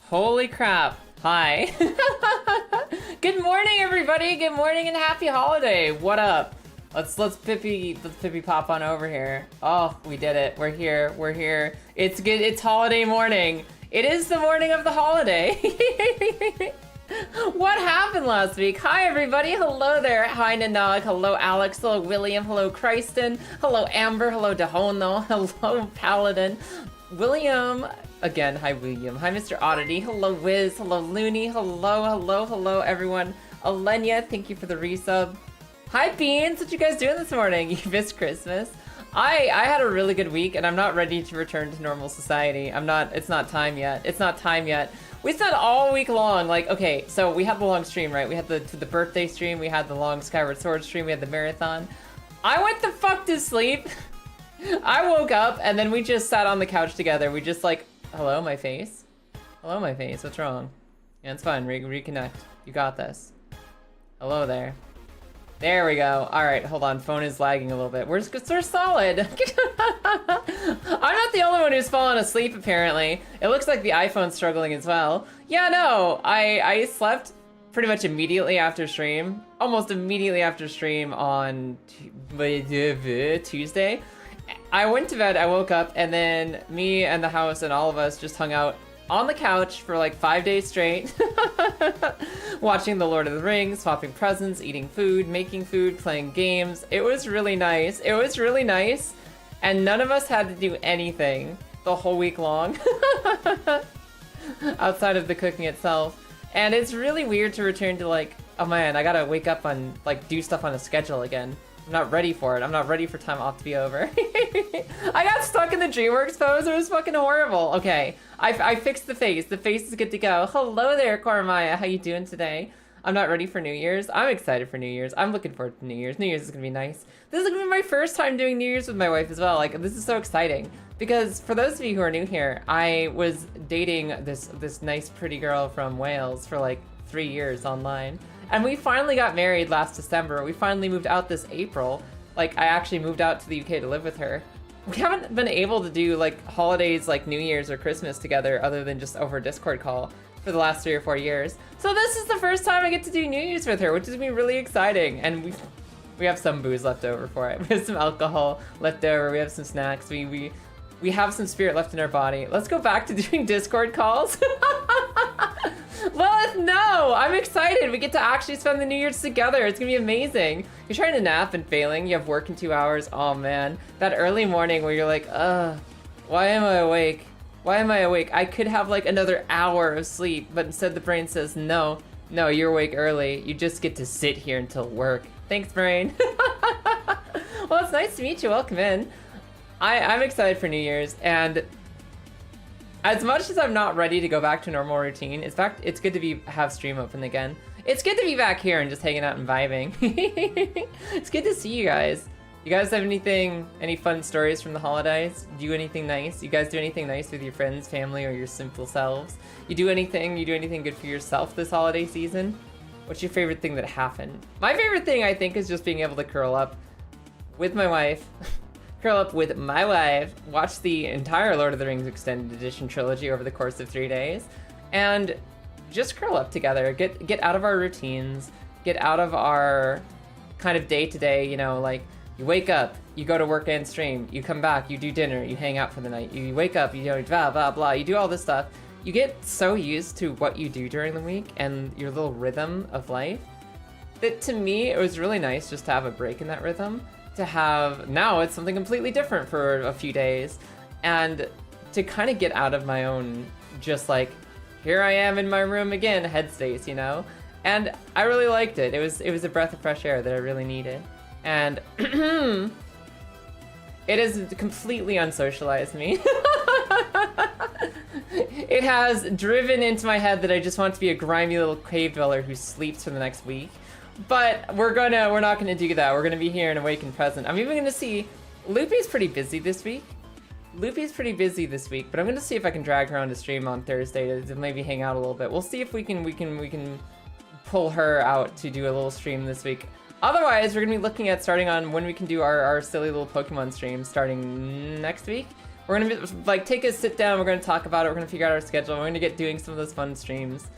Holy crap. Hi. Good morning, everybody. Good morning and happy holiday. What up? Let's Pippi pop on over here. Oh, we did it. We're here. We're here. It's good. It's holiday morning. It is the morning of the holiday. What happened last week? Hi, everybody. Hello there. Hi, Nanog. Hello, Alex. Hello, William. Hello, Kristen. Hello, Amber. Hello, Dahono. Hello, Paladin. William. Again, hi, William. Hi, Mr. Oddity. Hello, Wiz. Hello, Looney. Hello, everyone. Alenia, thank you for the resub. Hi, Beans. What you guys doing this morning? You missed Christmas. I had a really good week, and I'm not ready to return to normal society. It's not time yet. It's not time yet. We spent all week long, like, okay, so we had the long stream, right? We had the birthday stream, we had the long Skyward Sword stream, we had the marathon. I went the fuck to sleep. I woke up, and then we just sat on the couch together. We just like, hello, my face? Hello, my face, what's wrong? Yeah, it's fine, reconnect. You got this. Hello there. There we go. All right, hold on. Phone is lagging a little bit. We're solid. I'm not the only one who's fallen asleep, apparently. It looks like the iPhone's struggling as well. Yeah, no, I slept pretty much immediately after stream. Almost immediately after stream on Tuesday. I went to bed, I woke up, and then me and the house and all of us just hung out on the couch for like 5 days straight, watching The Lord of the Rings, swapping presents, eating food, making food, playing games. It was really nice. It was really nice, and none of us had to do anything the whole week long outside of the cooking itself. And it's really weird to return to like, oh man, I gotta wake up on, like, do stuff on a schedule again. I'm not ready for it. I'm not ready for time off to be over. I got stuck in the DreamWorks pose. It was fucking horrible. Okay, I fixed the face. The face is good to go. Hello there, Kormaya. How you doing today? I'm not ready for New Year's. I'm excited for New Year's. I'm looking forward to New Year's. New Year's is gonna be nice. This is gonna be my first time doing New Year's with my wife as well. Like, this is so exciting. Because for those of you who are new here, I was dating this nice pretty girl from Wales for like 3 years online. And we finally got married last December. We finally moved out this April. Like, I actually moved out to the UK to live with her. We haven't been able to do like holidays like New Year's or Christmas together other than just over Discord call for the last 3 or 4 years. So this is the first time I get to do New Year's with her, which is gonna be really exciting. And we have some booze left over for it. We have some alcohol left over. We have some snacks. We have some spirit left in our body. Let's go back to doing Discord calls. Well, no, I'm excited. We get to actually spend the New Year's together. It's gonna be amazing. You're trying to nap and failing. You have work in 2 hours. Oh man, that early morning where you're like, why am I awake? Why am I awake? I could have like another hour of sleep, but instead the brain says, no, you're awake early. You just get to sit here until work. Thanks, brain. Well, it's nice to meet you. Welcome in. I'm excited for New Year's, and as much as I'm not ready to go back to normal routine, it's good to have stream open again. It's good to be back here and just hanging out and vibing. It's good to see you guys. You guys have any fun stories from the holidays? Do anything nice? You guys do anything nice with your friends, family, or your simple selves? You do anything good for yourself this holiday season? What's your favorite thing that happened? My favorite thing, I think, is just being able to curl up with my wife. Watch the entire Lord of the Rings Extended Edition trilogy over the course of 3 days, and just curl up together, get out of our routines, get out of our kind of day-to-day, you know, like, you wake up, you go to work and stream, you come back, you do dinner, you hang out for the night, you wake up, you know, blah, blah, blah, you do all this stuff. You get so used to what you do during the week and your little rhythm of life that, to me, it was really nice just to have a break in that rhythm. Now it's something completely different for a few days, and to kind of get out of my own, just like, here I am in my room again, headspace, you know? And I really liked it. It was a breath of fresh air that I really needed. And it has completely unsocialized me. It has driven into my head that I just want to be a grimy little cave dweller who sleeps for the next week. But we're not gonna do that. We're gonna be here and awake and present. I'm even gonna see, Loopy's pretty busy this week. But I'm gonna see if I can drag her onto stream on Thursday to maybe hang out a little bit. We'll see if we can pull her out to do a little stream this week. Otherwise, we're gonna be looking at starting on when we can do our silly little Pokemon stream starting next week. We're gonna like take a sit down. We're gonna talk about it. We're gonna figure out our schedule. We're gonna get doing some of those fun streams.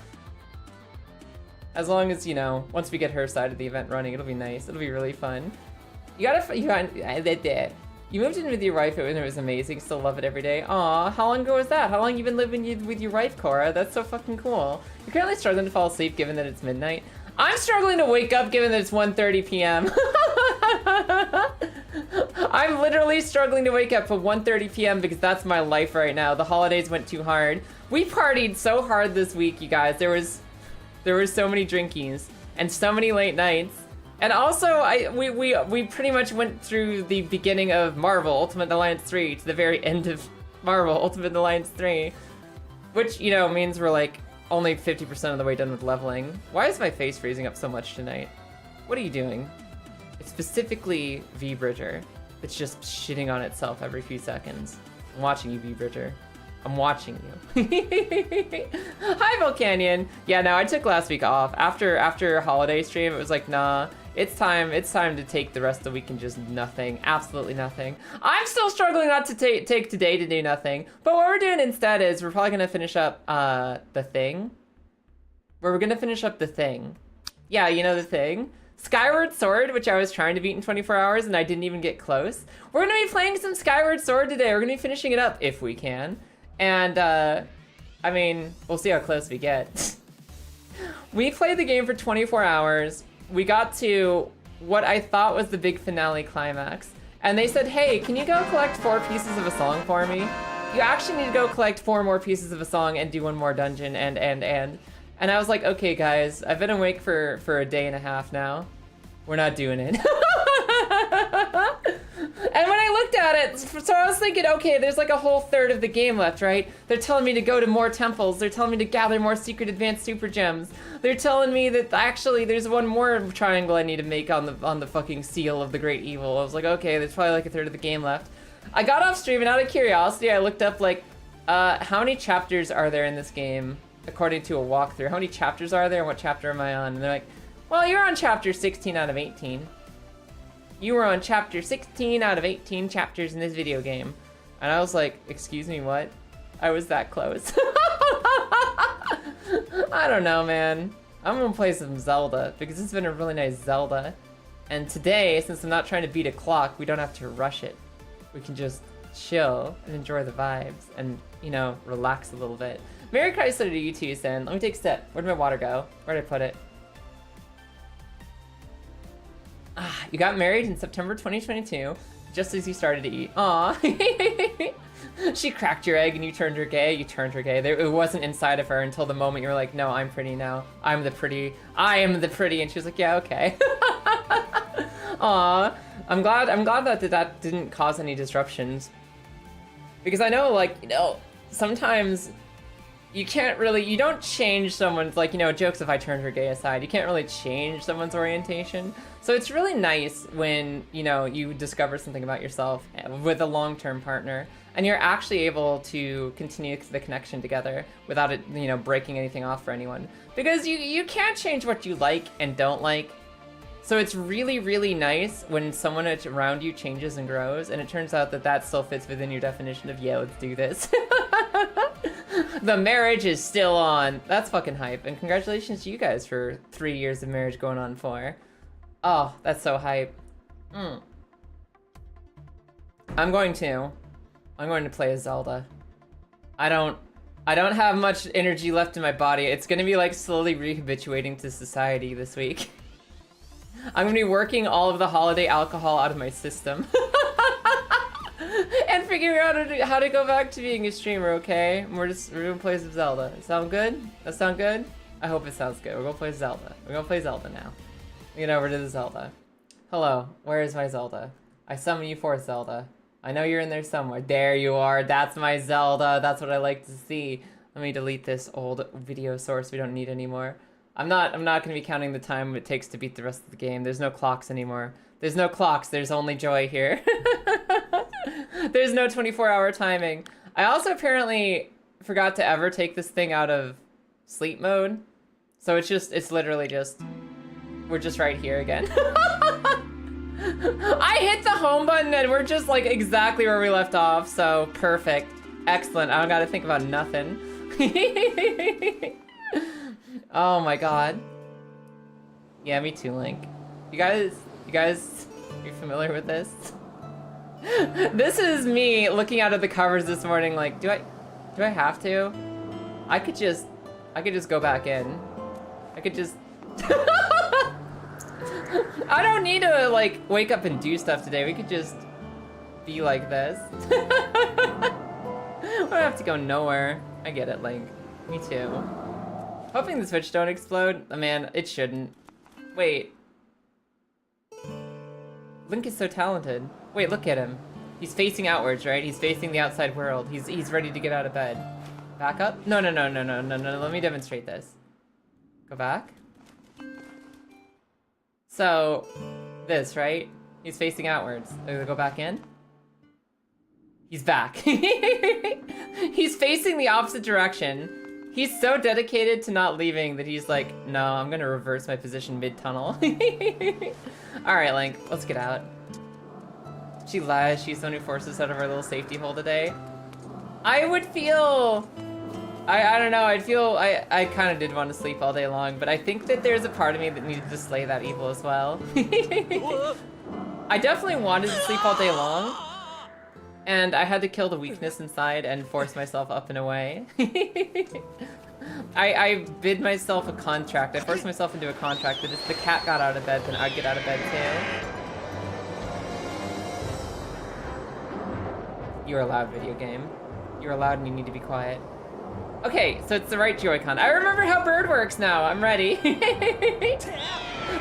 As long as, you know, once we get her side of the event running, it'll be nice. It'll be really fun. You moved in with your wife and it was amazing. Still love it every day. Aw, how long ago was that? How long you been living with your wife, Cora? That's so fucking cool. You're currently struggling to fall asleep given that it's midnight. I'm struggling to wake up given that it's 1:30 p.m. I'm literally struggling to wake up at 1:30 p.m. because that's my life right now. The holidays went too hard. We partied so hard this week, you guys. There were so many drinkies and so many late nights. And also, we pretty much went through the beginning of Marvel Ultimate Alliance 3 to the very end of Marvel Ultimate Alliance 3. Which, you know, means we're like only 50% of the way done with leveling. Why is my face freezing up so much tonight? What are you doing? It's specifically V-Bridger. It's just shitting on itself every few seconds. I'm watching you, V-Bridger. I'm watching you. Hi, Volcanion. Yeah, no, I took last week off. After holiday stream, it was like, nah, it's time to take the rest of the week and just nothing. Absolutely nothing. I'm still struggling not to take today to do nothing. But what we're doing instead is we're probably gonna finish up the thing. We're gonna finish up the thing. Yeah, you know the thing? Skyward Sword, which I was trying to beat in 24 hours and I didn't even get close. We're gonna be playing some Skyward Sword today. We're gonna be finishing it up if we can. And, I mean, we'll see how close we get. We played the game for 24 hours. We got to what I thought was the big finale climax. And they said, hey, can you go collect 4 pieces of a song for me? You actually need to go collect 4 more pieces of a song and do 1 more dungeon and. And I was like, okay, guys, I've been awake for a day and a half now. We're not doing it. And when I looked at it, so I was thinking, okay, there's like a whole third of the game left, right? They're telling me to go to more temples. They're telling me to gather more secret advanced super gems. They're telling me that actually there's 1 more triangle I need to make on the fucking seal of the great evil. I was like, okay, there's probably like a third of the game left. I got off stream and out of curiosity, I looked up like, how many chapters are there in this game according to a walkthrough? How many chapters are there and what chapter am I on? And they're like, well, you're on chapter 16 out of 18. You were on chapter 16 out of 18 chapters in this video game. And I was like, excuse me, what? I was that close. I don't know, man. I'm gonna play some Zelda because it's been a really nice Zelda. And today, since I'm not trying to beat a clock, we don't have to rush it. We can just chill and enjoy the vibes and, you know, relax a little bit. Merry Chrysler to you too, Sen. Let me take a sip. Where'd my water go? Where'd I put it? Ah, you got married in September 2022, just as you started to eat. Aw. She cracked your egg and you turned her gay. You turned her gay. It wasn't inside of her until the moment you were like, no, I'm pretty now. I'm the pretty. I am the pretty. And she was like, yeah, okay. Aw. I'm glad that didn't cause any disruptions. Because I know, like, you know, sometimes you can't really, you don't change someone's, like, you know, jokes if I turned her gay aside. You can't really change someone's orientation. So it's really nice when, you know, you discover something about yourself with a long-term partner and you're actually able to continue the connection together without it, you know, breaking anything off for anyone. Because you can't change what you like and don't like. So it's really, really nice when someone around you changes and grows and it turns out that still fits within your definition of, yeah, let's do this. The marriage is still on. That's fucking hype. And congratulations to you guys for 3 years of marriage going on 4. Oh, that's so hype. I'm going to play as Zelda. I don't have much energy left in my body. It's gonna be like slowly rehabituating to society this week. I'm gonna be working all of the holiday alcohol out of my system. And figuring out how to go back to being a streamer, okay? We're gonna play some Zelda. Sound good? That sound good? I hope it sounds good. We're gonna play Zelda. We're gonna play Zelda now. Get over to the Zelda. Hello, where is my Zelda? I summon you forth, Zelda. I know you're in there somewhere. There you are. That's my Zelda. That's what I like to see. Let me delete this old video source we don't need anymore. I'm not gonna be counting the time it takes to beat the rest of the game. There's no clocks anymore. There's no clocks. There's only joy here. There's no 24-hour timing. I also apparently forgot to ever take this thing out of sleep mode. So it's literally just, we're just right here again. I hit the home button and we're just like exactly where we left off, so perfect. Excellent, I don't gotta think about nothing. Oh my god. Yeah, me too, Link. You guys, are you familiar with this? This is me looking out at the covers this morning like, do I have to? I could just go back in. I could just... I don't need to, like, wake up and do stuff today. We could just be like this. We don't have to go nowhere. I get it, Link. Me too. Hoping the Switch don't explode. Oh, man, it shouldn't. Wait. Link is so talented. Wait, look at him. He's facing outwards, right? He's facing the outside world. He's ready to get out of bed. Back up? No. Let me demonstrate this. Go back. So, this, right? He's facing outwards. Go back in. He's back. He's facing the opposite direction. He's so dedicated to not leaving that he's like, no, I'm gonna reverse my position mid-tunnel. Alright, Link, let's get out. She lies, she's the one who forced us out of our little safety hole today. I would feel... I don't know, I kind of did want to sleep all day long, but I think that there's a part of me that needed to slay that evil as well. I definitely wanted to sleep all day long, and I had to kill the weakness inside and force myself up and away. I bid myself a contract. I forced myself into a contract that if the cat got out of bed, then I'd get out of bed too. You're allowed, video game. You're allowed and you need to be quiet. Okay, so it's the right Joy-Con. I remember how bird works now. I'm ready.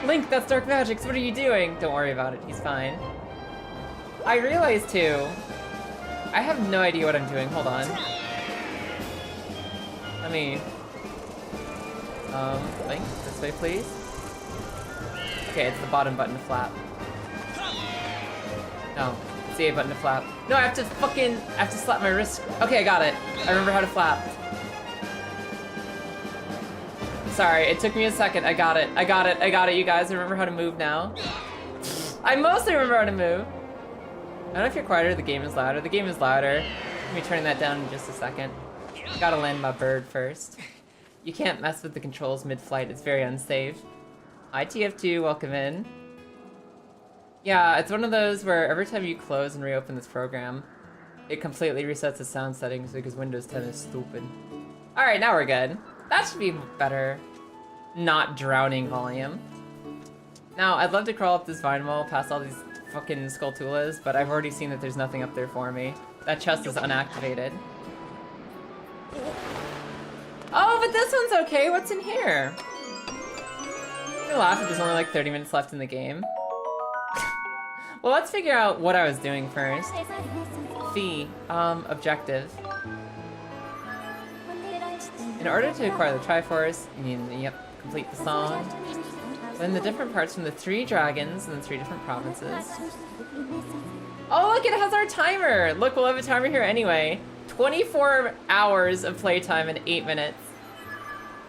Link, that's dark magic. So what are you doing? Don't worry about it. He's fine. I realized too, I have no idea what I'm doing. Hold on. Let me... Link, this way, please. Okay, it's the bottom button to flap. No, it's the A button to flap. No, I have to slap my wrist. Okay, I got it. I remember how to flap. Sorry, it took me a second. I got it, you guys. I remember how to move now. I mostly remember how to move. I don't know if you're quieter, the game is louder. The game is louder. Let me turn that down in just a second. Gotta land my bird first. You can't mess with the controls mid-flight, it's very unsafe. Hi TF2, welcome in. Yeah, it's one of those where every time you close and reopen this program, it completely resets the sound settings because Windows 10 is stupid. Alright, now we're good. That should be better. Not drowning volume. Now, I'd love to crawl up this vine wall past all these fucking Skulltulas, but I've already seen that there's nothing up there for me. That chest is unactivated. Oh, but this one's okay. What's in here? I'm gonna laugh if there's only like 30 minutes left in the game. Well, let's figure out what I was doing first. Fee, objective. In order to acquire the Triforce, you need to, complete the song. Then the different parts from the 3 dragons and the 3 different provinces. Oh, look, it has our timer! Look, we'll have a timer here anyway. 24 hours of playtime in 8 minutes.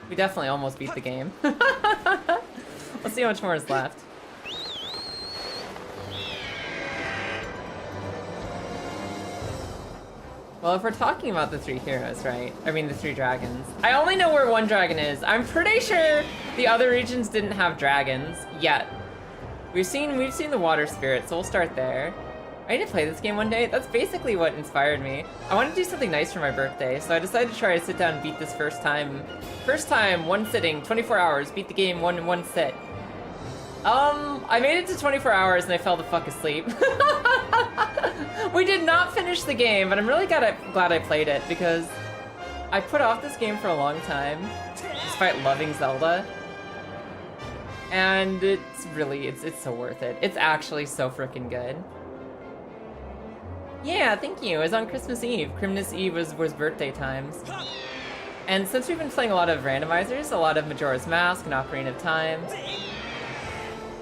We definitely almost beat the game. Let's see how much more is left. Well, if we're talking about the 3 heroes, right? I mean, the 3 dragons. I only know where 1 dragon is. I'm pretty sure the other regions didn't have dragons yet. We've seen the water spirit, so we'll start there. I need to play this game one day. That's basically what inspired me. I wanted to do something nice for my birthday, so I decided to try to sit down and beat this first time. First time, 1 sitting, 24 hours, beat the game one sit. I made it to 24 hours and I fell the fuck asleep. We did not finish the game, but I'm really glad I played it because I put off this game for a long time, despite loving Zelda. And it's really, it's so worth it. It's actually so freaking good. Yeah, thank you. It was on Christmas Eve. Christmas Eve was birthday times. And since we've been playing a lot of randomizers, a lot of Majora's Mask and Ocarina of Time,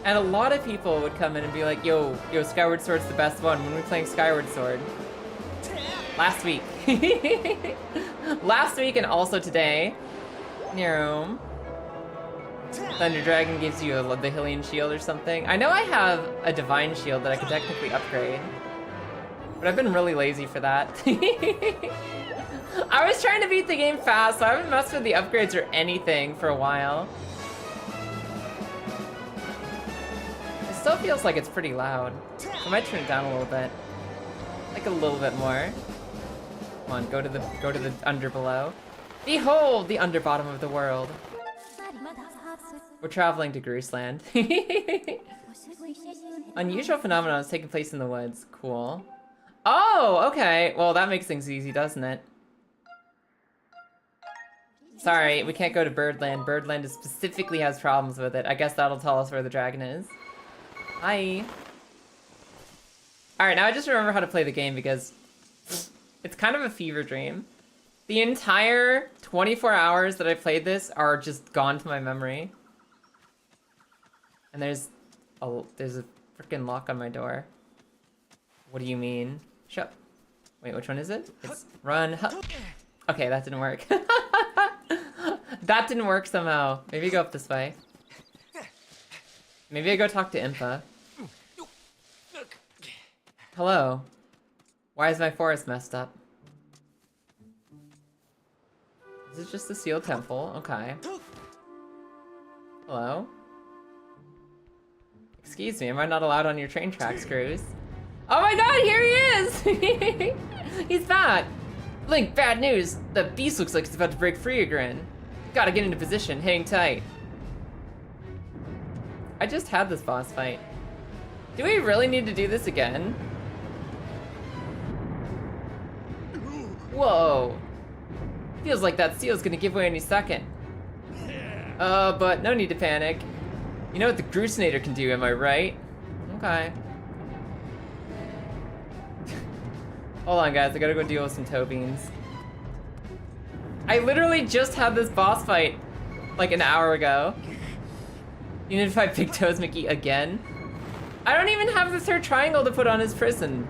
and a lot of people would come in and be like, yo, Skyward Sword's the best one. When are we playing Skyward Sword? Last week. Last week and also today. Thunder Dragon gives you the Hylian Shield or something. I know I have a Divine Shield that I could technically upgrade, but I've been really lazy for that. I was trying to beat the game fast, so I haven't messed with the upgrades or anything for a while. It still feels like it's pretty loud. So I might turn it down a little bit. Like a little bit more. Come on, go to the under below. Behold the underbottom of the world. We're traveling to Gruseland. Unusual phenomenon is taking place in the woods. Cool. Oh, okay. Well, that makes things easy, doesn't it? Sorry, we can't go to Birdland. Birdland specifically has problems with it. I guess that'll tell us where the dragon is. Hi. Alright, now I just remember how to play the game because it's kind of a fever dream. The entire 24 hours that I played this are just gone to my memory. And there's a freaking lock on my door. What do you mean? Shut. Wait, which one is it? It's run. Okay, that didn't work. That didn't work somehow. Maybe go up this way. Maybe I go talk to Impa. Hello. Why is my forest messed up? This is just a sealed temple. Okay. Hello? Excuse me, am I not allowed on your train tracks, Cruz? Oh my god, here he is! He's back! Link, bad news! The beast looks like it's about to break free again. Gotta get into position, hang tight. I just had this boss fight. Do we really need to do this again? Whoa! Feels like that seal's gonna give way any second. But no need to panic. You know what the Grusinator can do, am I right? Okay. Hold on, guys, I gotta go deal with some toe beans. I literally just had this boss fight like an hour ago. You need to fight Big Toes Mickey again? I don't even have the third triangle to put on his prison.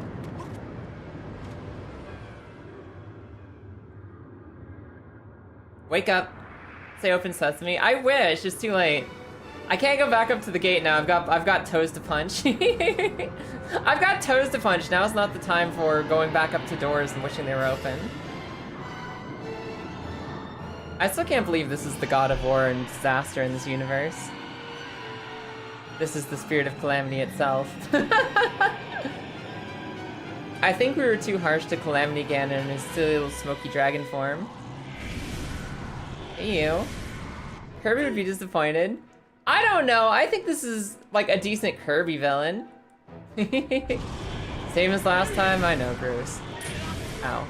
Wake up. Say open sesame. I wish, it's too late. I can't go back up to the gate now. I've got toes to punch. I've got toes to punch. Now is not the time for going back up to doors and wishing they were open. I still can't believe this is the god of war and disaster in this universe. This is the spirit of calamity itself. I think we were too harsh to Calamity Ganon in his silly little smoky dragon form. Hey, you. Kirby would be disappointed. I don't know. I think this is like a decent Kirby villain. Same as last time. I know, Bruce. Ow.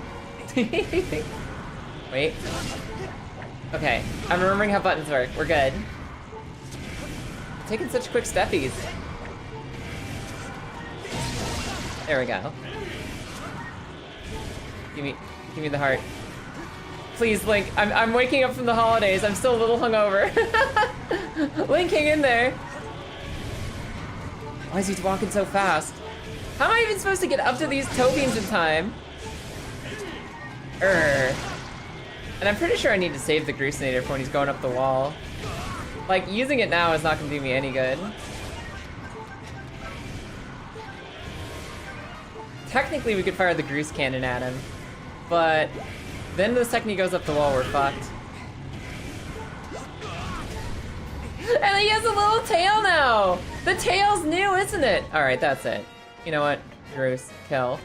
Wait. Okay, I'm remembering how buttons work. We're good. Taking such quick steppies. There we go. Give me the heart. Please, Link. I'm waking up from the holidays. I'm still a little hungover. Link, hang in there. Why is he walking so fast? How am I even supposed to get up to these toe beans in time? And I'm pretty sure I need to save the Grusinator for when he's going up the wall. Like, using it now is not gonna do me any good. Technically, we could fire the Grus Cannon at him, but then the second he goes up the wall, we're fucked. And he has a little tail now! The tail's new, isn't it? Alright, that's it. You know what? Grus, kill.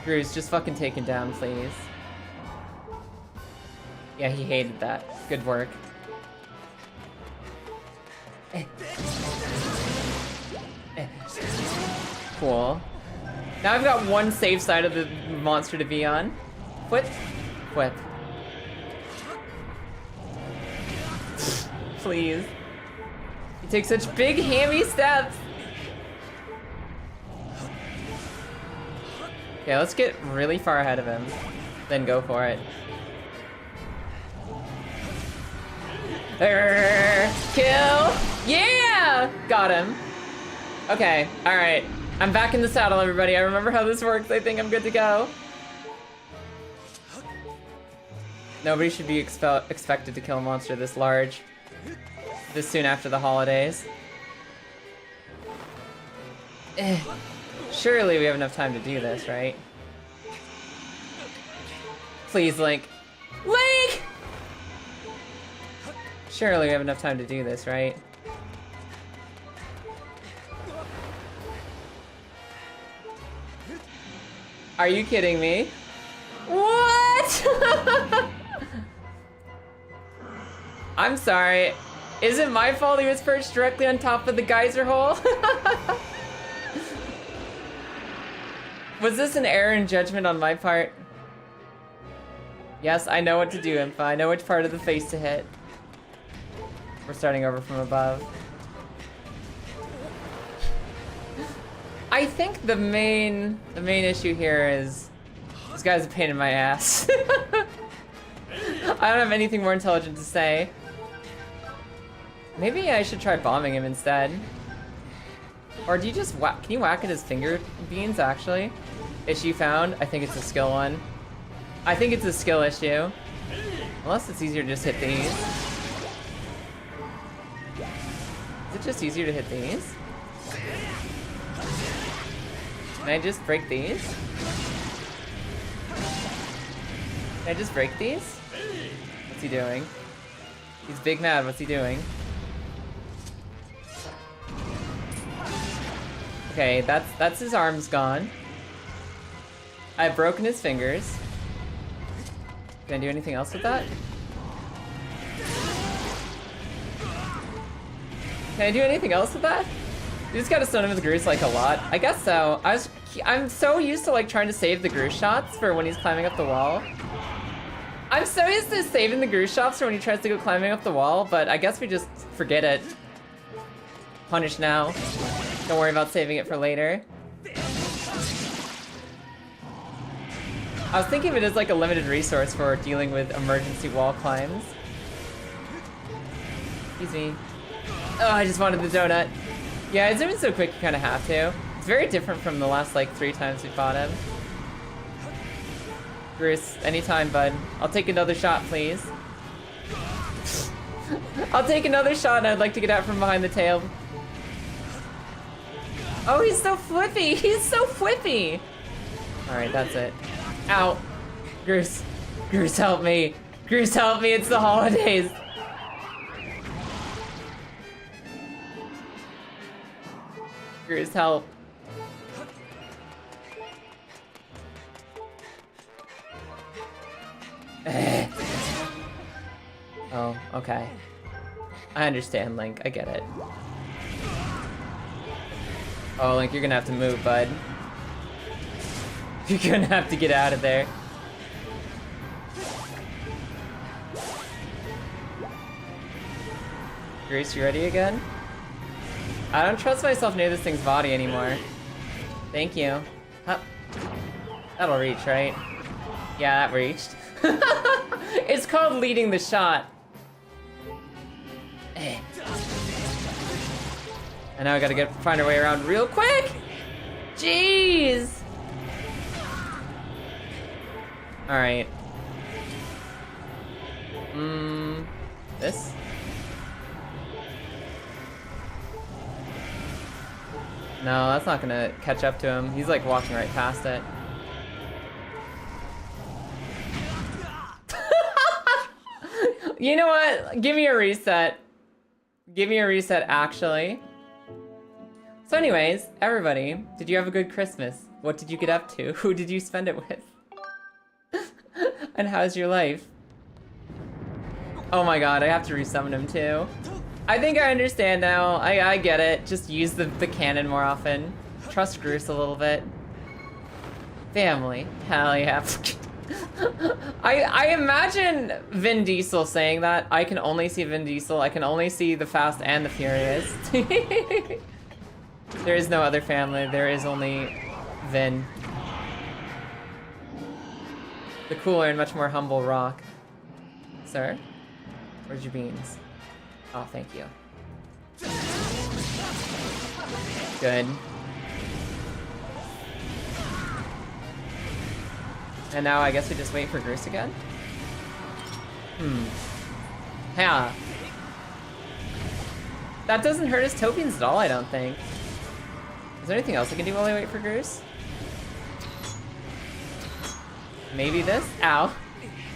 Grus, just fucking take him down, please. Yeah, he hated that. Good work. Cool. Now I've got one safe side of the monster to be on. Whip. Whip. Please. You take such big hammy steps. Okay, let's get really far ahead of him. Then go for it. Kill! Yeah! Got him. Okay, alright. I'm back in the saddle, everybody. I remember how this works. I think I'm good to go. Nobody should be expected to kill a monster this large, this soon after the holidays. Surely we have enough time to do this, right? Please, Link. Link! Surely we have enough time to do this, right? Are you kidding me? What? I'm sorry. Is it my fault he was perched directly on top of the geyser hole? Was this an error in judgment on my part? Yes, I know what to do, Impa. I know which part of the face to hit. We're starting over from above. I think the main issue here is this guy's a pain in my ass. I don't have anything more intelligent to say. Maybe I should try bombing him instead. Or do you just whack? Can you whack at his finger beans, actually? Issue found? I think it's a skill one. I think it's a skill issue. Unless it's easier to just hit these. Is it just easier to hit these? Can I just break these? Can I just break these? What's he doing? He's big mad. What's he doing? Okay, that's his arms gone. I've broken his fingers. Can I do anything else with that? Can I do anything else with that? You just gotta stun him with Groose like a lot. I guess so. I'm so used to like trying to save the Groose shots for when he's climbing up the wall. I'm so used to saving the Groose shots for when he tries to go climbing up the wall, but I guess we just forget it. Punish now. Don't worry about saving it for later. I was thinking of it as like a limited resource for dealing with emergency wall climbs. Excuse me. Oh, I just wanted the donut. Yeah, it's moving so quick you kind of have to. It's very different from the last like 3 times we fought him. Bruce, anytime, bud. I'll take another shot, please. I'll take another shot and I'd like to get out from behind the tail. Oh, he's so flippy! He's so flippy! Alright, that's it. Ow. Groose. Groose, help me. Groose, help me. It's the holidays. Groose, help. Oh, okay. I understand, Link. I get it. Oh, Link, you're gonna have to move, bud. You're gonna have to get out of there. Grace, you ready again? I don't trust myself near this thing's body anymore. Thank you. Huh. That'll reach, right? Yeah, that reached. It's called leading the shot. And now I gotta find our way around real quick! Jeez! Alright. This? No, that's not gonna catch up to him. He's like walking right past it. You know what? Give me a reset. Give me a reset, actually. So anyways, everybody, did you have a good Christmas? What did you get up to? Who did you spend it with? And how's your life? Oh my god, I have to resummon him too. I think I understand now. I get it. Just use the cannon more often. Trust Groose a little bit. Family. Hell yeah. I imagine Vin Diesel saying that. I can only see Vin Diesel. I can only see the Fast and the Furious. There is no other family. There is only Vin. The cooler and much more humble Rock. Sir? Where's your beans? Oh, thank you. Good. And now I guess we just wait for Groose again? Yeah. That doesn't hurt his Topians at all, I don't think. Is there anything else I can do while I wait for Groose? Maybe this? Ow.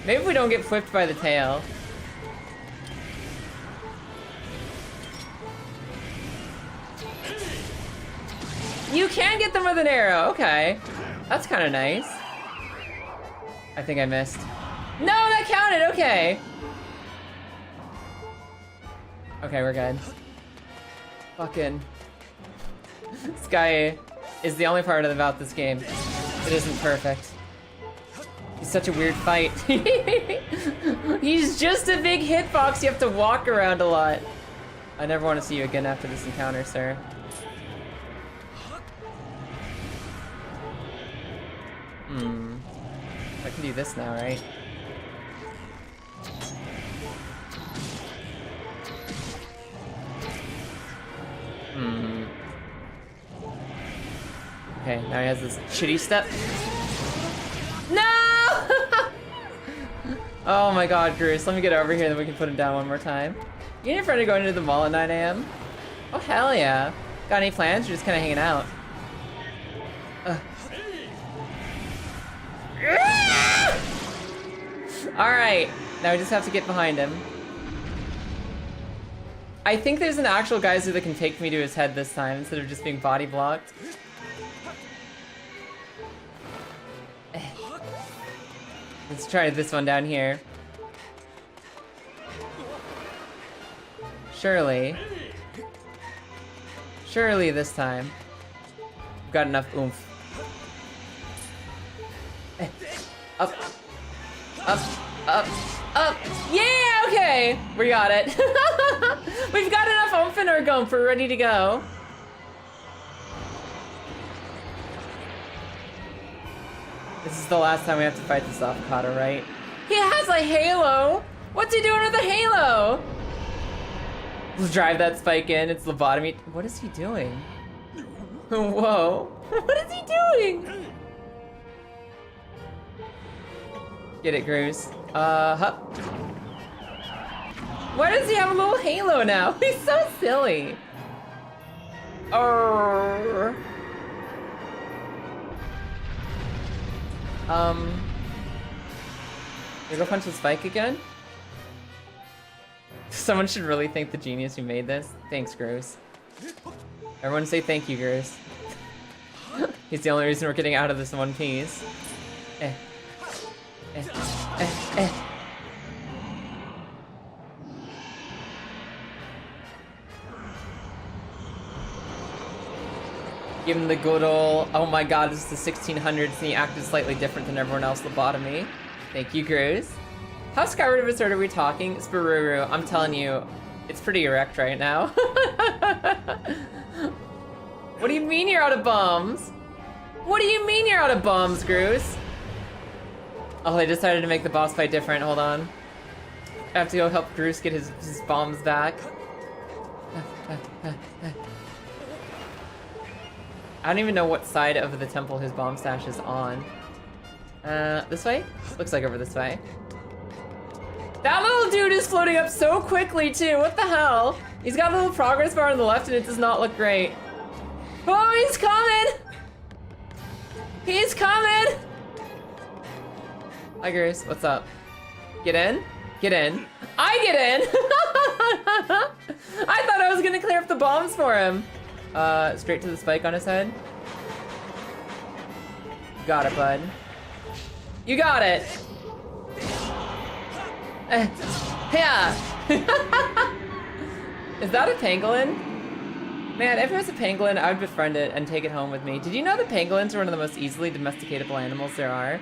Maybe we don't get flipped by the tail. You can get them with an arrow, okay. That's kind of nice. I think I missed. No, that counted, okay. Okay, we're good. Fucking. Sky is the only part about this game. It isn't perfect. He's such a weird fight. He's just a big hitbox you have to walk around a lot. I never want to see you again after this encounter, sir. I can do this now, right? Okay, now he has this shitty step. No! Oh my god, Groose, let me get over here, then we can put him down one more time. You and your friend are going to the mall at 9 AM? Oh, hell yeah. Got any plans? You're just kind of hanging out. Alright, now we just have to get behind him. I think there's an actual geyser that can take me to his head this time instead of just being body blocked. Let's try this one down here. Surely this time. We've got enough oomph. Up. Up. Up. Up. Yeah, okay. We got it. We've got enough oomph in our gump. We're ready to go. This is the last time we have to fight this avocado, right? He has a halo! What's he doing with a halo? Let's drive that spike in. It's lobotomy. What is he doing? Whoa. What is he doing? Get it, Groose. Hup. Why does he have a little halo now? He's so silly. Oh. You go punch the spike again? Someone should really thank the genius who made this. Thanks, Groose. Everyone say thank you, Groose. He's the only reason we're getting out of this in one piece. Give him the good ol', oh my god, this is the 1600s and he acted slightly different than everyone else, lobotomy. Thank you, Groose. How Skyward Sword are we talking? Sparuru, I'm telling you, it's pretty erect right now. What do you mean you're out of bombs? What do you mean you're out of bombs, Groose? Oh, they decided to make the boss fight different, hold on. I have to go help Groose get his bombs back. I don't even know what side of the temple his bomb stash is on. This way? Looks like over this way. That little dude is floating up so quickly too, what the hell? He's got a little progress bar on the left and it does not look great. Oh, he's coming! He's coming! Hi, Groose, what's up? Get in? Get in. I get in! I thought I was gonna clear up the bombs for him. Straight to the spike on his head. Got it, bud. You got it! Yeah! Is that a pangolin? Man, if it was a pangolin, I would befriend it and take it home with me. Did you know that pangolins are one of the most easily domesticatable animals there are?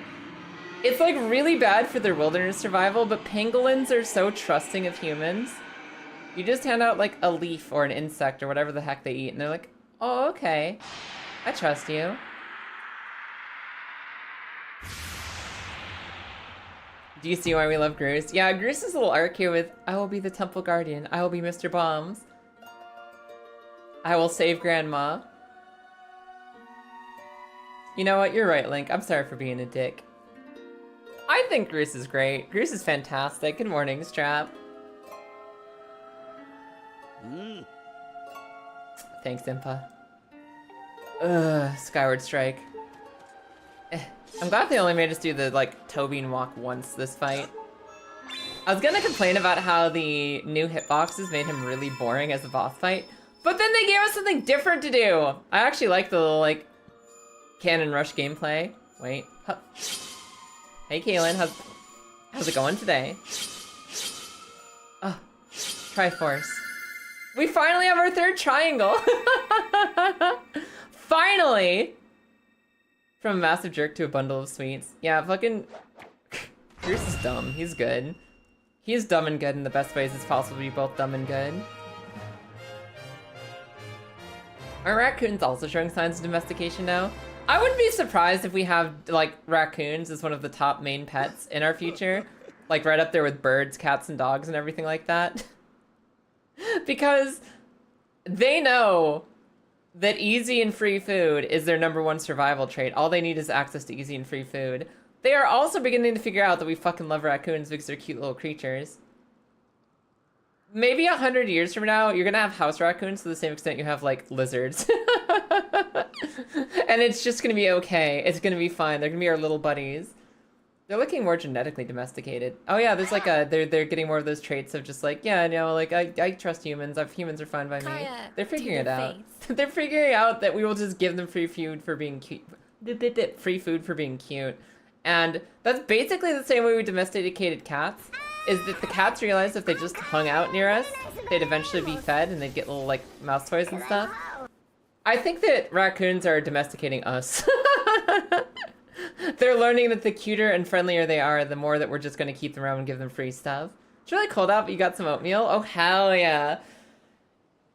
It's like really bad for their wilderness survival, but pangolins are so trusting of humans. You just hand out like a leaf or an insect or whatever the heck they eat and they're like, oh, okay. I trust you. Do you see why we love Groose? Yeah, Groose's little arc here with, I will be the temple guardian. I will be Mr. Bombs. I will save Grandma. You know what? You're right, Link. I'm sorry for being a dick. I think Grease is great. Grease is fantastic. Good morning, Strap. Thanks, Impa. Ugh, Skyward Strike. I'm glad they only made us do the, like, toe bean walk once this fight. I was gonna complain about how the new hitboxes made him really boring as a boss fight, but then they gave us something different to do! I actually like the little, like, cannon rush gameplay. Wait. Huh. Hey, Kaylin, how's it going today? Oh, Triforce. We finally have our third triangle! Finally! From a massive jerk to a bundle of sweets. Yeah, fucking... Bruce is dumb. He's good. He's dumb and good in the best ways it's possible to be both dumb and good. Are raccoons also showing signs of domestication now? I wouldn't be surprised if we have, like, raccoons as one of the top main pets in our future. Like, right up there with birds, cats, and dogs and everything like that. Because they know that easy and free food is their #1 survival trait. All they need is access to easy and free food. They are also beginning to figure out that we fucking love raccoons because they're cute little creatures. Maybe 100 years from now, you're gonna have house raccoons to the same extent you have, like, lizards. And it's just gonna be okay. It's gonna be fine. They're gonna be our little buddies. They're looking more genetically domesticated. Oh yeah, there's like they're getting more of those traits of just like, yeah, no, like I trust humans. Humans are fine by me. They're figuring it out. They're figuring out that we will just give them free food for being cute. Free food for being cute. And that's basically the same way we domesticated cats, is that the cats realized if they just hung out near us, they'd eventually be fed and they'd get little like mouse toys and stuff. I think that raccoons are domesticating us. They're learning that the cuter and friendlier they are, the more that we're just gonna keep them around and give them free stuff. It's really cold out, but you got some oatmeal? Oh, hell yeah.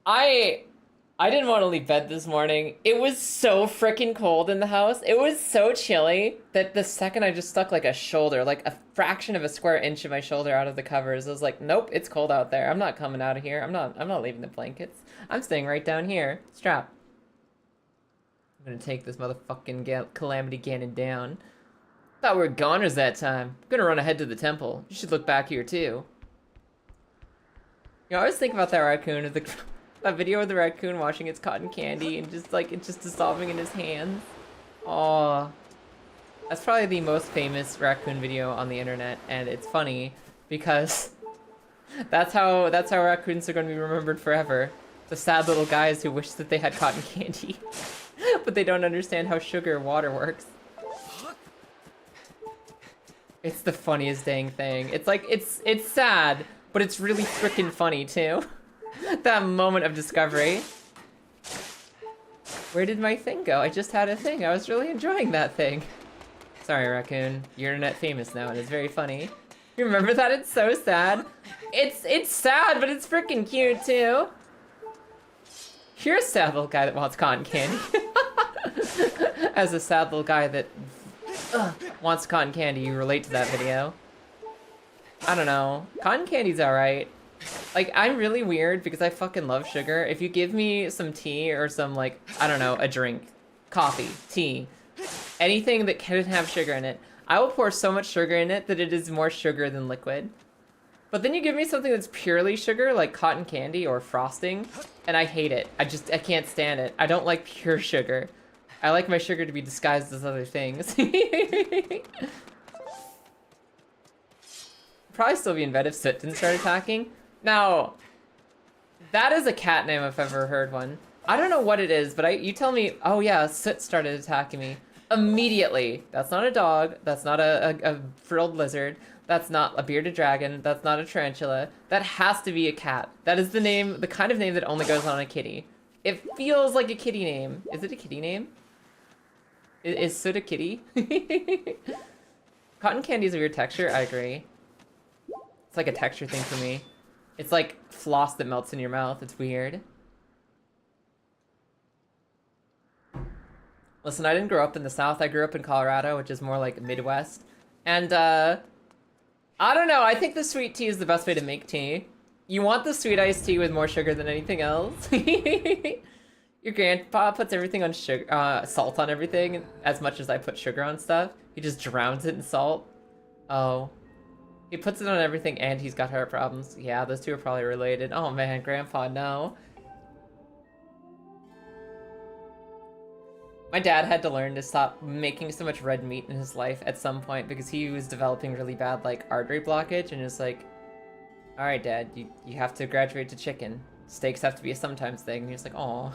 I didn't want to leave bed this morning. It was so freaking cold in the house. It was so chilly that the second I just stuck like a shoulder, like a fraction of a square inch of my shoulder out of the covers, I was like, nope, it's cold out there. I'm not coming out of here. I'm not leaving the blankets. I'm staying right down here. Strap. I'm gonna take this motherfucking Calamity Ganon down. Thought we were goners that time. I'm gonna run ahead to the temple. You should look back here too. You know, I always think about that raccoon of that video of the raccoon washing its cotton candy and just like it's just dissolving in his hands. Oh, that's probably the most famous raccoon video on the internet, and it's funny because that's how raccoons are going to be remembered forever. The sad little guys who wish that they had cotton candy, but they don't understand how sugar and water works. It's the funniest dang thing. It's like it's sad, but it's really freaking funny too. That moment of discovery. Where did my thing go? I just had a thing. I was really enjoying that thing. Sorry, raccoon. You're internet famous now, and it's very funny. You remember that? It's so sad. It's sad, but it's freaking cute too. You're a sad little guy that wants cotton candy. As a sad little guy that wants cotton candy, you relate to that video. I don't know. Cotton candy's alright. Like, I'm really weird because I fucking love sugar. If you give me some tea or some, like, I don't know, a drink, coffee, tea, anything that can have sugar in it, I will pour so much sugar in it that it is more sugar than liquid. But then you give me something that's purely sugar, like cotton candy or frosting, and I hate it. I can't stand it. I don't like pure sugar. I like my sugar to be disguised as other things. Probably still be in bed if Soot didn't start attacking. Now, that is a cat name if I've ever heard one. I don't know what it is, but you tell me, oh yeah, Soot started attacking me. Immediately. That's not a dog. That's not a frilled lizard. That's not a bearded dragon. That's not a tarantula. That has to be a cat. That is the name, the kind of name that only goes on a kitty. It feels like a kitty name. Is it a kitty name? Is Soot a kitty? Cotton candy is a weird texture. I agree. It's like a texture thing for me. It's like floss that melts in your mouth. It's weird. Listen, I didn't grow up in the South. I grew up in Colorado, which is more like Midwest. And, I don't know. I think the sweet tea is the best way to make tea. You want the sweet iced tea with more sugar than anything else. Your grandpa puts everything on sugar, salt on everything as much as I put sugar on stuff. He just drowns it in salt. Oh. He puts it on everything and he's got heart problems. Yeah, those two are probably related. Oh man, Grandpa, no. My dad had to learn to stop making so much red meat in his life at some point because he was developing really bad, like, artery blockage, and it's like, alright, Dad, you have to graduate to chicken. Steaks have to be a sometimes thing. And he was like, aw.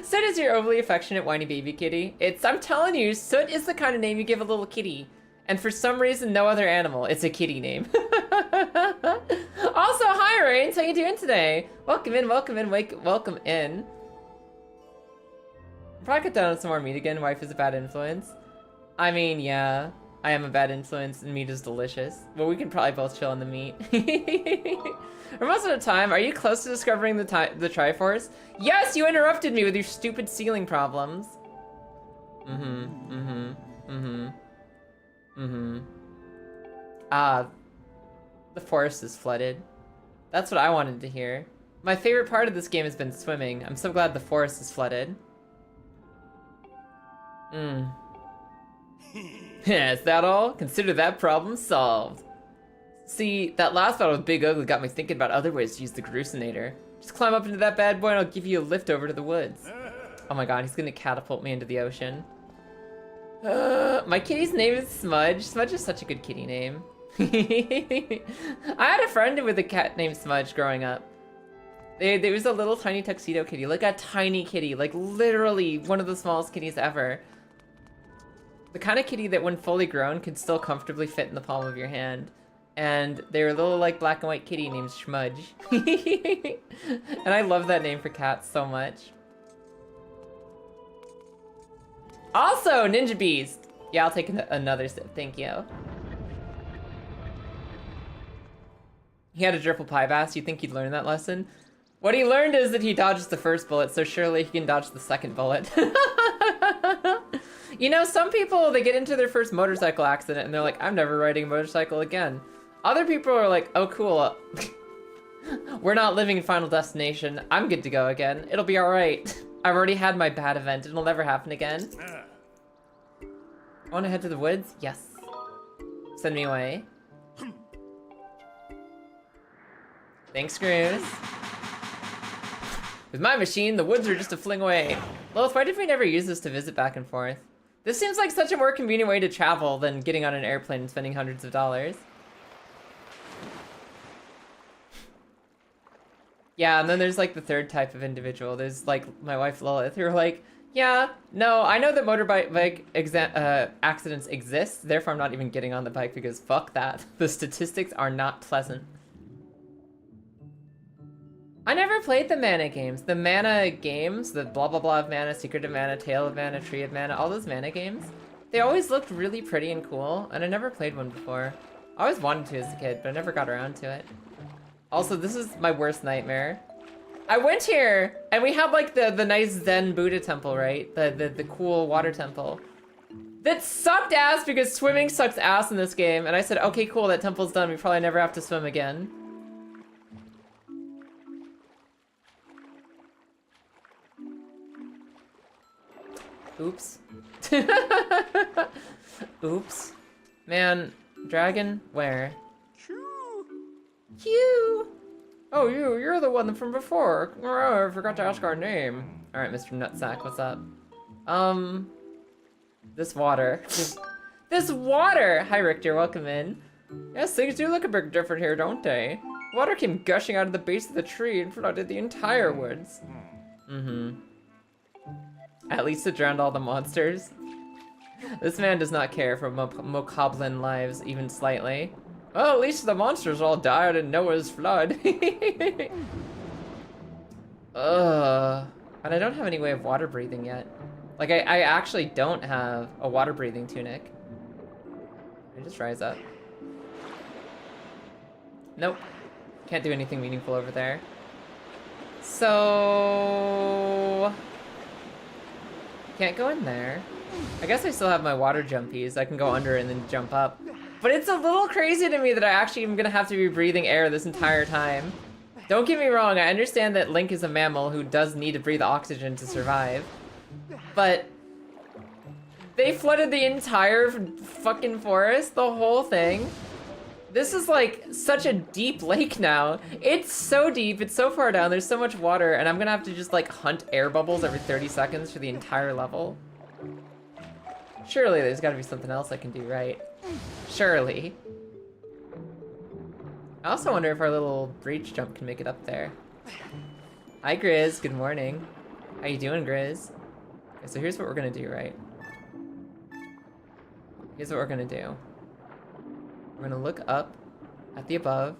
Soot is your overly affectionate, whiny baby kitty. I'm telling you, Soot is the kind of name you give a little kitty. And for some reason, no other animal. It's a kitty name. Also, hi, Rains. How you doing today? Welcome in, welcome in, welcome in. Probably cut down on some more meat again. Wife is a bad influence. I mean, yeah, I am a bad influence and meat is delicious. But we can probably both chill on the meat. For most of the time, are you close to discovering the Triforce? Yes, you interrupted me with your stupid ceiling problems. Ah, the forest is flooded. That's what I wanted to hear. My favorite part of this game has been swimming. I'm so glad the forest is flooded. Yeah, is that all? Consider that problem solved. See, that last battle with Big Ugly got me thinking about other ways to use the Grucinator. Just climb up into that bad boy and I'll give you a lift over to the woods. Oh my god, he's gonna catapult me into the ocean. My kitty's name is Smudge. Smudge is such a good kitty name. I had a friend with a cat named Smudge growing up. There was a little tiny tuxedo kitty, like a tiny kitty, like literally one of the smallest kitties ever. The kind of kitty that when fully grown could still comfortably fit in the palm of your hand. And they were a little like black and white kitty named Smudge. And I love that name for cats so much. Also, Ninja Beast! Yeah, I'll take another sip, thank you. He had a triple pie bass, you'd think he'd learn that lesson? What he learned is that he dodges the first bullet, so surely he can dodge the second bullet. You know, some people, they get into their first motorcycle accident and they're like, I'm never riding a motorcycle again. Other people are like, oh cool, we're not living in Final Destination, I'm good to go again, it'll be alright. I've already had my bad event, it'll never happen again. Want to head to the woods? Yes. Send me away. Thanks, Screws. With my machine, the woods are just a fling away. Lilith, why did we never use this to visit back and forth? This seems like such a more convenient way to travel than getting on an airplane and spending hundreds of dollars. Yeah, and then there's like the third type of individual. There's like my wife Lilith, who are like, yeah, no, I know that motorbike accidents exist, therefore I'm not even getting on the bike because fuck that. The statistics are not pleasant. I never played the mana games. The mana games, the blah blah blah of mana, secret of mana, tale of mana, tree of mana, all those mana games, they always looked really pretty and cool, and I never played one before. I always wanted to as a kid, but I never got around to it. Also, this is my worst nightmare. I went here, and we had like the nice Zen Buddha temple, right? The cool water temple. That sucked ass because swimming sucks ass in this game, and I said, okay, cool, that temple's done, we probably never have to swim again. Oops. Oops. Man, dragon, where? You. Oh, you're the one from before. Oh, I forgot to ask our name. All right, Mr. Nutsack, what's up? This water. This water! Hi, Richter, welcome in. Yes, things do look a bit different here, don't they? Water came gushing out of the base of the tree and flooded the entire woods. At least it drowned all the monsters. This man does not care for Mokoblin lives, even slightly. Well, at least the monsters all died in Noah's flood. Ugh. And I don't have any way of water breathing yet. Like, I actually don't have a water breathing tunic. I just rise up. Nope. Can't do anything meaningful over there. So... can't go in there. I guess I still have my water jumpies. I can go under and then jump up. But it's a little crazy to me that I actually am gonna have to be breathing air this entire time. Don't get me wrong, I understand that Link is a mammal who does need to breathe oxygen to survive. But They flooded the entire fucking forest, the whole thing. This is like such a deep lake now. It's so deep, it's so far down, there's so much water, and I'm gonna have to just like hunt air bubbles every 30 seconds for the entire level. Surely there's gotta be something else I can do, right? Surely. I also wonder if our little breach jump can make it up there. Hi Grizz, good morning. How you doing, Grizz? Okay, so here's what we're gonna do, right? Here's what we're gonna do. We're gonna look up at the above.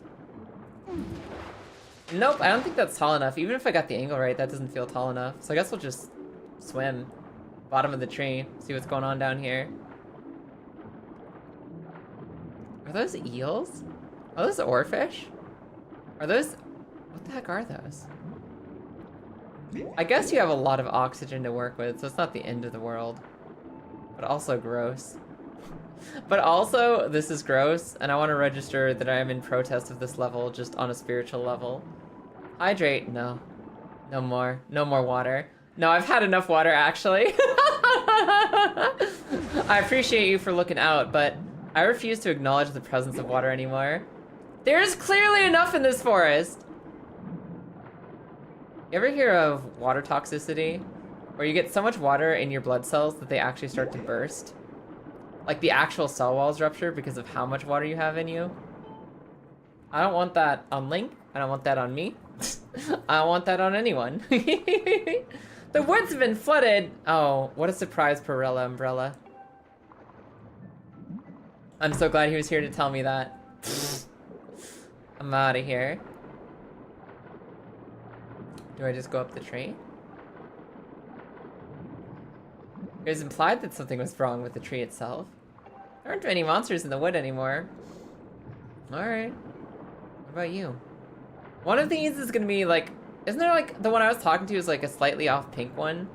Nope, I don't think that's tall enough. Even if I got the angle right, that doesn't feel tall enough. So I guess we'll just swim. Bottom of the tree, see what's going on down here. Are those eels? Are those oarfish? Are those... What the heck are those? I guess you have a lot of oxygen to work with, so it's not the end of the world. But also gross. But also, this is gross, and I want to register that I am in protest of this level, just on a spiritual level. Hydrate? No. No more. No more water. No, I've had enough water, actually. I appreciate you for looking out, but I refuse to acknowledge the presence of water anymore. There's clearly enough in this forest! You ever hear of water toxicity? Where you get so much water in your blood cells that they actually start to burst? Like the actual cell walls rupture because of how much water you have in you? I don't want that on Link. I don't want that on me. I don't want that on anyone. The woods have been flooded. Oh, what a surprise, Perella Umbrella. I'm so glad he was here to tell me that. I'm out of here. Do I just go up the tree? It was implied that something was wrong with the tree itself. There aren't any monsters in the wood anymore. Alright. What about you? One of these is gonna be like... Isn't there like... The one I was talking to is like a slightly off pink one?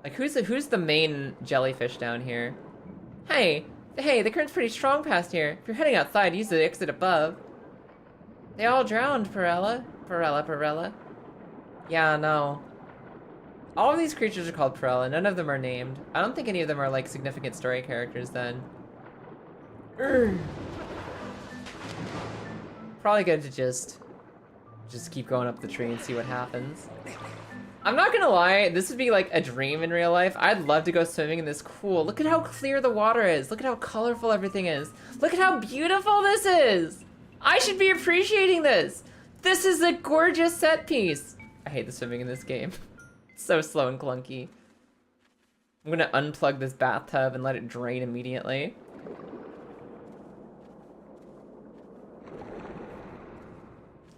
Like who's the main jellyfish down here? Hey! Hey, the current's pretty strong past here. If you're heading outside, use the exit above. They all drowned, Perella. Perella. Yeah, no. All of these creatures are called Perella, none of them are named. I don't think any of them are like significant story characters then. Probably good to just keep going up the tree and see what happens. I'm not gonna lie, this would be like a dream in real life. I'd love to go swimming in this cool. Look at how clear the water is. Look at how colorful everything is. Look at how beautiful this is. I should be appreciating this. This is a gorgeous set piece. I hate the swimming in this game. It's so slow and clunky. I'm gonna unplug this bathtub and let it drain immediately.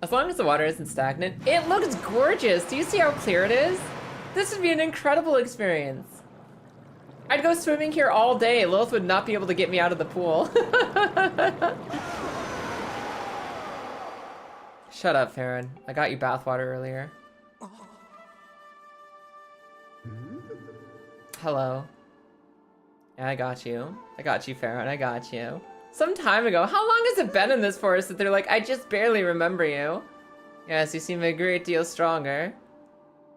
As long as the water isn't stagnant, it looks gorgeous. Do you see how clear it is? This would be an incredible experience. I'd go swimming here all day. Lilith would not be able to get me out of the pool. Shut up, Farron. I got you bathwater earlier. Hello. Yeah, I got you. I got you, Farron. I got you. Some time ago. How long has it been in this forest that they're like, I just barely remember you? Yes, you seem a great deal stronger.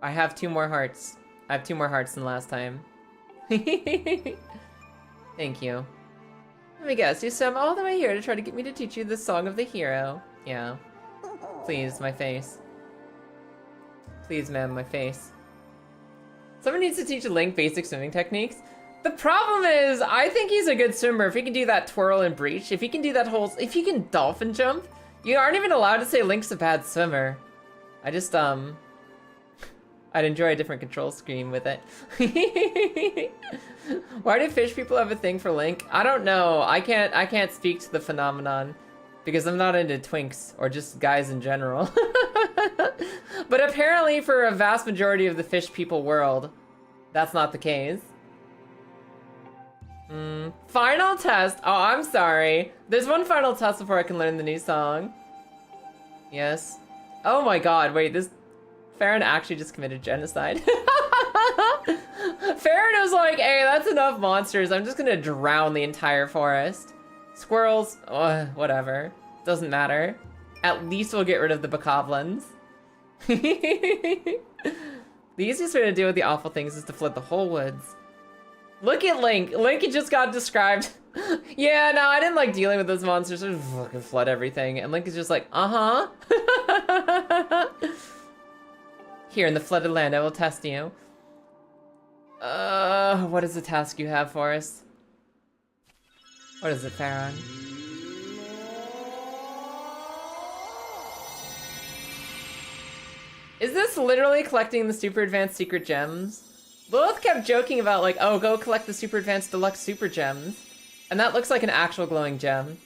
I have 2 more hearts. I have 2 more hearts than last time. Thank you. Let me guess, you swam all the way here to try to get me to teach you the song of the hero. Yeah. Please, my face. Please, ma'am, my face. Someone needs to teach Link basic swimming techniques. The problem is, I think he's a good swimmer if he can do that twirl and breach. If he can do that whole, if he can dolphin jump, you aren't even allowed to say Link's a bad swimmer. I just, I'd enjoy a different control scheme with it. Why do fish people have a thing for Link? I don't know. I can't speak to the phenomenon because I'm not into twinks or just guys in general. But apparently for a vast majority of the fish people world, that's not the case. Final test. Oh, I'm sorry. There's one final test before I can learn the new song. Yes. Oh my god, wait, this... Farron actually just committed genocide. Farron was like, hey, that's enough monsters. I'm just gonna drown the entire forest. Squirrels, whatever. Doesn't matter. At least we'll get rid of the bokoblins. The easiest way to deal with the awful things is to flood the whole woods. Look at Link. Link just got described. Yeah, no, I didn't like dealing with those monsters. They just fucking flood everything. And Link is just like, uh-huh. Here in the flooded land, I will test you. What is the task you have for us? What is it, Farron? Is this literally collecting the super advanced secret gems? Lilith kept joking about like, oh, go collect the super advanced deluxe super gems. And that looks like an actual glowing gem.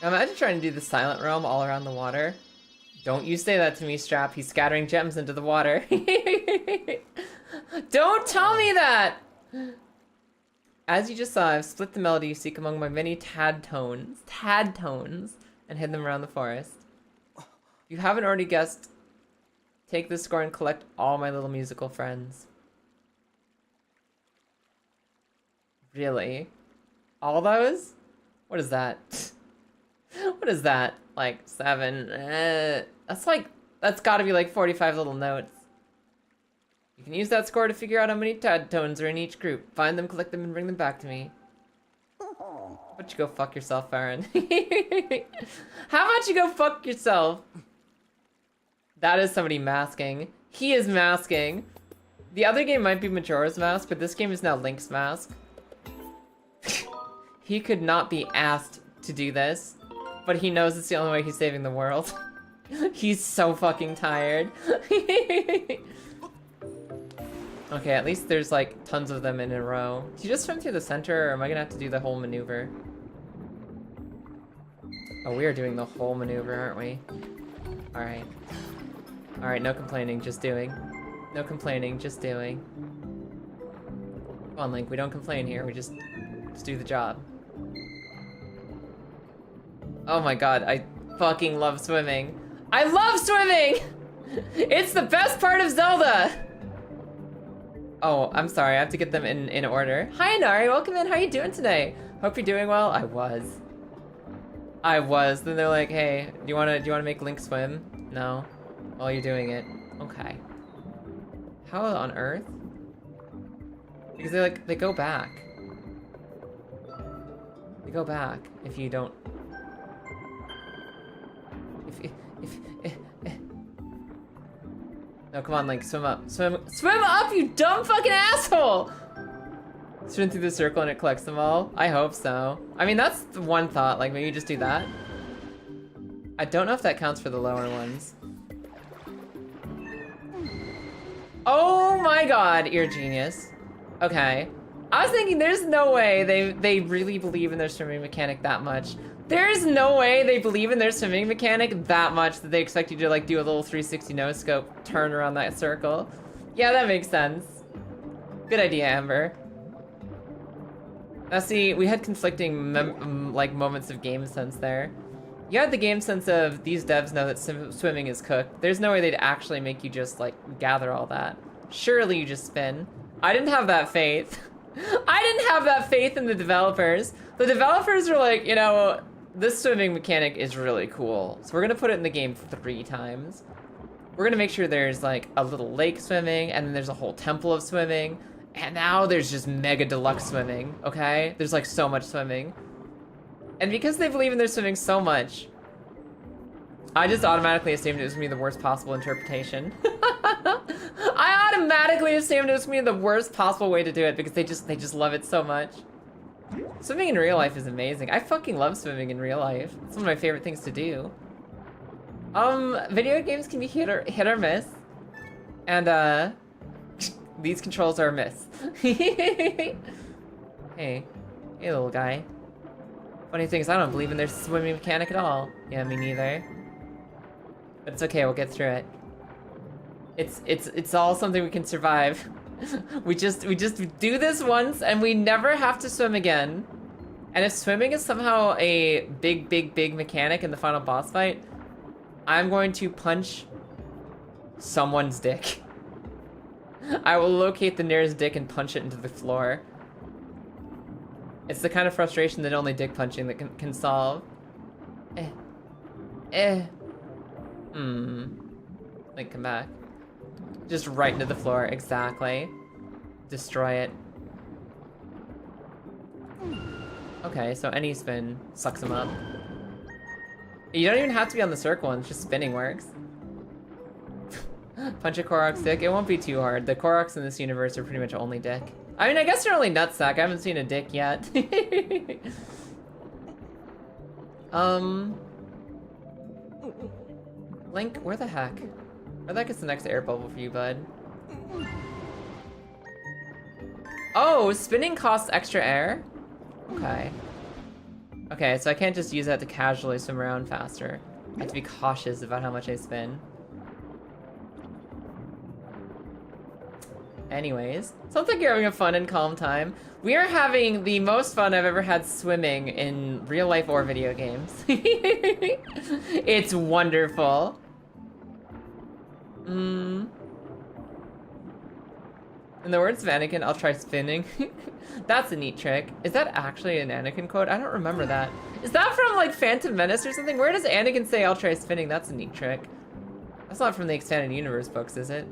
Now imagine trying to do the silent realm all around the water. Don't you say that to me, Strap. He's scattering gems into the water. Don't tell me that! As you just saw, I've split the melody you seek among my many tad tones, and hid them around the forest. If you haven't already guessed, take this score and collect all my little musical friends. Really? All those? What is that? What is that? Like 7? That's gotta be like 45 little notes. You can use that score to figure out how many tad tones are in each group. Find them, collect them, and bring them back to me. How about you go fuck yourself, Farron? How about you go fuck yourself? That is somebody masking. He is masking. The other game might be Majora's Mask, but this game is now Link's Mask. He could not be asked to do this, but he knows it's the only way he's saving the world. He's so fucking tired. Okay, at least there's like tons of them in a row. Do you just swim through the center, or am I gonna have to do the whole maneuver? Oh, we are doing the whole maneuver, aren't we? Alright. Alright, no complaining, just doing. No complaining, just doing. Come on, Link, we don't complain here, we just do the job. Oh my god, I fucking love swimming. I love swimming! It's the best part of Zelda! Oh, I'm sorry, I have to get them in order. Hi, Nari, welcome in, how are you doing today? Hope you're doing well. I was. Then they're like, hey, do you wanna make Link swim? No? Well, you're doing it. Okay. How on earth? Because they go back. They go back if you don't... No, come on, Link, swim up. Swim up, you dumb fucking asshole! Swim through the circle and it collects them all? I hope so. I mean, that's the one thought, like maybe just do that. I don't know if that counts for the lower ones. Oh my god, you're a genius. Okay. I was thinking there's no way they really believe in their swimming mechanic that much. There's no way they believe in their swimming mechanic that much that they expect you to like do a little 360 no-scope turn around that circle. Yeah, that makes sense. Good idea, Amber. Now see, we had conflicting like moments of game sense there. You had the game sense of these devs know that swimming is cooked. There's no way they'd actually make you just like gather all that. Surely you just spin. I didn't have that faith. I didn't have that faith in the developers. The developers were like, you know, this swimming mechanic is really cool. So we're gonna put it in the game 3 times. We're gonna make sure there's like a little lake swimming, and then there's a whole temple of swimming, and now there's just mega deluxe swimming, okay? There's like so much swimming. And because they believe in their swimming so much, I just automatically assumed it was gonna be the worst possible interpretation. I automatically assumed it was gonna be the worst possible way to do it because they just love it so much. Swimming in real life is amazing. I fucking love swimming in real life. It's one of my favorite things to do. Video games can be hit or miss. And, these controls are a miss. Hey, little guy. Funny thing is, I don't believe in their swimming mechanic at all. Yeah, me neither. But it's okay, we'll get through it. It's all something we can survive. We just do this once and we never have to swim again. And if swimming is somehow a big mechanic in the final boss fight, I'm going to punch someone's dick. I will locate the nearest dick and punch it into the floor. It's the kind of frustration that only dick punching that can solve. Like, come back. Just right into the floor, exactly. Destroy it. Okay, so any spin sucks him up. You don't even have to be on the circle ones, just spinning works. Punch a Korok's dick, it won't be too hard. The Koroks in this universe are pretty much only dick. I mean, I guess they're only nutsack, I haven't seen a dick yet. Link, where the heck? Where the heck is the next air bubble for you, bud? Oh, spinning costs extra air? Okay. Okay, so I can't just use that to casually swim around faster. I have to be cautious about how much I spin. Anyways, sounds like you're having a fun and calm time. We are having the most fun I've ever had swimming in real life or video games. It's wonderful. In the words of Anakin, I'll try spinning. That's a neat trick. Is that actually an Anakin quote? I don't remember that. Is that from like Phantom Menace or something? Where does Anakin say, I'll try spinning? That's a neat trick. That's not from the Expanded Universe books, is it?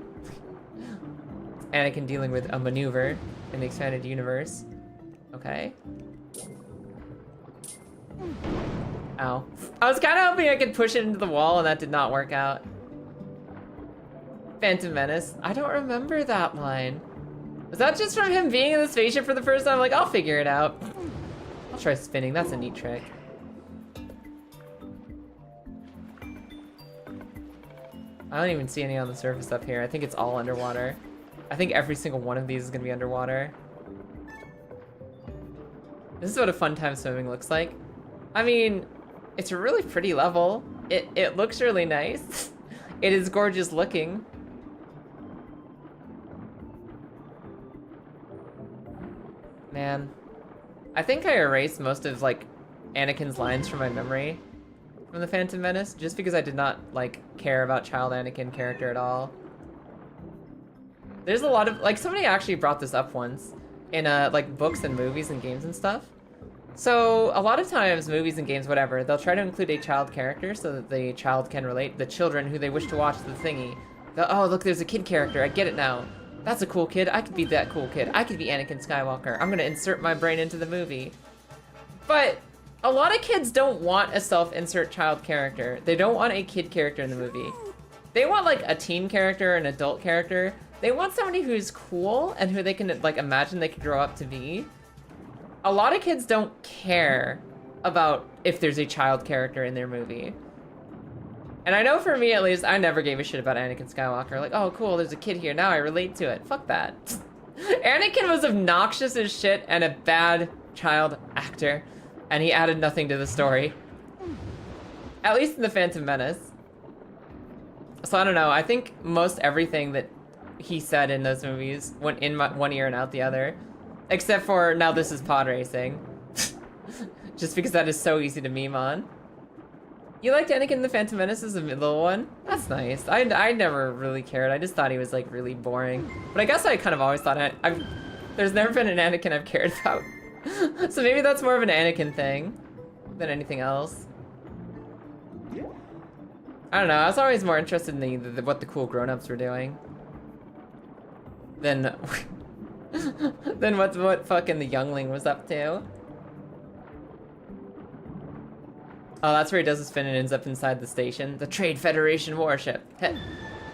Anakin dealing with a maneuver in the Expanded Universe. Okay. Ow. I was kind of hoping I could push it into the wall and that did not work out. Phantom Menace. I don't remember that line. Was that just from him being in the spaceship for the first time? Like, I'll figure it out. I'll try spinning. That's a neat trick. I don't even see any on the surface up here. I think it's all underwater. I think every single one of these is gonna be underwater. This is what a fun time swimming looks like. I mean, it's a really pretty level. It looks really nice. It is gorgeous looking. Man, I think I erased most of like Anakin's lines from my memory from the Phantom Menace, just because I did not like care about child Anakin character at all. There's a lot of like somebody actually brought this up once in like books and movies and games and stuff. So a lot of times movies and games, whatever, they'll try to include a child character so that the child can relate, the children who they wish to watch the thingy. Oh, look, there's a kid character. I get it now. That's a cool kid. I could be that cool kid. I could be Anakin Skywalker. I'm gonna insert my brain into the movie. But a lot of kids don't want a self-insert child character. They don't want a kid character in the movie. They want like a teen character, an adult character. They want somebody who's cool and who they can like imagine they could grow up to be. A lot of kids don't care about if there's a child character in their movie. And I know for me at least, I never gave a shit about Anakin Skywalker. Like, oh cool, there's a kid here, now I relate to it. Fuck that. Anakin was obnoxious as shit and a bad child actor. And he added nothing to the story. At least in the Phantom Menace. So I don't know, I think most everything that he said in those movies went in one ear and out the other. Except for, now this is pod racing. Just because that is so easy to meme on. You liked Anakin in the Phantom Menace as a little one? That's nice. I never really cared. I just thought he was like really boring. But I guess I kind of always thought there's never been an Anakin I've cared about. So maybe that's more of an Anakin thing than anything else. I don't know. I was always more interested in what the cool grown-ups were doing than than what fucking the youngling was up to. Oh, that's where he does his spin and ends up inside the station. The Trade Federation warship. Heh.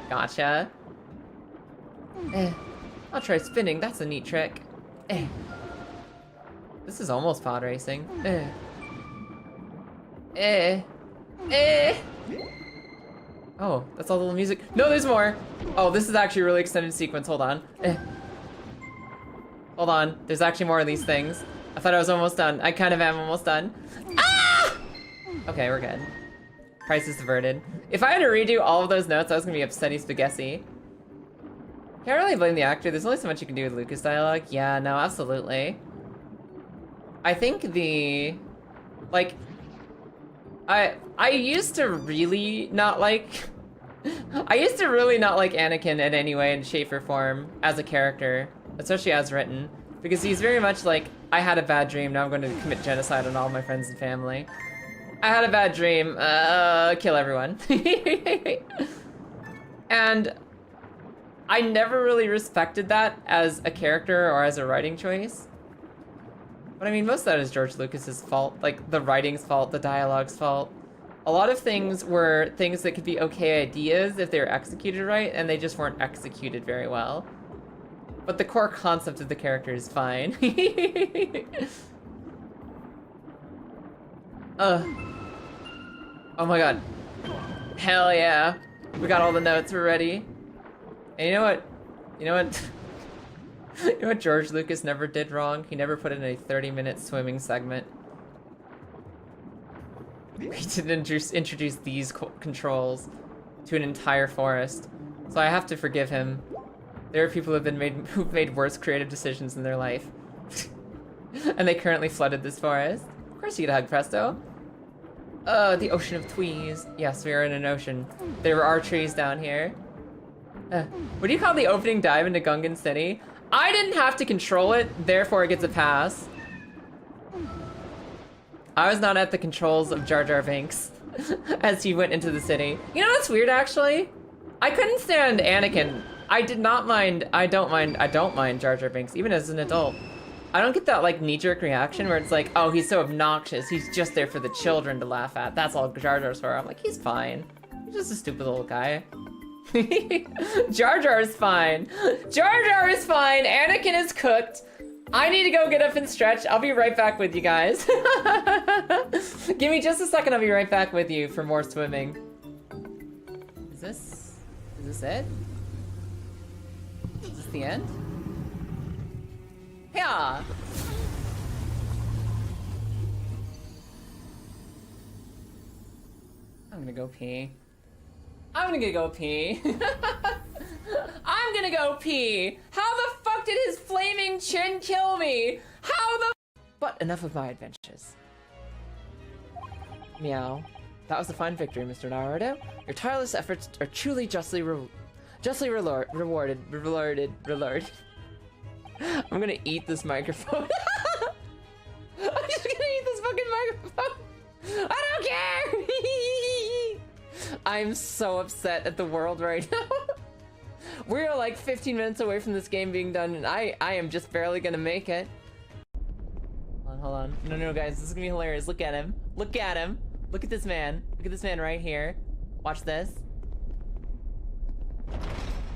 Gotcha. I'll try spinning. That's a neat trick. This is almost pod racing. Oh, that's all the music. No, there's more. Oh, this is actually a really extended sequence. Hold on. Hold on. There's actually more of these things. I thought I was almost done. I kind of am almost done. Ah! Okay, we're good. Crisis averted. If I had to redo all of those notes, I was gonna be upsetty spaghetti. Can't really blame the actor. There's only so much you can do with Lucas dialogue. Yeah, no, absolutely. I think like, I used to really not like Anakin in any way in shape or form as a character, especially as written, because he's very much like, I had a bad dream, now I'm going to commit genocide on all my friends and family. I had a bad dream. Kill everyone. And I never really respected that as a character or as a writing choice. But I mean, most of that is George Lucas's fault. Like, the writing's fault, the dialogue's fault. A lot of things were things that could be okay ideas if they were executed right, and they just weren't executed very well. But the core concept of the character is fine. Oh my god. Hell yeah. We got all the notes, we're ready. And you know what? You know what? You know what George Lucas never did wrong? He never put in a 30-minute swimming segment. He didn't introduce these controls to an entire forest. So I have to forgive him. There are people who've made worse creative decisions in their life. And they currently flooded this forest. Of course you get a hug, Presto. The ocean of Tweez. Yes, we are in an ocean. There are trees down here. What do you call the opening dive into Gungan City? I didn't have to control it, therefore it gets a pass. I was not at the controls of Jar Jar Binks as he went into the city. You know what's weird, actually? I couldn't stand Anakin. I don't mind Jar Jar Binks, even as an adult. I don't get that, like, knee-jerk reaction where it's like, oh, he's so obnoxious, he's just there for the children to laugh at. That's all Jar Jar's for. I'm like, he's fine. He's just a stupid little guy. Jar Jar is fine. Jar Jar is fine. Anakin is cooked. I need to go get up and stretch. I'll be right back with you guys. Give me just a second. I'll be right back with you for more swimming. Is this it? Is this the end? Yeah. I'm gonna go pee. I'm gonna go pee. I'm gonna go pee. How the fuck did his flaming chin kill me? How the? But enough of my adventures. Meow. That was a fine victory, Mr. Naruto. Your tireless efforts are truly justly rewarded. I'm gonna eat this microphone. I'm just gonna eat this fucking microphone. I don't care. I'm so upset at the world right now. We're like 15 minutes away from this game being done, and I am just barely gonna make it. Hold on. No, guys, this is gonna be hilarious. Look at him. Look at him. Look at this man. Look at this man right here. Watch this.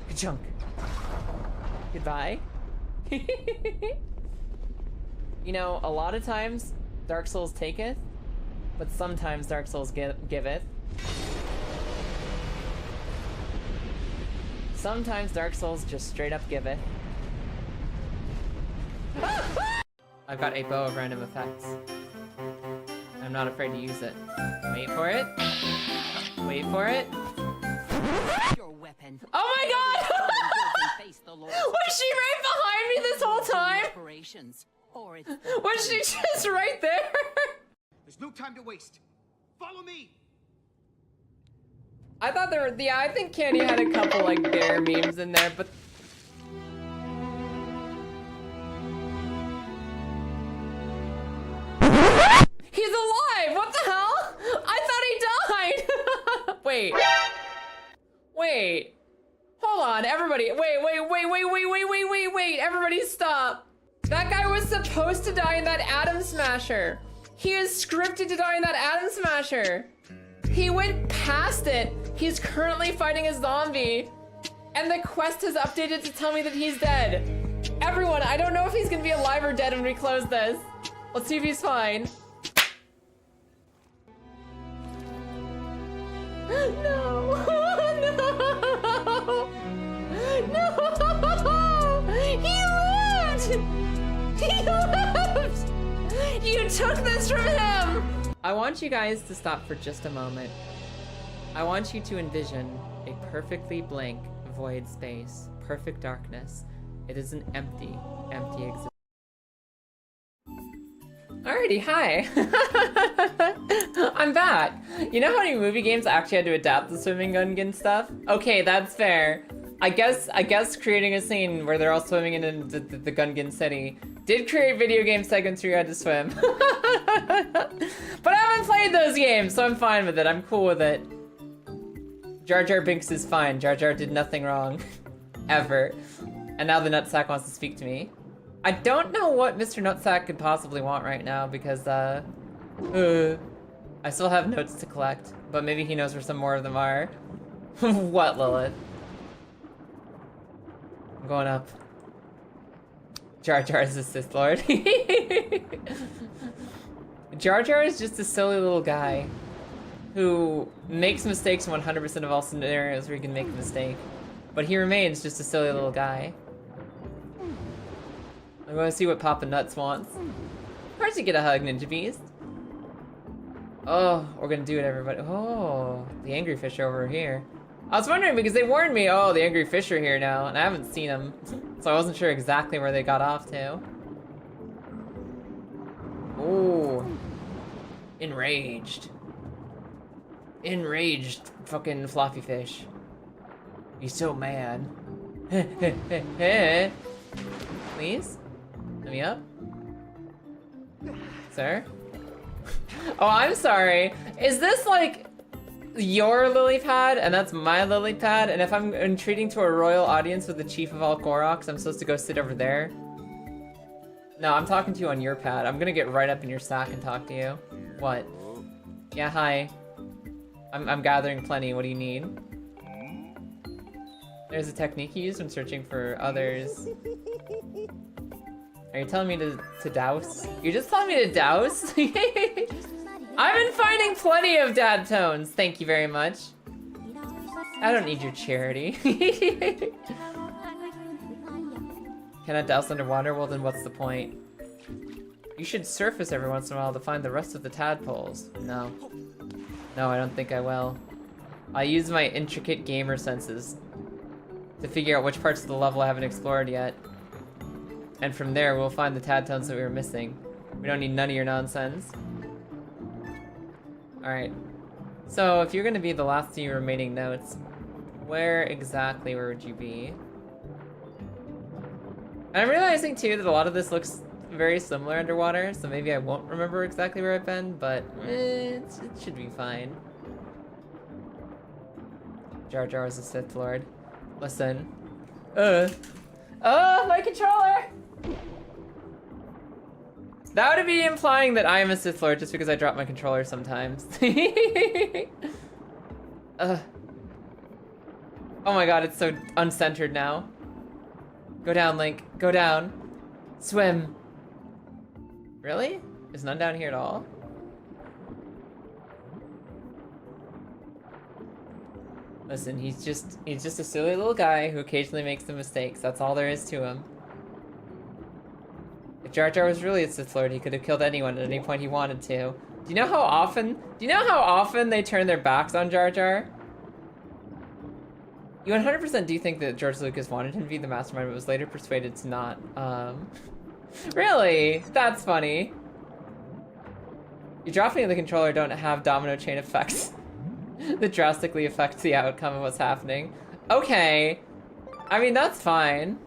Good chunk. Goodbye. You know, a lot of times Dark Souls taketh, but sometimes Dark Souls giveth. Sometimes Dark Souls just straight up giveth. I've got a bow of random effects. I'm not afraid to use it. Wait for it. Wait for it. Your weapon. Oh my god! Was she right behind me this whole time? Was she just right there? There's no time to waste. Follow me. I thought there were, yeah, I think Candy had a couple like bear memes in there, but he's alive! What the hell? I thought he died! Wait. Hold on, everybody. Wait. Everybody stop. That guy was supposed to die in that Atom Smasher. He is scripted to die in that Atom Smasher. He went past it. He's currently fighting a zombie. And the quest has updated to tell me that he's dead. Everyone, I don't know if he's gonna be alive or dead when we close this. Let's see if he's fine. No. He lived! He lived! You took this from him! I want you guys to stop for just a moment. I want you to envision a perfectly blank void space, perfect darkness. It is an empty existence. Alrighty, hi. I'm back. You know how many movie games actually had to adapt the swimming Gungan stuff? Okay, that's fair. I guess creating a scene where they're all swimming in the Gungan city did create video game segments where you had to swim. But I haven't played those games, so I'm fine with it. I'm cool with it. Jar Jar Binks is fine. Jar Jar did nothing wrong. Ever. And now the Nutsack wants to speak to me. I don't know what Mr. Nutsack could possibly want right now because, I still have notes to collect, but maybe he knows where some more of them are. What, Lilith? I'm going up. Jar Jar is the Sith Lord. Jar Jar is just a silly little guy who makes mistakes in 100% of all scenarios where he can make a mistake. But he remains just a silly little guy. I'm going to see what Papa Nuts wants. Of course you get a hug, Ninja Beast. Oh, we're gonna do it, everybody. Oh, the angry fish are over here. I was wondering because they warned me, oh, the angry fish are here now, and I haven't seen them. So I wasn't sure exactly where they got off to. Oh. Enraged. Enraged fucking floppy fish. He's so mad. Please? Let me up? Sir? Oh, I'm sorry. Is this like your lily pad and that's my lily pad? And if I'm entreating to a royal audience with the chief of all Koroks, I'm supposed to go sit over there? No, I'm talking to you on your pad. I'm gonna get right up in your sack and talk to you. What? Yeah, hi. I'm gathering plenty. What do you need? There's a technique you use when searching for others. Are you telling me to douse? You're just telling me to douse? I've been finding plenty of dad tones. Thank you very much. I don't need your charity. Can I douse underwater? Well, then what's the point? You should surface every once in a while to find the rest of the tadpoles. No. No, I don't think I will. I use my intricate gamer senses to figure out which parts of the level I haven't explored yet. And from there, we'll find the tad tones that we were missing. We don't need none of your nonsense. Alright. So, if you're gonna be the last of your remaining notes, where exactly would you be? And I'm realizing, too, that a lot of this looks very similar underwater, so maybe I won't remember exactly where I've been, but it should be fine. Jar Jar is a Sith Lord. Listen. Oh, my controller! That would be implying that I am a Sith Lord just because I drop my controller sometimes. Oh my god, it's so uncentered now. Go down, Link. Go down. Swim. Really? There's none down here at all? Listen, he's just a silly little guy who occasionally makes some mistakes. That's all there is to him. If Jar Jar was really a Sith Lord, he could have killed anyone at any point he wanted to. Do you know how often they turn their backs on Jar Jar? You 100% do think that George Lucas wanted him to be the mastermind, but was later persuaded to not. Really? That's funny. You dropping the controller don't have domino chain effects that drastically affect the outcome of what's happening. Okay. I mean, that's fine.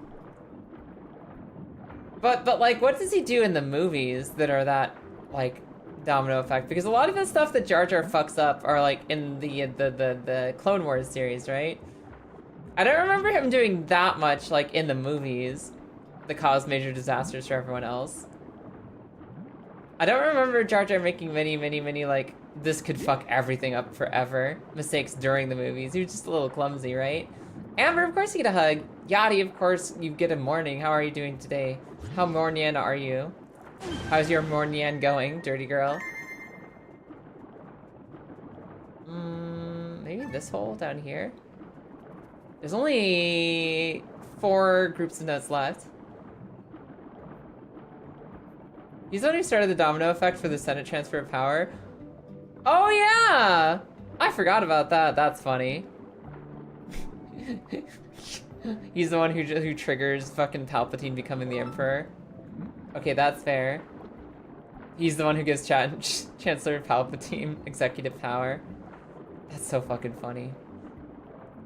But like, what does he do in the movies that are that, like, domino effect? Because a lot of the stuff that Jar Jar fucks up are, like, in the Clone Wars series, right? I don't remember him doing that much, like, in the movies that cause major disasters for everyone else. I don't remember Jar Jar making many, like, this could fuck everything up forever mistakes during the movies. He was just a little clumsy, right? Amber, of course you get a hug. Yachty, of course you get a morning. How are you doing today? How mornian are you? How's your mornian going, dirty girl? Maybe this hole down here? There's only 4 groups of notes left. He's the one who started the domino effect for the Senate transfer of power. Oh yeah! I forgot about that. That's funny. He's the one who triggers fucking Palpatine becoming the Emperor. Okay, that's fair. He's the one who gives Chancellor Palpatine executive power. That's so fucking funny.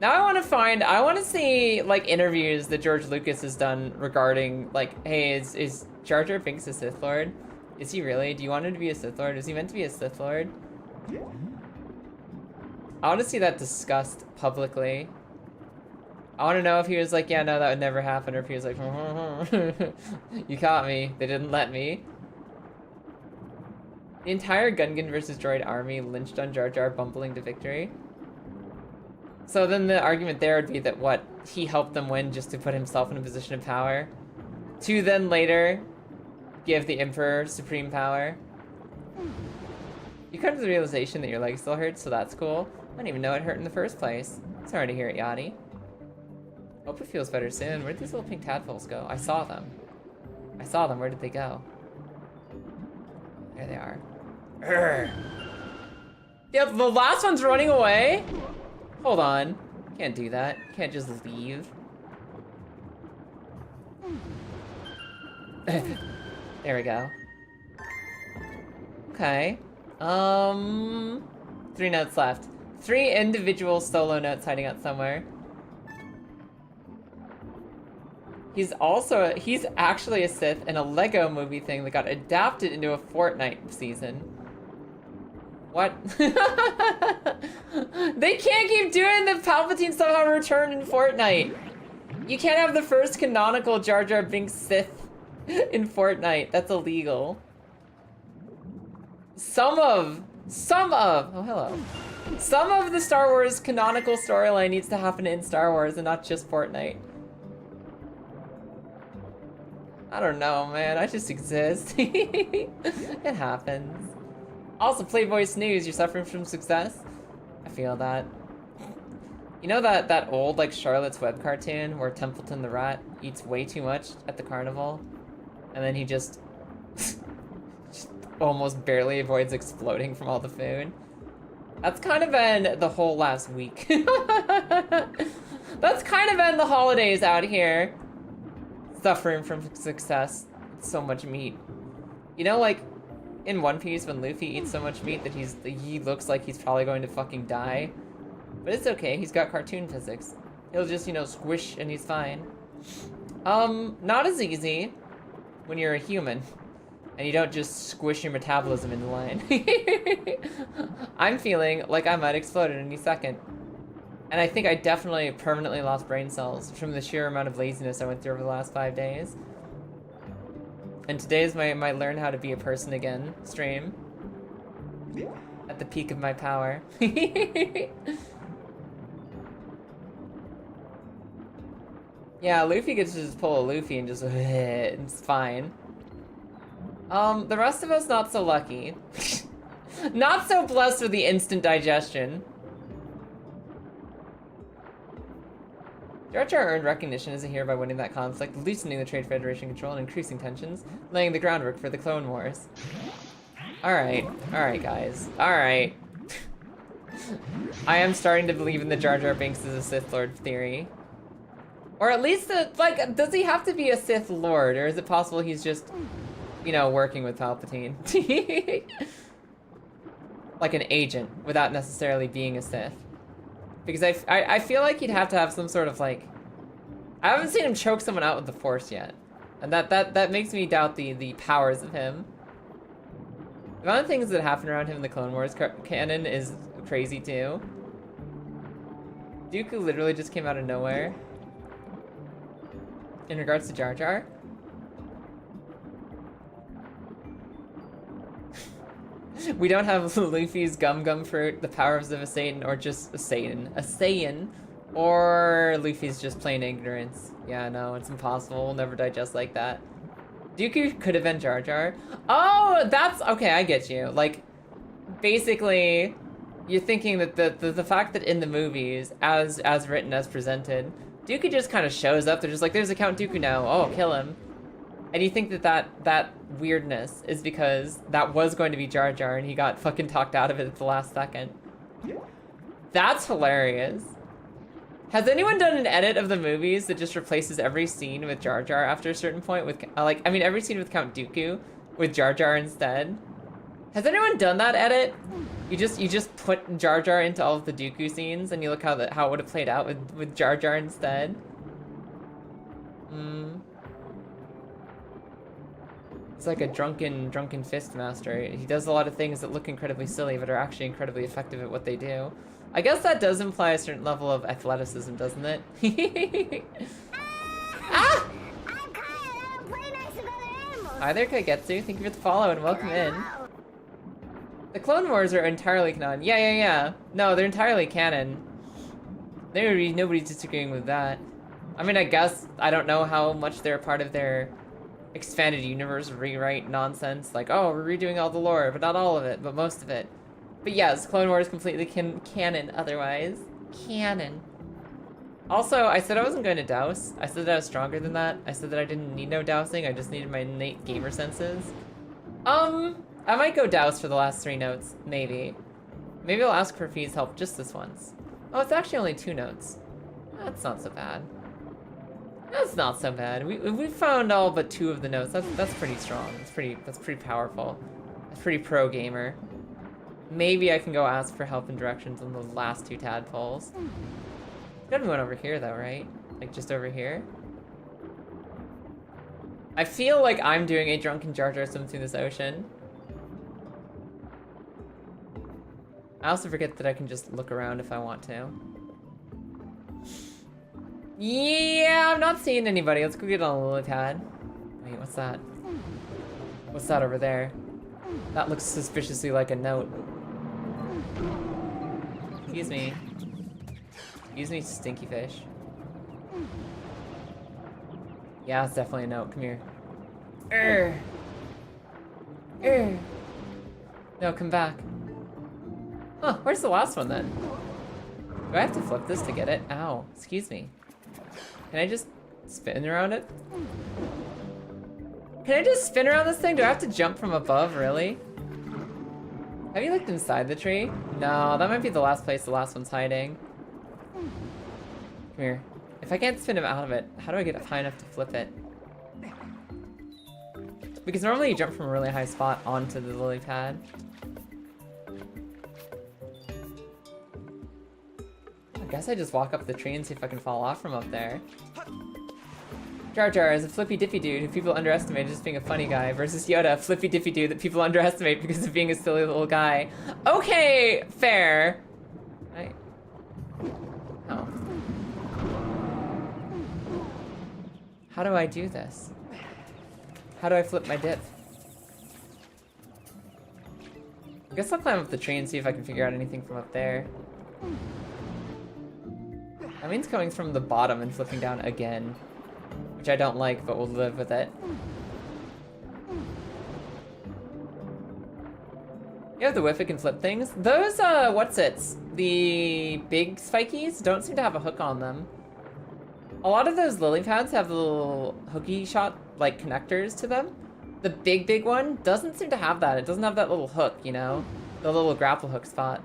Now I want to see, like, interviews that George Lucas has done regarding, like, hey, is Jar Jar Binks a Sith Lord? Is he really? Do you want him to be a Sith Lord? Is he meant to be a Sith Lord? I want to see that discussed publicly. I want to know if he was like, yeah, no, that would never happen, or if he was like, you caught me, they didn't let me. The entire Gungan versus Droid army lynched on Jar Jar, bumbling to victory. So then the argument there would be that what, he helped them win just to put himself in a position of power, to then later give the Emperor supreme power. You come to the realization that your leg still hurts, so that's cool. I didn't even know it hurt in the first place. Sorry to hear it, Yachty. Hope it feels better soon. Where'd these little pink tadpoles go? I saw them. I saw them. Where did they go? There they are. Urgh. Yeah, the last one's running away? Hold on. Can't do that. Can't just leave. There we go. Okay. 3 notes left. 3 individual solo notes hiding out somewhere. He's actually a Sith in a Lego movie thing that got adapted into a Fortnite season. What? They can't keep doing the Palpatine somehow returned in Fortnite. You can't have the first canonical Jar Jar Binks Sith in Fortnite. That's illegal. Oh, hello. Some of the Star Wars canonical storyline needs to happen in Star Wars and not just Fortnite. I don't know, man. I just exist. It happens. Also, Playboy Snooze, you're suffering from success? I feel that. You know that old, like, Charlotte's Web cartoon where Templeton the Rat eats way too much at the carnival? And then he just almost barely avoids exploding from all the food? That's kind of been the whole last week. That's kind of been the holidays out here. Suffering from success. So much meat. You know, like, in One Piece when Luffy eats so much meat that he looks like he's probably going to fucking die. But it's okay, he's got cartoon physics. He'll just, you know, squish and he's fine. Not as easy when you're a human and you don't just squish your metabolism into line. I'm feeling like I might explode at any second. And I think I definitely permanently lost brain cells from the sheer amount of laziness I went through over the last 5 days. And today is my learn how to be a person again stream. At the peak of my power. Yeah, Luffy gets to just pull a Luffy and just it's fine. The rest of us not so lucky. Not so blessed with the instant digestion. Jar Jar earned recognition as a hero by winning that conflict, loosening the Trade Federation control and increasing tensions, laying the groundwork for the Clone Wars. Alright, guys. Alright. I am starting to believe in the Jar Jar Binks as a Sith Lord theory. Or at least, like, does he have to be a Sith Lord, or is it possible he's just, you know, working with Palpatine? Like an agent, without necessarily being a Sith. Because I feel like he'd have to have some sort of, like... I haven't seen him choke someone out with the Force yet. And that makes me doubt the powers of him. The amount of things that happen around him in the Clone Wars canon is crazy, too. Dooku literally just came out of nowhere. In regards to Jar Jar. We don't have Luffy's Gum Fruit, the powers of a Satan, or just a Saiyan, or Luffy's just plain ignorance. Yeah, no, it's impossible. We'll never digest like that. Dooku could have been Jar Jar. Oh, that's okay. I get you. Like, basically, you're thinking that the fact that in the movies, as written, as presented, Dooku just kind of shows up. They're just like, there's a Count Dooku now. Oh, kill him. And you think that weirdness is because that was going to be Jar Jar and he got fucking talked out of it at the last second. That's hilarious. Has anyone done an edit of the movies that just replaces every scene with Jar Jar after a certain point with, every scene with Count Dooku with Jar Jar instead? Has anyone done that edit? You just put Jar Jar into all of the Dooku scenes, and you look how it would have played out with Jar Jar instead. It's like a drunken fist master. He does a lot of things that look incredibly silly, but are actually incredibly effective at what they do. I guess that does imply a certain level of athleticism, doesn't it? Ah! Hi there, Kaigetsu. Thank you for the follow and welcome in. The Clone Wars are entirely canon. Yeah. No, they're entirely canon. Nobody's disagreeing with that. I mean, I guess I don't know how much they're part of their expanded universe rewrite nonsense. Like, oh, we're redoing all the lore, but not all of it, but most of it. But yes, Clone Wars completely canon otherwise. Canon. Also, I said I wasn't going to douse. I said that I was stronger than that. I said that I didn't need no dousing. I just needed my innate gamer senses. I might go douse for the last 3 notes. Maybe. Maybe I'll ask for Fee's help just this once. Oh, it's actually only 2 notes. That's not so bad. That's not so bad. We found all but 2 of the notes. That's pretty strong. That's pretty powerful. That's pretty pro gamer. Maybe I can go ask for help and directions on the last 2 tadpoles. There's gotta be one over here though, right? Like just over here? I feel like I'm doing a drunken Jar Jar swim through this ocean. I also forget that I can just look around if I want to. Yeah, I'm not seeing anybody. Let's go get on a lily pad. Wait, what's that? What's that over there? That looks suspiciously like a note. Excuse me. Excuse me, stinky fish. Yeah, it's definitely a note. Come here. No, come back. Huh, where's the last one then? Do I have to flip this to get it? Ow, excuse me. Can I just spin around it? Can I just spin around this thing? Do I have to jump from above, really? Have you looked inside the tree? No, that might be the last place the last one's hiding. Come here. If I can't spin him out of it, how do I get it high enough to flip it? Because normally you jump from a really high spot onto the lily pad. I guess I just walk up the tree and see if I can fall off from up there. Jar Jar is a flippy dippy dude who people underestimate as just being a funny guy, versus Yoda, a flippy dippy dude that people underestimate because of being a silly little guy. Okay, fair. Right. Oh. How do I do this? How do I flip my dip? I guess I'll climb up the tree and see if I can figure out anything from up there. That means coming from the bottom and flipping down again. Which I don't like, but we'll live with it. You have the whiff, it can flip things. Those, what's-its? The big spikies don't seem to have a hook on them. A lot of those lily pads have little hooky shot, like, connectors to them. The big one doesn't seem to have that. It doesn't have that little hook, you know? The little grapple hook spot.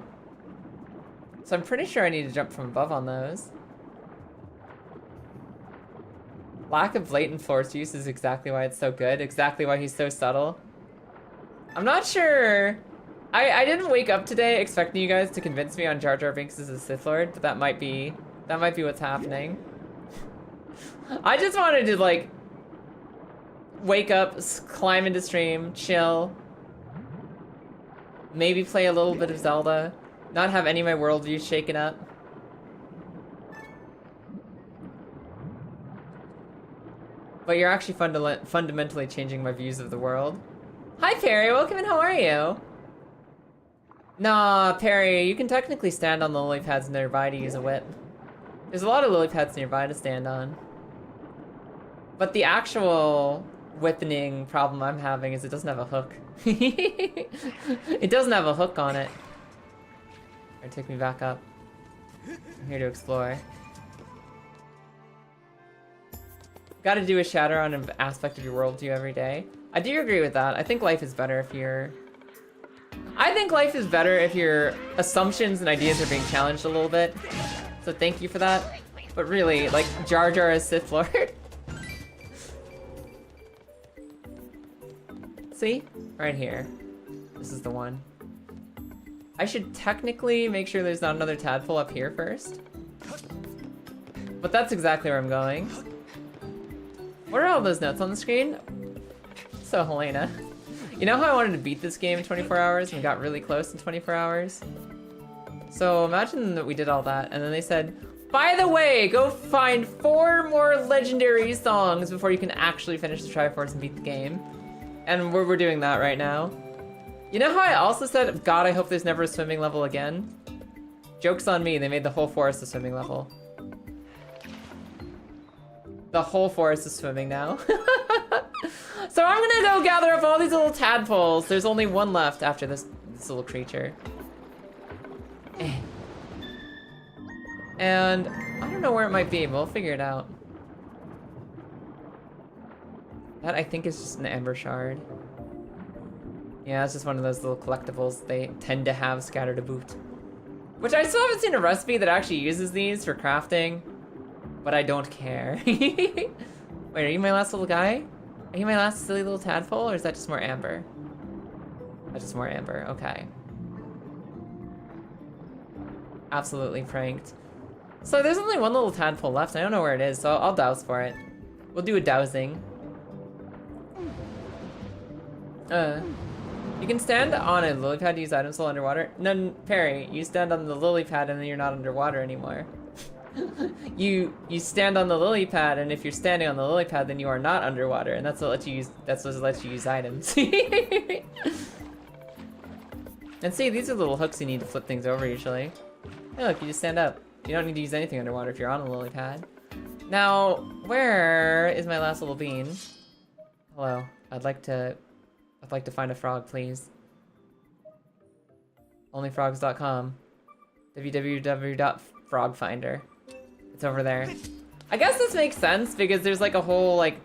So I'm pretty sure I need to jump from above on those. Lack of blatant force use is exactly why it's so good. Exactly why he's so subtle. I'm not sure. I didn't wake up today expecting you guys to convince me on Jar Jar Binks as a Sith Lord, but that might be what's happening. I just wanted to, like, wake up, climb into stream, chill, maybe play a little bit of Zelda, not have any of my worldviews shaken up. But you're actually fundamentally changing my views of the world. Hi, Perry. Welcome in. How are you? Nah, Perry. You can technically stand on the lily pads nearby to use a whip. There's a lot of lily pads nearby to stand on. But the actual whipping problem I'm having is it doesn't have a hook. It doesn't have a hook on it. Alright, take me back up. I'm here to explore. Gotta do a shatter on an aspect of your worldview every day. I do agree with that. I think life is better if your assumptions and ideas are being challenged a little bit. So thank you for that. But really, like, Jar Jar as Sith Lord. See? Right here. This is the one. I should technically make sure there's not another tadpole up here first. But that's exactly where I'm going. What are all those notes on the screen? So, Helena. You know how I wanted to beat this game in 24 hours and got really close in 24 hours? So imagine that we did all that and then they said, by the way, go find 4 more legendary songs before you can actually finish the Triforce and beat the game. And we're doing that right now. You know how I also said, God, I hope there's never a swimming level again? Joke's on me, they made the whole forest a swimming level. The whole forest is swimming now. So I'm gonna go gather up all these little tadpoles. There's only one left after this little creature. And I don't know where it might be, but we'll figure it out. That I think is just an ember shard. Yeah, it's just one of those little collectibles they tend to have scattered about. Which I still haven't seen a recipe that actually uses these for crafting, but I don't care. Wait, are you my last little guy? Are you my last silly little tadpole, or is that just more amber? That's just more amber, okay. Absolutely pranked. So there's only one little tadpole left. I don't know where it is, so I'll douse for it. We'll do a dowsing. You can stand on a lily pad to use items while underwater. No, Perry, you stand on the lily pad and then you're not underwater anymore. You stand on the lily pad, and if you're standing on the lily pad, then you are not underwater, and that's what lets you use. That's what lets you use items. And see, these are little hooks you need to flip things over usually. Hey, look, you just stand up. You don't need to use anything underwater if you're on a lily pad. Now, where is my last little bean? Hello, I'd like to find a frog, please. Onlyfrogs.com. www.frogfinder. It's over there. I guess this makes sense because there's like a whole like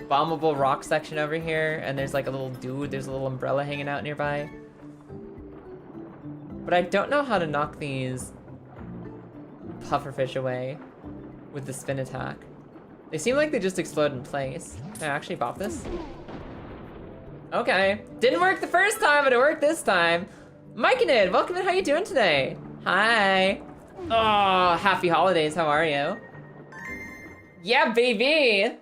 bombable rock section over here, and there's like a little dude, there's a little umbrella hanging out nearby. But I don't know how to knock these pufferfish away with the spin attack. They seem like they just explode in place. Can I actually bop this? Okay. Didn't work the first time, but it worked this time. Myconid, welcome in. How you doing today? Hi. Oh, happy holidays. How are you? Yeah, baby.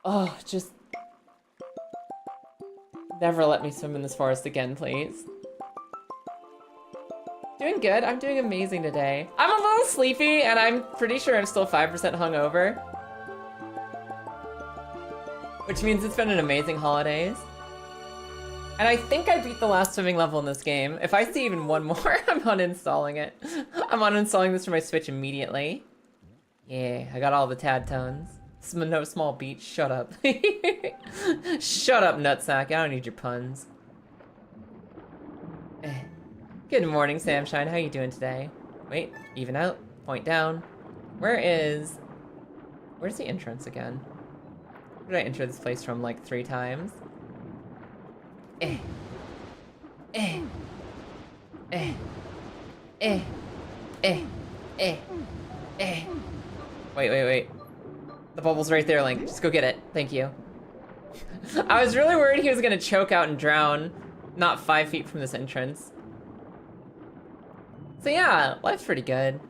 Oh, just never let me swim in this forest again, please. Doing good. I'm doing amazing today. I'm a little sleepy, and I'm pretty sure I'm still 5% hungover. Which means it's been an amazing holidays. And I think I beat the last swimming level in this game. If I see even one more, I'm uninstalling it. I'm uninstalling this from my Switch immediately. Yeah, I got all the tad tones. No small beach, shut up. Shut up, nutsack, I don't need your puns. Good morning, Samshine, how you doing today? Wait, even out, point down. Where's the entrance again? Where did I enter this place from like 3 times? Wait. The bubble's right there, Link. Just go get it. Thank you. I was really worried he was gonna choke out and drown not 5 feet from this entrance. So yeah, life's pretty good.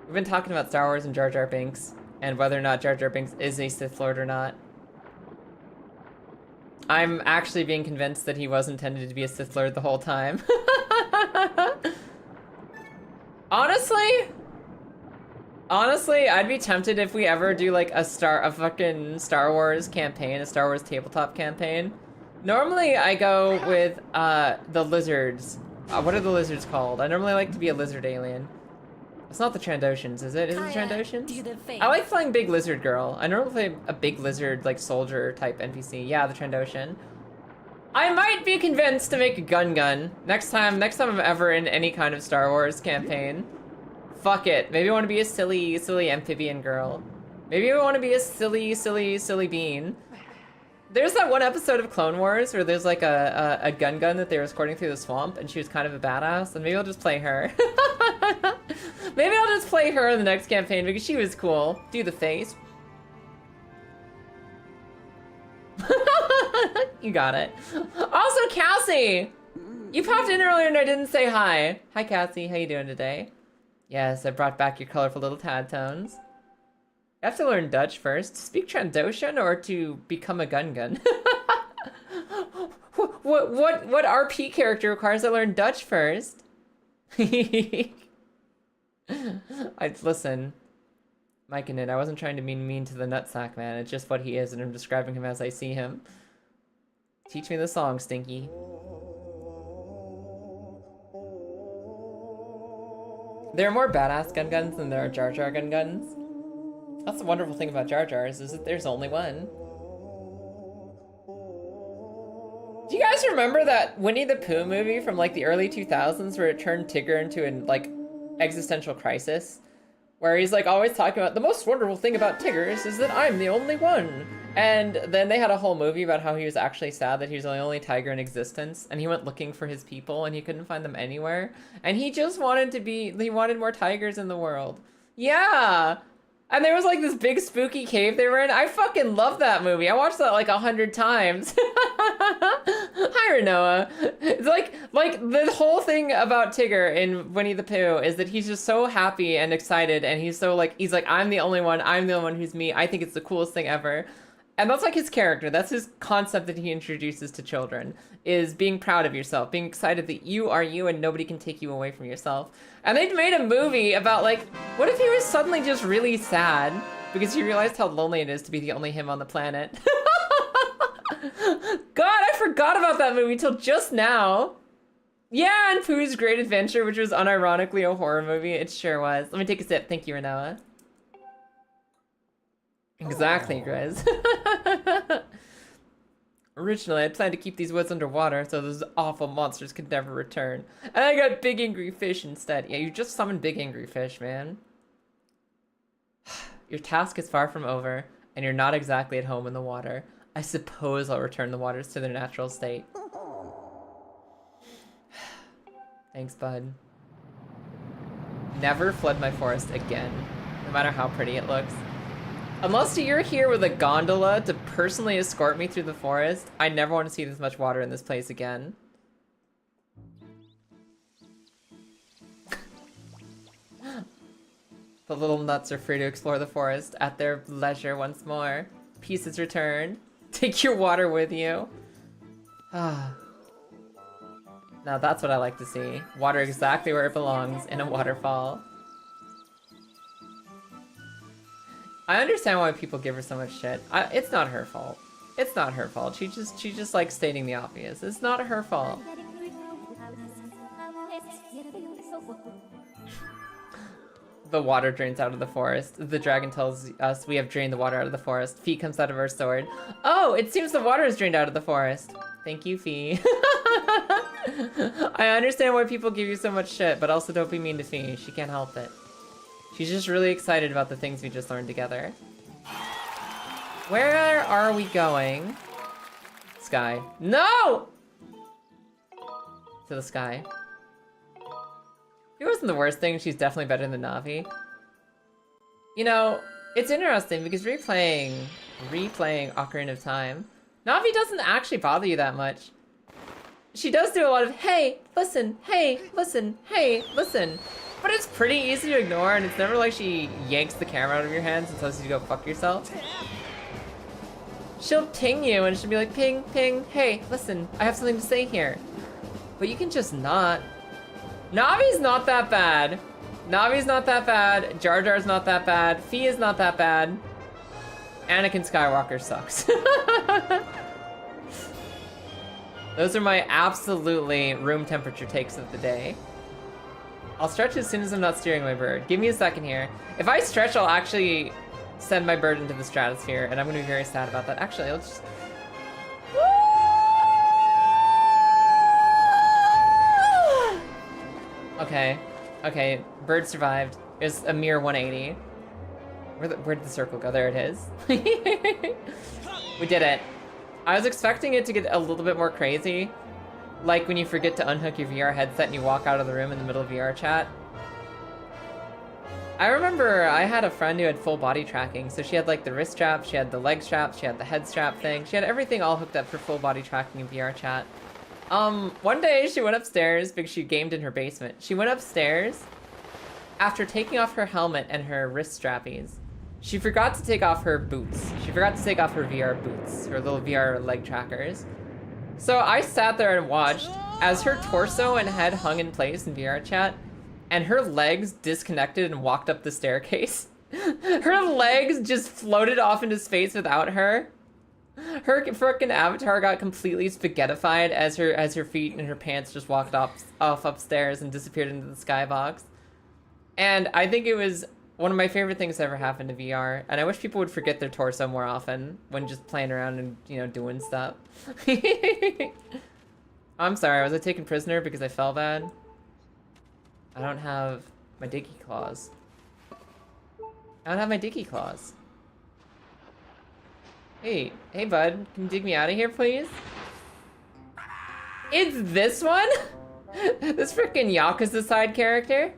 We've been talking about Star Wars and Jar Jar Binks, and whether or not Jar Jar Binks is a Sith Lord or not. I'm actually being convinced that he was intended to be a Sith Lord the whole time. Honestly, I'd be tempted if we ever do like a fucking Star Wars campaign, a Star Wars tabletop campaign. Normally I go with the lizards. What are the lizards called? I normally like to be a lizard alien. It's not the Trandoshans, is it? Is it the Trandoshans? I like playing Big Lizard Girl. I normally play a big lizard, like soldier type NPC. Yeah, the Trandoshan. I might be convinced to make a gun. Next time I'm ever in any kind of Star Wars campaign. Fuck it. Maybe I want to be a silly amphibian girl. Maybe I want to be a silly bean. There's that one episode of Clone Wars where there's like a gun that they were escorting through the swamp, and she was kind of a badass, and maybe I'll just play her. Maybe I'll just play her in the next campaign because she was cool. Do the face. You got it. Also, Cassie! You popped in earlier and I didn't say hi. Hi, Cassie. How you doing today? Yes, I brought back your colorful little tad tones. You have to learn Dutch first. To speak Trandoshan or to become a gun? What RP character requires I learn Dutch first? Listen, Mike and it, I wasn't trying to be mean to the nutsack man. It's just what he is, and I'm describing him as I see him. Teach me the song, Stinky. There are more badass guns than there are Jar Jar guns. That's the wonderful thing about Jar Jars, is that there's only one. Do you guys remember that Winnie the Pooh movie from like the early 2000s where it turned Tigger into an like existential crisis? Where he's like always talking about the most wonderful thing about Tiggers is that I'm the only one. And then they had a whole movie about how he was actually sad that he was the only tiger in existence, and he went looking for his people and he couldn't find them anywhere. And he just wanted he wanted more tigers in the world. Yeah. And there was like this big spooky cave they were in. I fucking love that movie. I watched that like 100 times. Hi, Renoa. It's like the whole thing about Tigger in Winnie the Pooh is that he's just so happy and excited, and he's like, I'm the only one who's me. I think it's the coolest thing ever. And that's like his character. That's his concept that he introduces to children, is being proud of yourself, being excited that you are you and nobody can take you away from yourself. And they made a movie about like, what if he was suddenly just really sad because he realized how lonely it is to be the only him on the planet? God, I forgot about that movie till just now. Yeah, and Pooh's Great Adventure, which was unironically a horror movie. It sure was. Let me take a sip. Thank you, Renoa. Exactly, Grizz. Originally, I planned to keep these woods underwater so those awful monsters could never return. And I got big angry fish instead. Yeah, you just summoned big angry fish, man. Your task is far from over, and you're not exactly at home in the water. I suppose I'll return the waters to their natural state. Thanks, bud. Never flood my forest again, no matter how pretty it looks. Unless you're here with a gondola to personally escort me through the forest, I never want to see this much water in this place again. The little nuts are free to explore the forest at their leisure once more. Peace is returned. Take your water with you. Ah. Now that's what I like to see. Water exactly where it belongs, in a waterfall. I understand why people give her so much shit. It's not her fault. It's not her fault. She just likes stating the obvious. It's not her fault. The water drains out of the forest. The dragon tells us we have drained the water out of the forest. Fee comes out of her sword. Oh, it seems the water is drained out of the forest. Thank you, Fee. I understand why people give you so much shit, but also don't be mean to Fee. She can't help it. She's just really excited about the things we just learned together. Where are we going? Sky. No! To the sky. It wasn't the worst thing. She's definitely better than Navi. You know, it's interesting because replaying Ocarina of Time, Navi doesn't actually bother you that much. She does do a lot of, hey, listen, hey, listen, hey, listen. But it's pretty easy to ignore, and it's never like she yanks the camera out of your hands and tells you to go fuck yourself. She'll ping you, and she'll be like, ping, ping, hey, listen, I have something to say here. But you can just not. Navi's not that bad. Navi's not that bad. Jar Jar's not that bad. Fee is not that bad. Anakin Skywalker sucks. Those are my absolutely room temperature takes of the day. I'll stretch as soon as I'm not steering my bird. Give me a second here. If I stretch, I'll actually send my bird into the stratosphere, and I'm gonna be very sad about that. Actually, I'll just... Okay, okay, bird survived. It was a mere 180. Where did the circle go? There it is. We did it. I was expecting it to get a little bit more crazy. Like when you forget to unhook your VR headset and you walk out of the room in the middle of VR chat. I remember I had a friend who had full body tracking. So she had like the wrist strap, she had the leg strap, she had the head strap thing. She had everything all hooked up for full body tracking in VR chat. One day she went upstairs because she gamed in her basement. She went upstairs after taking off her helmet and her wrist strappies. She forgot to take off her boots. She forgot to take off her VR boots, her little VR leg trackers. So I sat there and watched as her torso and head hung in place in VR chat, and her legs disconnected and walked up the staircase. Her legs just floated off into space without her. Her frickin' avatar got completely spaghettified as her feet and her pants just walked off upstairs and disappeared into the skybox. And I think it was one of my favorite things that ever happened to VR, and I wish people would forget their torso more often when just playing around and, you know, doing stuff. I'm sorry, was I taken prisoner because I fell bad? I don't have my dicky claws. I don't have my dicky claws. Hey, bud, can you dig me out of here, please? It's this one? This freaking Yakuza side character?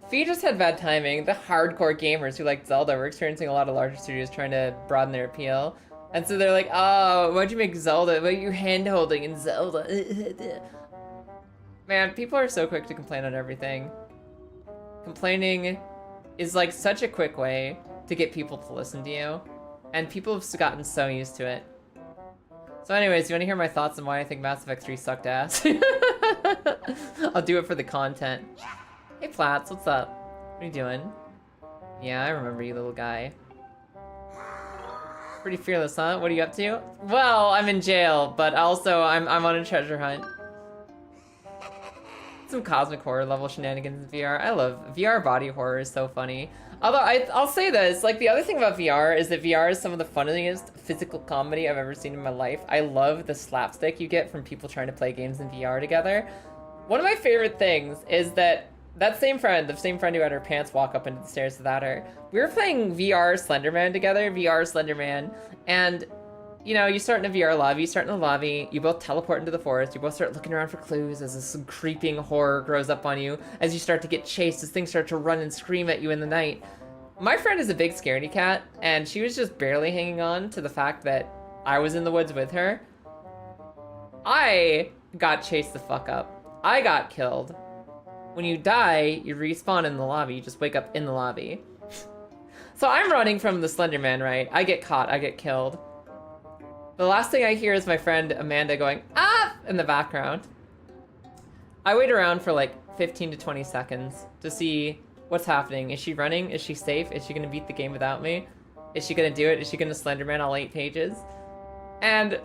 Fee just had bad timing. The hardcore gamers who like Zelda were experiencing a lot of larger studios trying to broaden their appeal. And so they're like, oh, why'd you make Zelda? Why are you hand-holding in Zelda? Man, people are so quick to complain on everything. Complaining is like such a quick way to get people to listen to you. And people have gotten so used to it. So anyways, you want to hear my thoughts on why I think Mass Effect 3 sucked ass? I'll do it for the content. Hey Flats, what's up? What are you doing? Yeah, I remember you, little guy. Pretty fearless, huh? What are you up to? Well, I'm in jail, but also I'm on a treasure hunt. Some cosmic horror level shenanigans in VR. I love VR body horror, is so funny. Although I'll say this, like the other thing about VR is that VR is some of the funniest physical comedy I've ever seen in my life. I love the slapstick you get from people trying to play games in VR together. One of my favorite things is that same friend, the same friend who had her pants walk up into the stairs without her, we were playing VR Slenderman together, VR Slenderman, and you know, you start in a VR lobby, you start in the lobby, you both teleport into the forest, you both start looking around for clues as this creeping horror grows up on you, as you start to get chased, as things start to run and scream at you in the night. My friend is a big scaredy cat, and she was just barely hanging on to the fact that I was in the woods with her. I got chased the fuck up. I got killed. When you die, you respawn in the lobby, you just wake up in the lobby. So I'm running from the Slenderman, right? I get caught, I get killed. The last thing I hear is my friend Amanda going, ah, in the background. I wait around for like 15 to 20 seconds to see what's happening. Is she running? Is she safe? Is she gonna beat the game without me? Is she gonna do it? Is she gonna Slenderman all 8 pages? And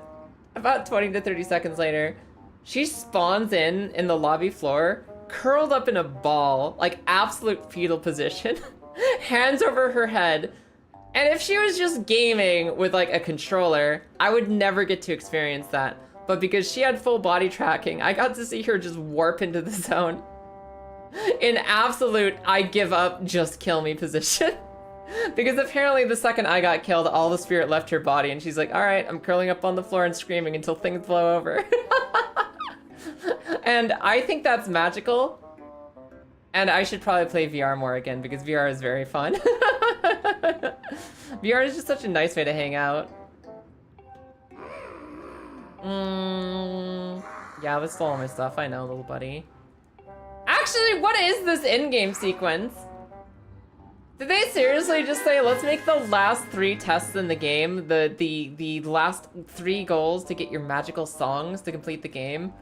about 20 to 30 seconds later, she spawns in the lobby floor, curled up in a ball, like absolute fetal position, hands over her head. And if she was just gaming with like a controller, I would never get to experience that. But because she had full body tracking, I got to see her just warp into the zone in absolute I give up, just kill me position. Because apparently the second I got killed, all the spirit left her body and she's like, all right, I'm curling up on the floor and screaming until things blow over. And I think that's magical. And I should probably play VR more again because VR is very fun. VR is just such a nice way to hang out. Yeah, let's stole all my stuff. I know, little buddy. Actually, what is this in-game sequence? Did they seriously just say, let's make the last 3 tests in the game the last 3 goals to get your magical songs to complete the game?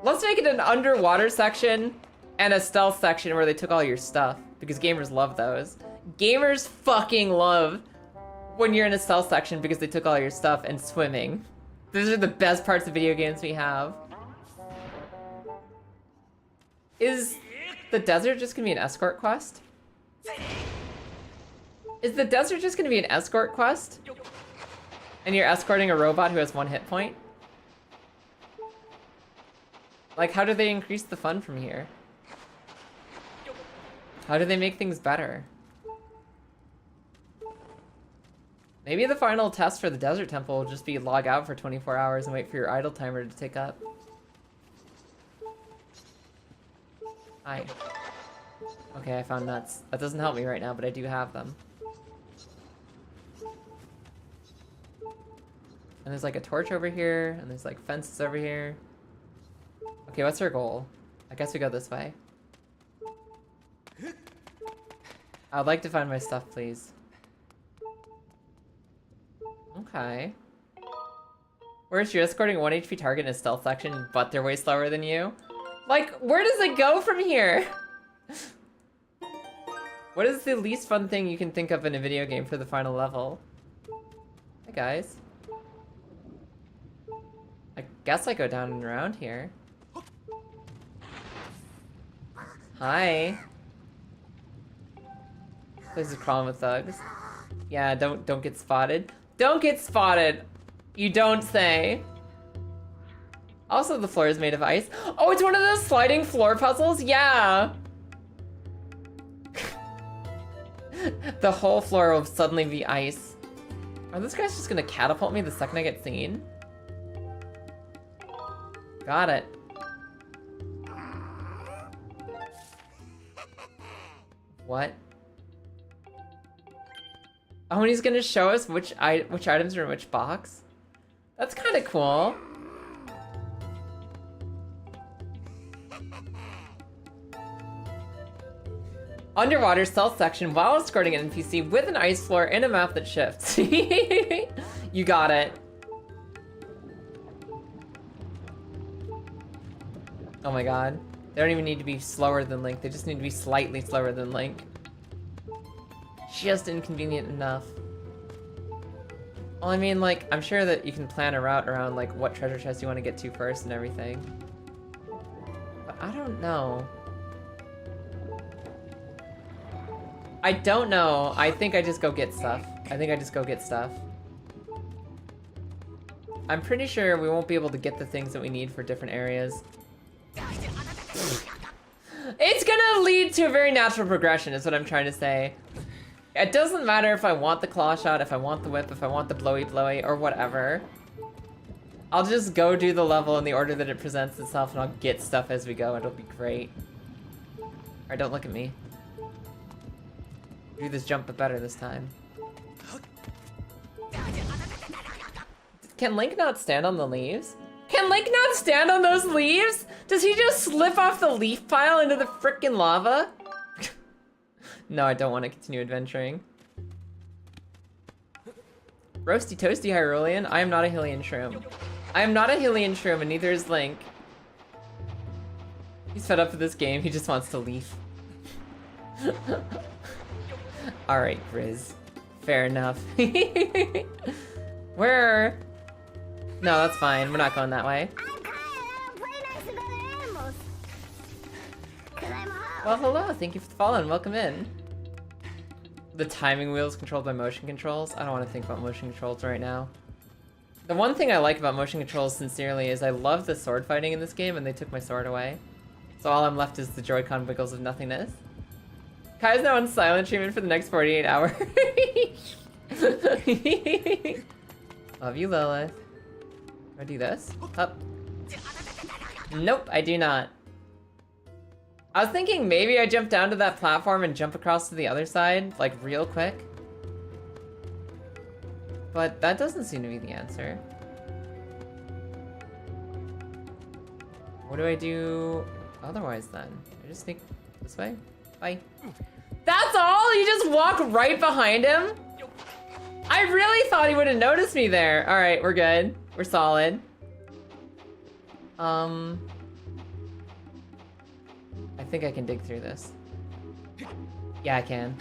Let's make it an underwater section and a stealth section where they took all your stuff, because gamers love those. Gamers fucking love when you're in a stealth section because they took all your stuff, and swimming. Those are the best parts of video games we have. Is the desert just gonna be an escort quest? Is the desert just gonna be an escort quest? And you're escorting a robot who has 1 hit point? Like, how do they increase the fun from here? How do they make things better? Maybe the final test for the desert temple will just be log out for 24 hours and wait for your idle timer to tick up. Hi. Okay, I found nuts. That doesn't help me right now, but I do have them. And there's like a torch over here, and there's like fences over here. Okay, what's our goal? I guess we go this way. I'd like to find my stuff, please. Okay. Whereas you're escorting a 1 HP target in a stealth section, but they're way slower than you? Like, where does it go from here? What is the least fun thing you can think of in a video game for the final level? Hi, guys. I guess I go down and around here. Hi. This is crawling with thugs. Yeah, don't get spotted. Don't get spotted! You don't say. Also, the floor is made of ice. Oh, it's one of those sliding floor puzzles? Yeah! The whole floor will suddenly be ice. Are those guys just gonna catapult me the second I get seen? Got it. What? Oh, and he's gonna show us which items are in which box? That's kind of cool. Underwater stealth section while escorting an NPC with an ice floor and a map that shifts. You got it. Oh my god. They don't even need to be slower than Link. They just need to be slightly slower than Link. Just inconvenient enough. Well, I mean, like, I'm sure that you can plan a route around, like, what treasure chest you want to get to first and everything. But I don't know. I don't know. I think I just go get stuff. I'm pretty sure we won't be able to get the things that we need for different areas. It's gonna lead to a very natural progression, is what I'm trying to say. It doesn't matter if I want the claw shot, if I want the whip, if I want the blowy, or whatever. I'll just go do the level in the order that it presents itself, and I'll get stuff as we go. It'll be great. Alright, don't look at me. Do this jump but better this time. Can Link not stand on the leaves? Can Link not stand on those leaves? Does he just slip off the leaf pile into the frickin' lava? No, I don't want to continue adventuring. Roasty toasty Hyrulean, I am not a Hylian shroom. I am not a Hylian shroom, and neither is Link. He's fed up with this game, he just wants to leave. Alright, Grizz. Fair enough. Where? No, that's fine. We're not going that way. Well, hello. Thank you for the follow and welcome in. The timing wheel is controlled by motion controls. I don't want to think about motion controls right now. The one thing I like about motion controls, sincerely, is I love the sword fighting in this game, and they took my sword away. So all I'm left is the Joy-Con wiggles of nothingness. Kai's now on silent treatment for the next 48 hours. Love you, Lilith. Do I do this? Up. Nope, I do not. I was thinking maybe I jump down to that platform and jump across to the other side, like real quick. But that doesn't seem to be the answer. What do I do otherwise then? I just sneak this way? Bye. That's all? You just walk right behind him? I really thought he would have noticed me there. All right, we're good. We're solid. I think I can dig through this. Yeah, I can.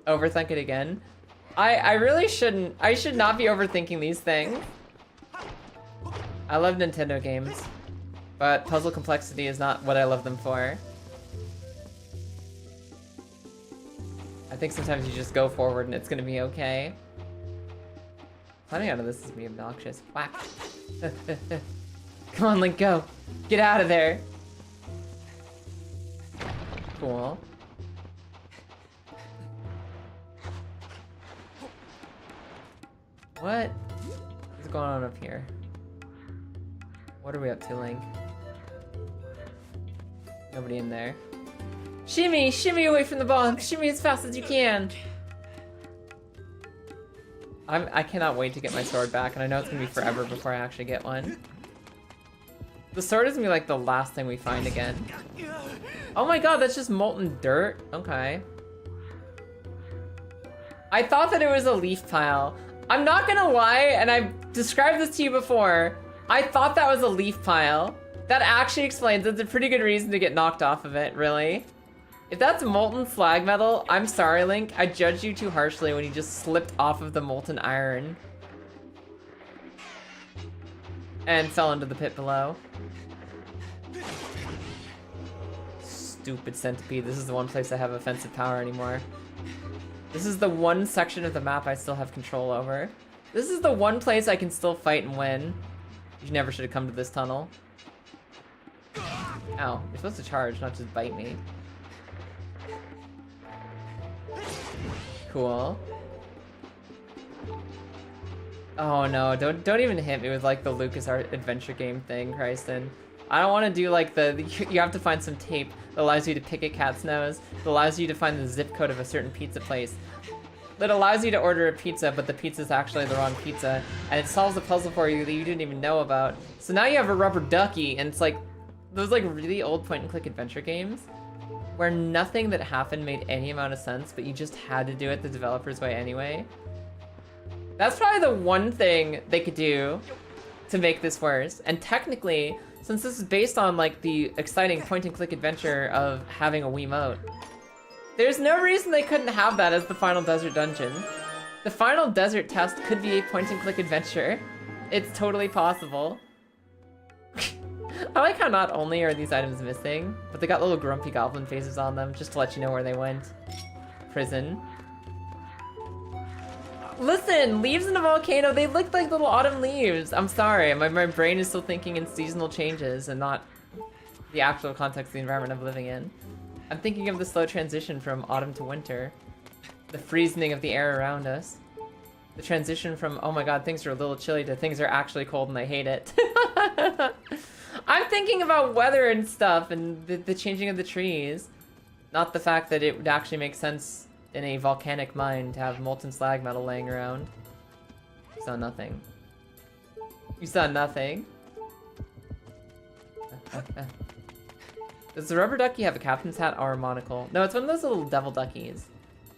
Overthink it again. I really shouldn't. I should not be overthinking these things. I love Nintendo games, but puzzle complexity is not what I love them for. I think sometimes you just go forward and it's gonna be okay. Climbing out of this is gonna be obnoxious. Whack. Come on, Link, go. Get out of there. Cool. What is going on up here? What are we up to, Link? Nobody in there. Shimmy! Shimmy away from the bomb! Shimmy as fast as you can! I cannot wait to get my sword back, and I know it's gonna be forever before I actually get one. The sword is gonna be like the last thing we find again. Oh my god, that's just molten dirt? Okay. I thought that it was a leaf pile. I'm not gonna lie, and I've described this to you before. I thought that was a leaf pile. That actually explains, it's a pretty good reason to get knocked off of it, really. If that's molten slag metal, I'm sorry, Link. I judged you too harshly when you just slipped off of the molten iron. And fell into the pit below. Stupid centipede. This is the one place I have offensive power anymore. This is the one section of the map I still have control over. This is the one place I can still fight and win. You never should have come to this tunnel. Ow, you're supposed to charge, not just bite me. Cool. Oh no, don't even hit me with like the LucasArts adventure game thing, Kristen. I don't want to do like you have to find some tape that allows you to pick a cat's nose, that allows you to find the zip code of a certain pizza place, that allows you to order a pizza, but the pizza's actually the wrong pizza, and it solves a puzzle for you that you didn't even know about. So now you have a rubber ducky, and it's like those like really old point-and-click adventure games where nothing that happened made any amount of sense, but you just had to do it the developer's way anyway. That's probably the one thing they could do to make this worse. And technically, since this is based on like the exciting point-and-click adventure of having a Wiimote, there's no reason they couldn't have that as the final desert dungeon. The final desert test could be a point-and-click adventure. It's totally possible. I like how not only are these items missing, but they got little grumpy goblin faces on them just to let you know where they went. Prison. Listen, leaves in a volcano, they look like little autumn leaves. I'm sorry, my brain is still thinking in seasonal changes and not the actual context of the environment I'm living in. I'm thinking of the slow transition from autumn to winter. The freezing of the air around us. The transition from, oh my god, things are a little chilly to things are actually cold and I hate it. I'm thinking about weather and stuff and the changing of the trees. Not the fact that it would actually make sense in a volcanic mine to have molten slag metal laying around. You saw nothing. You saw nothing. Does the rubber ducky have a captain's hat or a monocle? No, it's one of those little devil duckies.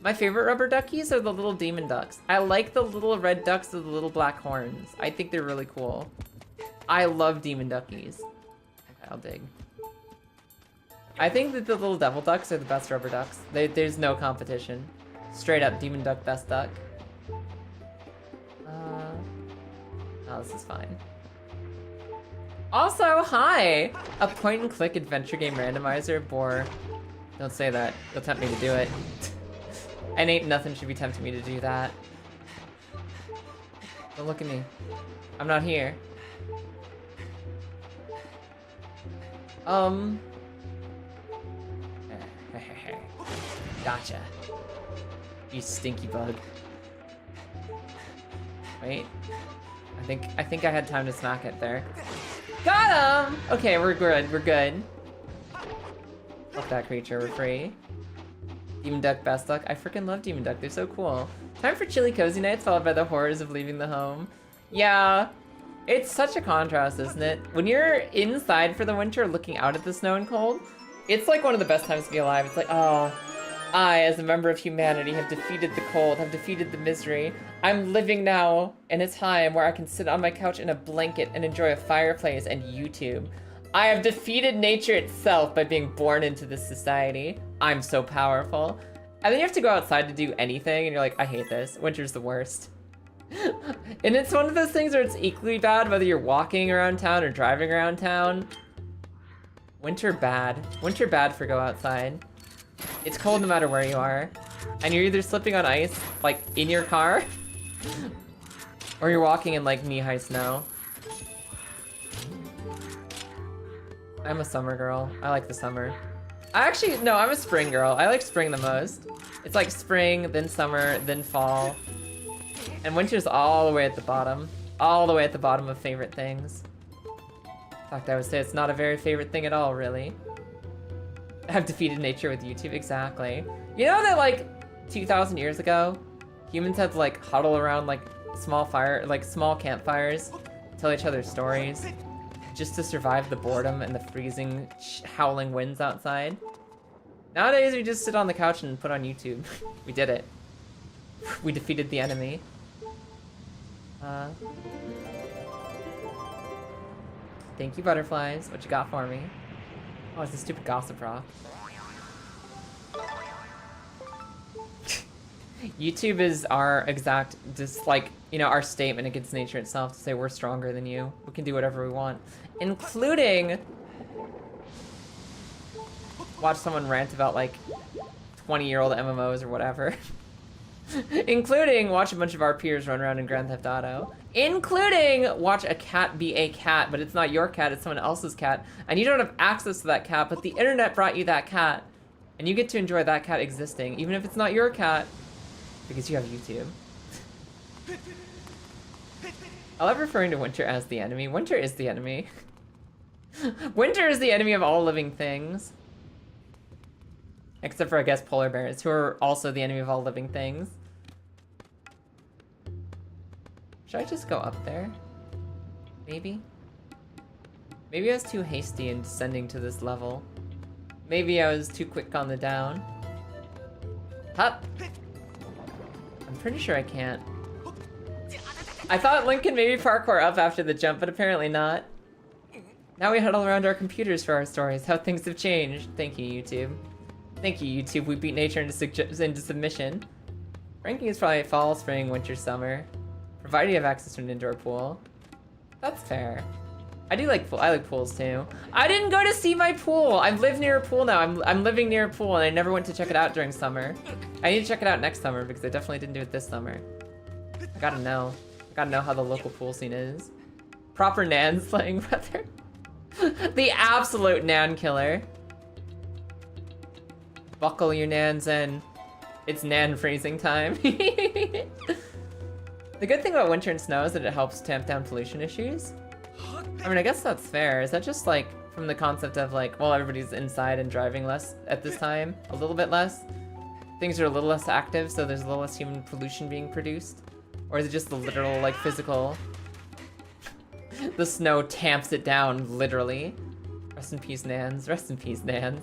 My favorite rubber duckies are the little demon ducks. I like the little red ducks with the little black horns. I think they're really cool. I love demon duckies. Okay, I'll dig. I think that the little devil ducks are the best rubber ducks. There's no competition. Straight up, demon duck, best duck. Oh, this is fine. Also, hi! A point-and-click adventure game randomizer, bore. Don't say that. You'll tempt me to do it. And ain't nothing should be tempting me to do that. Don't look at me. I'm not here. Gotcha. You stinky bug. Wait. I think I had time to smack it there. Got him! Okay, we're good, we're good. Fuck that creature, we're free. Demon Duck, best duck. I freaking love Demon Duck, they're so cool. Time for chilly cozy nights followed by the horrors of leaving the home. Yeah, it's such a contrast, isn't it? When you're inside for the winter looking out at the snow and cold, it's like one of the best times to be alive. It's like, oh, I, as a member of humanity, have defeated the cold, have defeated the misery. I'm living now in a time where I can sit on my couch in a blanket and enjoy a fireplace and YouTube. I have defeated nature itself by being born into this society. I'm so powerful. And then you have to go outside to do anything and you're like, I hate this. Winter's the worst. And it's one of those things where it's equally bad whether you're walking around town or driving around town. Winter bad. Winter bad for go outside. It's cold no matter where you are. And you're either slipping on ice, like in your car, or you're walking in like knee-high snow. I'm a summer girl. I like the summer. No, I'm a spring girl. I like spring the most. It's like spring, then summer, then fall. And winter's all the way at the bottom. All the way at the bottom of favorite things. In fact, I would say it's not a very favorite thing at all, really. I've defeated nature with YouTube, exactly. You know that, like, 2,000 years ago, humans had to, like, huddle around, like, small campfires, tell each other stories, just to survive the boredom and the freezing, howling winds outside. Nowadays, we just sit on the couch and put on YouTube. We did it. We defeated the enemy. Thank you, butterflies. What you got for me? Oh, it's a stupid gossip rock. YouTube is our exact, just like, you know, our statement against nature itself to say we're stronger than you. We can do whatever we want. Including watch someone rant about, like, 20-year-old MMOs or whatever. Including watch a bunch of our peers run around in Grand Theft Auto. Including watch a cat be a cat, but it's not your cat, it's someone else's cat. And you don't have access to that cat, but the internet brought you that cat. And you get to enjoy that cat existing, even if it's not your cat, because you have YouTube. I love referring to winter as the enemy. Winter is the enemy. Winter is the enemy of all living things. Except for, I guess, polar bears, who are also the enemy of all living things. Should I just go up there? Maybe? Maybe I was too hasty in descending to this level. Maybe I was too quick on the down. Hup! I'm pretty sure I can't. I thought Link could maybe parkour up after the jump, but apparently not. Now we huddle around our computers for our stories. How things have changed. Thank you, YouTube. Thank you, YouTube. We beat nature into submission. Ranking is probably fall, spring, winter, summer. Provided you have access to an indoor pool. That's fair. I like pools too. I didn't go to see my pool. I live near a pool now. I'm living near a pool and I never went to check it out during summer. I need to check it out next summer because I definitely didn't do it this summer. I gotta know. I gotta know how the local pool scene is. Proper Nan slaying weather. The absolute Nan killer. Buckle your Nans in. It's Nan freezing time. The good thing about winter and snow is that it helps tamp down pollution issues. I mean, I guess that's fair. Is that just like from the concept of like, well, everybody's inside and driving less at this time? A little bit less? Things are a little less active, so there's a little less human pollution being produced? Or is it just the literal, like, physical? The snow tamps it down, literally. Rest in peace, Nans. Rest in peace, Nans.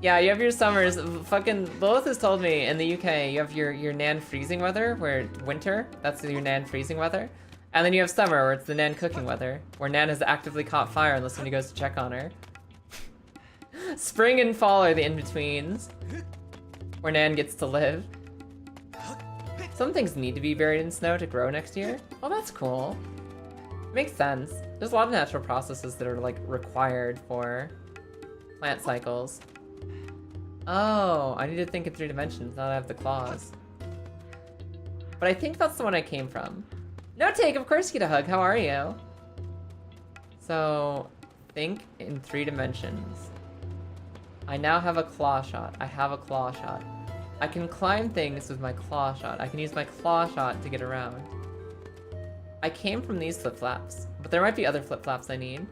Yeah, you have your summers. Fucking Lilith has told me in the UK, you have your Nan freezing weather, where winter, that's your Nan freezing weather. And then you have summer, where it's the Nan cooking weather, where Nan has actively caught fire unless somebody goes to check on her. Spring and fall are the in-betweens, where Nan gets to live. Some things need to be buried in snow to grow next year. Oh, that's cool. Makes sense. There's a lot of natural processes that are, like, required for plant cycles. Oh, I need to think in 3 dimensions now that I have the claws. But I think that's the one I came from. No take, of course you get a hug. How are you? So, think in 3 dimensions. I now have a claw shot. I have a claw shot. I can climb things with my claw shot. I can use my claw shot to get around. I came from these flip-flaps, but there might be other flip-flaps I need.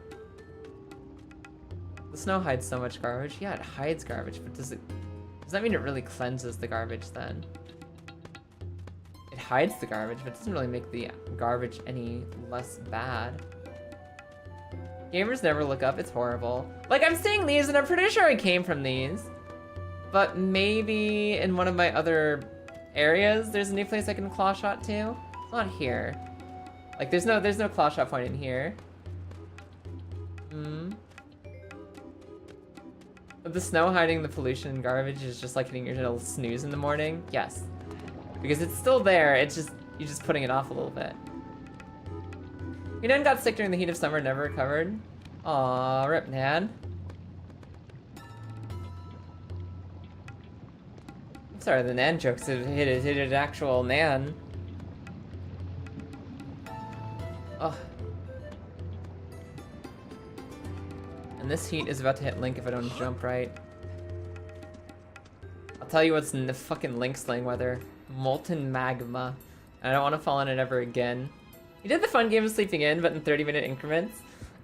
The snow hides so much garbage. Yeah, it hides garbage, but does that mean it really cleanses the garbage then? It hides the garbage, but it doesn't really make the garbage any less bad. Gamers never look up, it's horrible. Like, I'm seeing these and I'm pretty sure I came from these. But maybe in one of my other areas, there's a new place I can claw shot to. It's not here. Like, there's no claw shot point in here. But the snow hiding the pollution and garbage is just like hitting your little snooze in the morning. Yes. Because it's still there, it's just, you're just putting it off a little bit. Your Nan got sick during the heat of summer, never recovered. Aw, rip Nan. I'm sorry, the Nan jokes hit an actual Nan. Ugh. And this heat is about to hit Link if I don't jump right. I'll tell you what's in the fucking Link slaying weather. Molten magma. And I don't want to fall in it ever again. You did the fun game of sleeping in, but in 30-minute increments.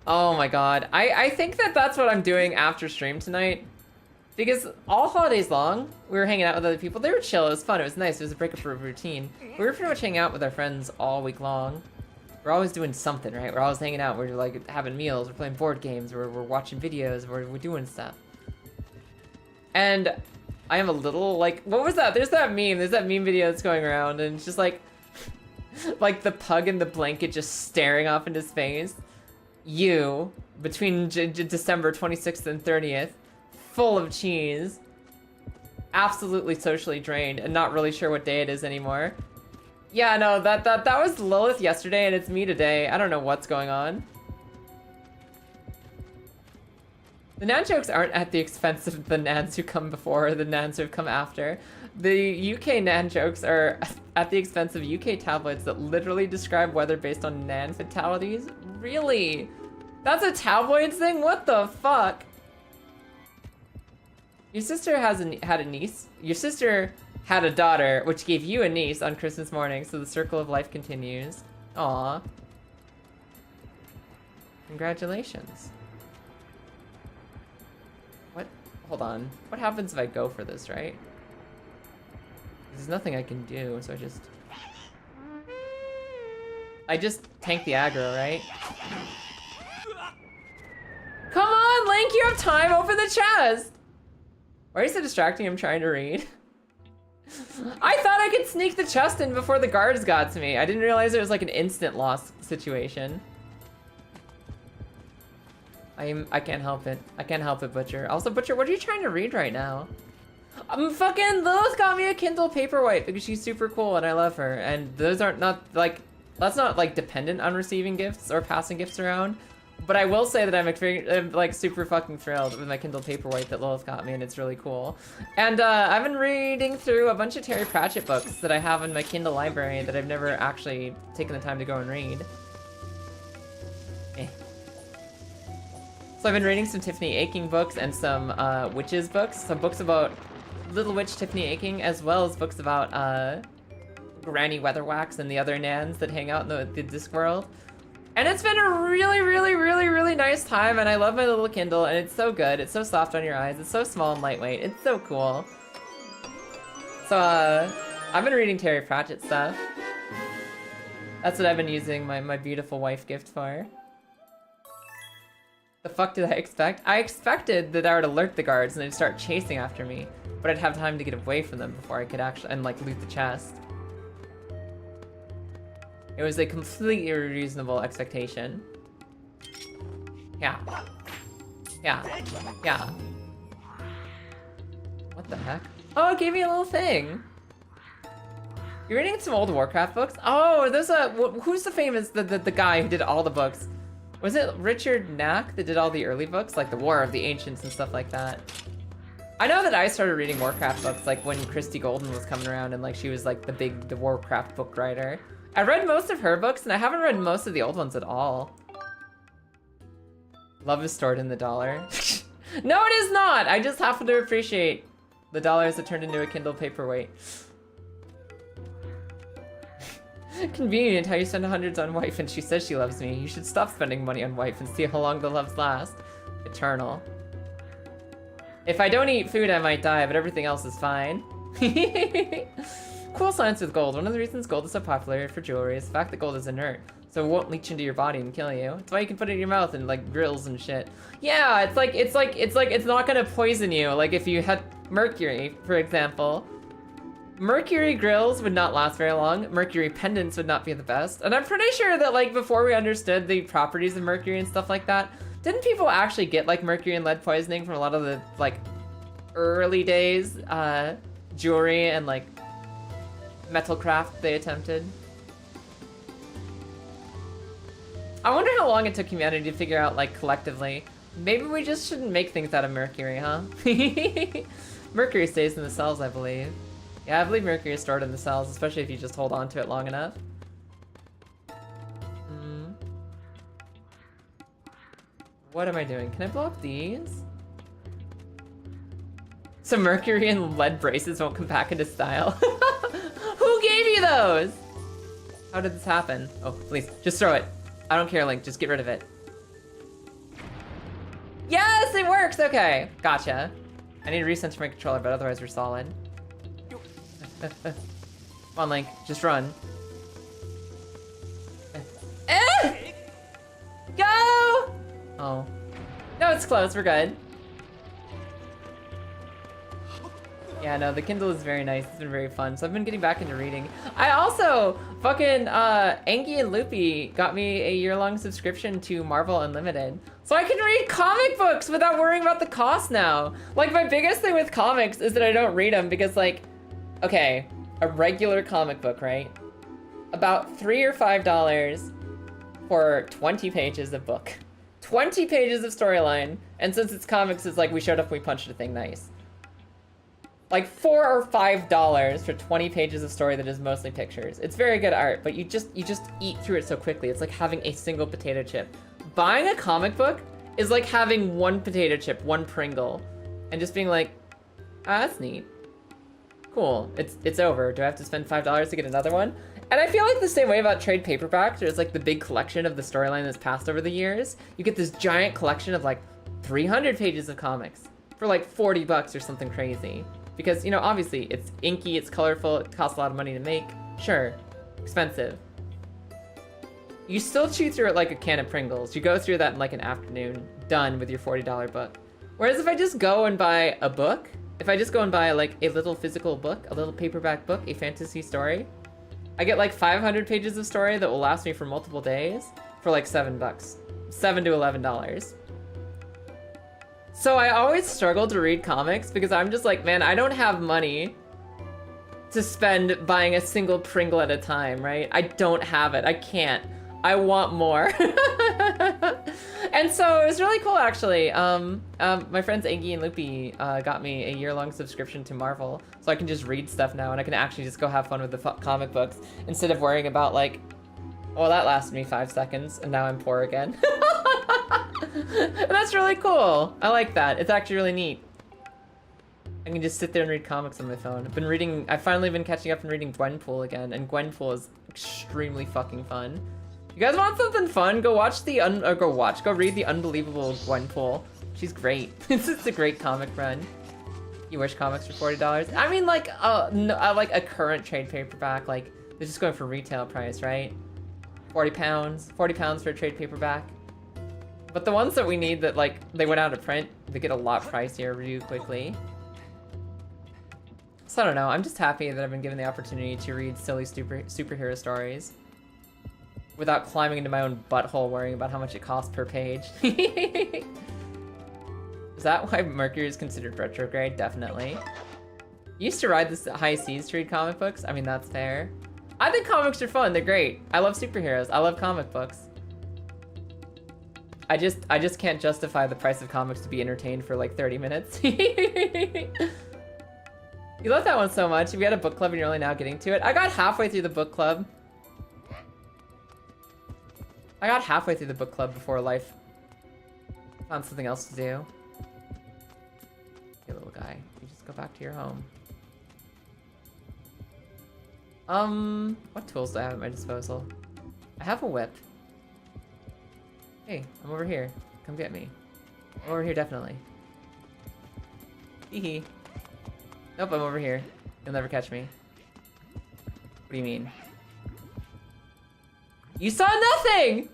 Oh my god. I think that that's what I'm doing after stream tonight. Because all holidays long, we were hanging out with other people. They were chill, it was fun, it was nice, it was a break up of routine. We were pretty much hanging out with our friends all week long. We're always doing something, right? We're always hanging out, we're like having meals, we're playing board games, we're watching videos, we're doing stuff. And I am a little like, what was that? There's that meme video that's going around, and it's just like the pug in the blanket just staring off into space. You, between December 26th and 30th, full of cheese, absolutely socially drained, and not really sure what day it is anymore. Yeah, no, that was Lilith yesterday, and it's me today. I don't know what's going on. The Nan jokes aren't at the expense of the Nans who come before or the Nans who have come after. The UK Nan jokes are at the expense of UK tabloids that literally describe weather based on Nan fatalities. Really? That's a tabloids thing? What the fuck? Your sister had a niece. Your sister had a daughter, which gave you a niece on Christmas morning, so the circle of life continues. Aww. Congratulations. What? Hold on. What happens if I go for this, right? There's nothing I can do, so I just tank the aggro, right? Come on, Link, you have time, open the chest! Why are you so distracting? I'm trying to read. I thought I could sneak the chest in before the guards got to me. I didn't realize it was like an instant loss situation. I can't help it. I can't help it, Butcher. Also, Butcher, what are you trying to read right now? Fucking Lilith got me a Kindle Paperwhite because she's super cool and I love her. And those aren't that's not like dependent on receiving gifts or passing gifts around. But I will say that I'm like super fucking thrilled with my Kindle Paperwhite that Lilith got me, and it's really cool. And I've been reading through a bunch of Terry Pratchett books that I have in my Kindle library that I've never actually taken the time to go and read. So I've been reading some Tiffany Aching books and some witches books, some books about Little Witch Tiffany Aching, as well as books about Granny Weatherwax and the other Nans that hang out in the Discworld. And it's been a really, really, really, really nice time, and I love my little Kindle, and it's so good. It's so soft on your eyes. It's so small and lightweight. It's so cool. So, I've been reading Terry Pratchett stuff. That's what I've been using my beautiful wife gift for. The fuck did I expect? I expected that I would alert the guards and they'd start chasing after me, but I'd have time to get away from them before I could actually, and like, loot the chest. It was a completely reasonable expectation. Yeah. Yeah. Yeah. What the heck? Oh, it gave me a little thing. You're reading some old Warcraft books? Oh, there's who's the famous, the guy who did all the books? Was it Richard Knack that did all the early books? Like the War of the Ancients and stuff like that. I know that I started reading Warcraft books like when Christy Golden was coming around and like she was like the Warcraft book writer. I read most of her books, and I haven't read most of the old ones at all. Love is stored in the dollar. No, it is not! I just happen to appreciate the dollars that turned into a Kindle Paperwhite. Convenient how you spend hundreds on wife and she says she loves me. You should stop spending money on wife and see how long the loves last. Eternal. If I don't eat food, I might die, but everything else is fine. Cool science with gold. One of the reasons gold is so popular for jewelry is the fact that gold is inert, so it won't leach into your body and kill you. That's why you can put it in your mouth and like grills and shit. Yeah, it's not gonna poison you. Like if you had mercury, for example. Mercury grills would not last very long. Mercury pendants would not be the best. And I'm pretty sure that like before we understood the properties of mercury and stuff like that, didn't people actually get like mercury and lead poisoning from a lot of the like early days jewelry and like metal craft they attempted? I wonder how long it took humanity to figure out, like, collectively. Maybe we just shouldn't make things out of mercury, huh? Mercury stays in the cells, I believe. Yeah, I believe mercury is stored in the cells, especially if you just hold on to it long enough. What am I doing? Can I blow up these? So mercury and lead braces won't come back into style. Who gave you those? How did this happen? Oh, please, just throw it. I don't care, Link, just get rid of it. Yes, it works. Okay, gotcha. I need to recenter my controller, but otherwise we're solid. Come on, Link, just run. Go! Oh. No, it's close, we're good. Yeah, no, the Kindle is very nice. It's been very fun. So I've been getting back into reading. I also, fucking, Angie and Loopy got me a year-long subscription to Marvel Unlimited. So I can read comic books without worrying about the cost now. Like, my biggest thing with comics is that I don't read them because, like, okay, a regular comic book, right? About $3 or $5 for 20 pages of book. 20 pages of storyline. And since it's comics, it's like we showed up and we punched a thing nice. Like $4 or $5 for 20 pages of story that is mostly pictures. It's very good art, but you just eat through it so quickly. It's like having a single potato chip. Buying a comic book is like having one potato chip, one Pringle, and just being like, ah, that's neat. Cool, it's over. Do I have to spend $5 to get another one? And I feel like the same way about trade paperbacks. There's like the big collection of the storyline that's passed over the years. You get this giant collection of like 300 pages of comics for like $40 or something crazy. Because, you know, obviously, it's inky, it's colorful, it costs a lot of money to make. Sure, expensive. You still chew through it like a can of Pringles. You go through that in like an afternoon, done with your $40 book. Whereas if I just go and buy a book, if I just go and buy like a little physical book, a little paperback book, a fantasy story, I get like 500 pages of story that will last me for multiple days for like $7. $7 to $11. So I always struggle to read comics because I'm just like, man, I don't have money to spend buying a single Pringle at a time, right? I don't have it. I can't. I want more. And so it was really cool, actually. My friends Angie and Loopy got me a year-long subscription to Marvel, so I can just read stuff now, and I can actually just go have fun with the comic books instead of worrying about like, well, that lasted me 5 seconds, and now I'm poor again. And that's really cool. I like that. It's actually really neat. I can just sit there and read comics on my phone. I've finally been catching up and reading Gwenpool again, and Gwenpool is extremely fucking fun. You guys want something fun? Go watch go read the Unbelievable Gwenpool. She's great. It's just a great comic run. You wish comics for $40? I mean, like, like a current trade paperback, like, they're just going for retail price, right? 40 pounds for a trade paperback. But the ones that we need that, like, they went out of print, they get a lot pricier really quickly. So I don't know, I'm just happy that I've been given the opportunity to read silly superhero stories without climbing into my own butthole worrying about how much it costs per page. Is that why Mercury is considered retrograde? Definitely. Used to ride the high seas to read comic books. I mean, that's fair. I think comics are fun, they're great. I love superheroes, I love comic books. I just can't justify the price of comics to be entertained for like 30 minutes. You love that one so much. If you had a book club and you're only now getting to it. I got halfway through the book club. Before life found something else to do. Hey, little guy, you just go back to your home. What tools do I have at my disposal? I have a whip. Hey, I'm over here. Come get me. I'm over here, definitely. Hee hee. Nope, I'm over here. You'll never catch me. What do you mean? You saw nothing!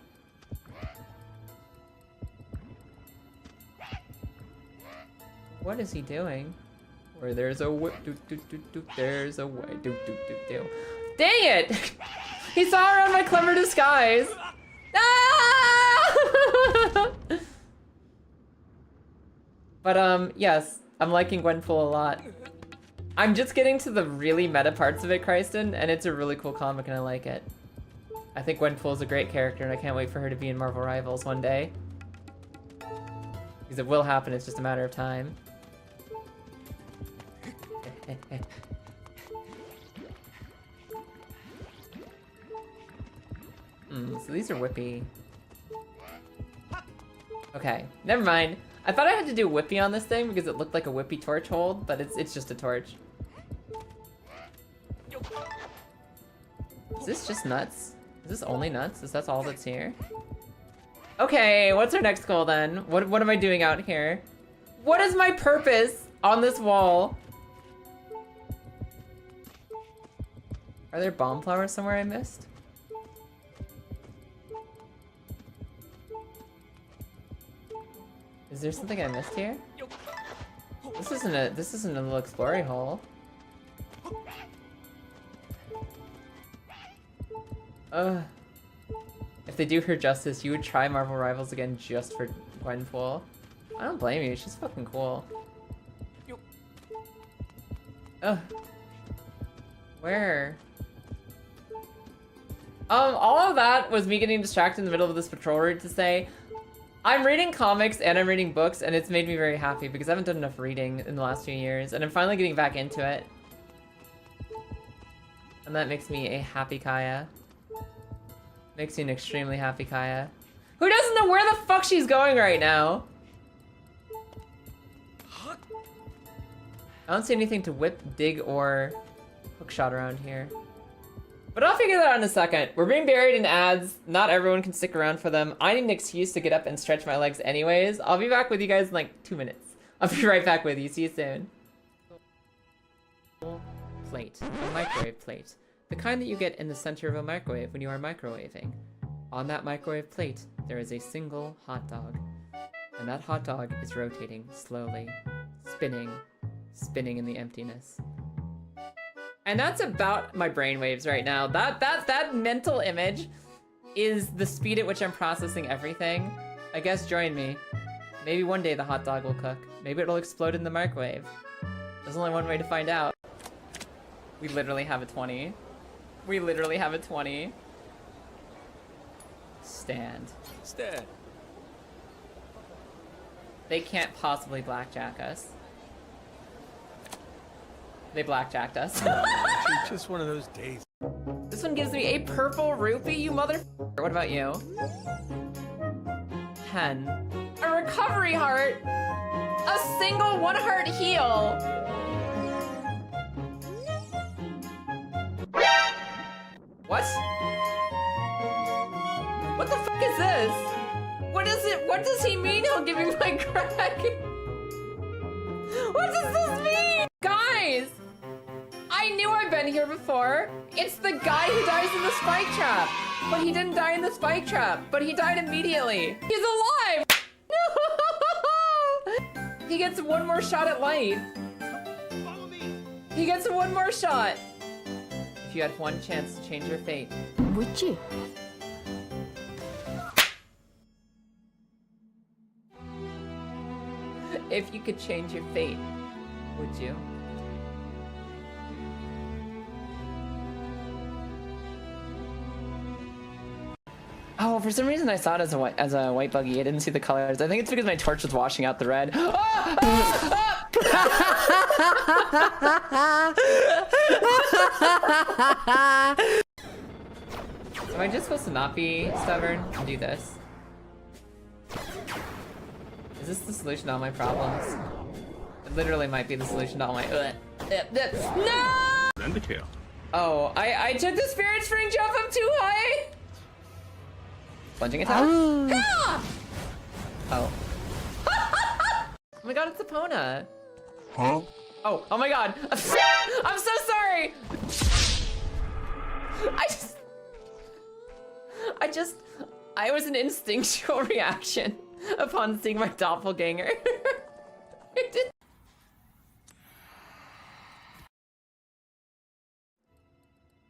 What is he doing? Where there's a way, there's a way, Dang it! He saw around my clever disguise. Ah! But yes, I'm liking Gwenpool a lot. I'm just getting to the really meta parts of it, Kristen, and it's a really cool comic and I like it. I think Gwenpool is a great character and I can't wait for her to be in Marvel Rivals one day. Because it will happen, it's just a matter of time. So these are whippy. Okay, never mind. I thought I had to do whippy on this thing because it looked like a whippy torch hold, but it's just a torch. Is this just nuts? Is this only nuts? Is that all that's here? Okay, what's our next goal then? What am I doing out here? What is my purpose on this wall? Are there bomb flowers somewhere I missed? Is there something I missed here? This isn't a little exploring hole. If they do her justice, you would try Marvel Rivals again just for Gwenpool. I don't blame you, she's fucking cool. Ugh. Where? All of that was me getting distracted in the middle of this patrol route to say, I'm reading comics and I'm reading books, and it's made me very happy because I haven't done enough reading in the last few years, and I'm finally getting back into it. And that makes me a happy Kaya. Makes me an extremely happy Kaya. Who doesn't know where the fuck she's going right now? I don't see anything to whip, dig, or hookshot around here. But I'll figure that out in a second. We're being buried in ads. Not everyone can stick around for them. I need an excuse to get up and stretch my legs anyways. I'll be back with you guys in like 2 minutes. I'll be right back with you. See you soon. Plate. A microwave plate. The kind that you get in the center of a microwave when you are microwaving. On that microwave plate, there is a single hot dog. And that hot dog is rotating slowly. Spinning. Spinning in the emptiness. And that's about my brainwaves right now. That mental image is the speed at which I'm processing everything. I guess join me. Maybe one day the hot dog will cook. Maybe it'll explode in the microwave. There's only one way to find out. We literally have a 20. We literally have a 20. Stand. Stand. They can't possibly blackjack us. They blackjacked us. It's just one of those days. This one gives me a purple rupee, you mother. What about you? 10. A recovery heart. A single 1 heart heal. What? What the fuck is this? What is it? What does he mean he'll give me my crack? What does this mean? Guys! I knew I've been here before. It's the guy who dies in the spike trap. But he didn't die in the spike trap. But he died immediately. He's alive! No! He gets one more shot at light. Follow me. He gets one more shot. If you had one chance to change your fate. Would you? If you could change your fate, would you? Oh, for some reason I saw it as a white buggy. I didn't see the colors. I think it's because my torch was washing out the red. Am I just supposed to not be stubborn and do this? Is this the solution to all my problems? It literally might be the solution to all my. No! Oh, I took the spirit spring jump up too high. Plunging attack. Ah! Oh. Oh my god, it's Epona. Huh? Oh my god. I'm so sorry. I was an instinctual reaction upon seeing my doppelganger.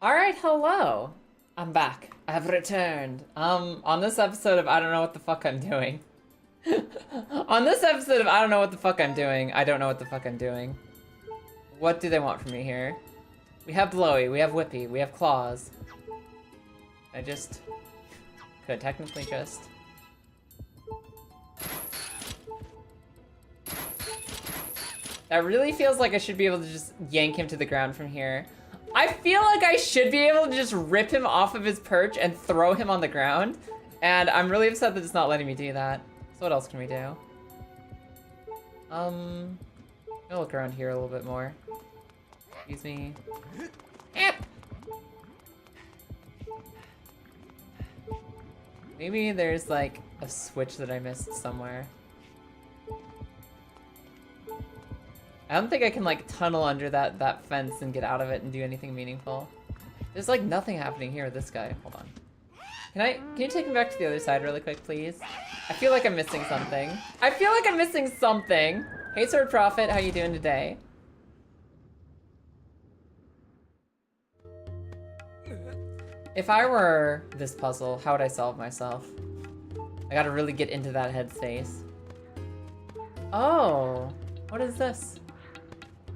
All right, hello. I'm back. I have returned. On this episode of I don't know what the fuck I'm doing. On this episode of I don't know what the fuck I'm doing, I don't know what the fuck I'm doing. What do they want from me here? We have Blowy, we have Whippy, we have Claws. I just could technically just. That really feels like I should be able to just yank him to the ground from here. I feel like I should be able to just rip him off of his perch and throw him on the ground. And I'm really upset that it's not letting me do that. So what else can we do? I'll look around here a little bit more. Excuse me. Eh. Maybe there's like a switch that I missed somewhere. I don't think I can like tunnel under that fence and get out of it and do anything meaningful. There's like nothing happening here with this guy. Hold on. Can you take me back to the other side really quick, please? I feel like I'm missing something. I feel like I'm missing something. Hey, Sword Prophet, how you doing today? If I were this puzzle, how would I solve myself? I gotta really get into that headspace. Oh, what is this?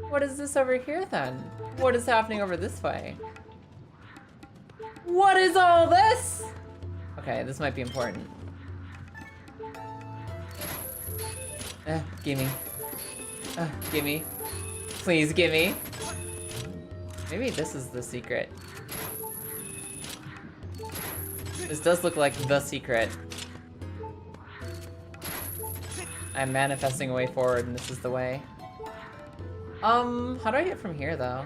What is this over here then? What is happening over this way? What is all this? Okay, this might be important. Gimme. Gimme. Please gimme. Maybe this is the secret. This does look like the secret. I'm manifesting a way forward and this is the way. How do I get from here though?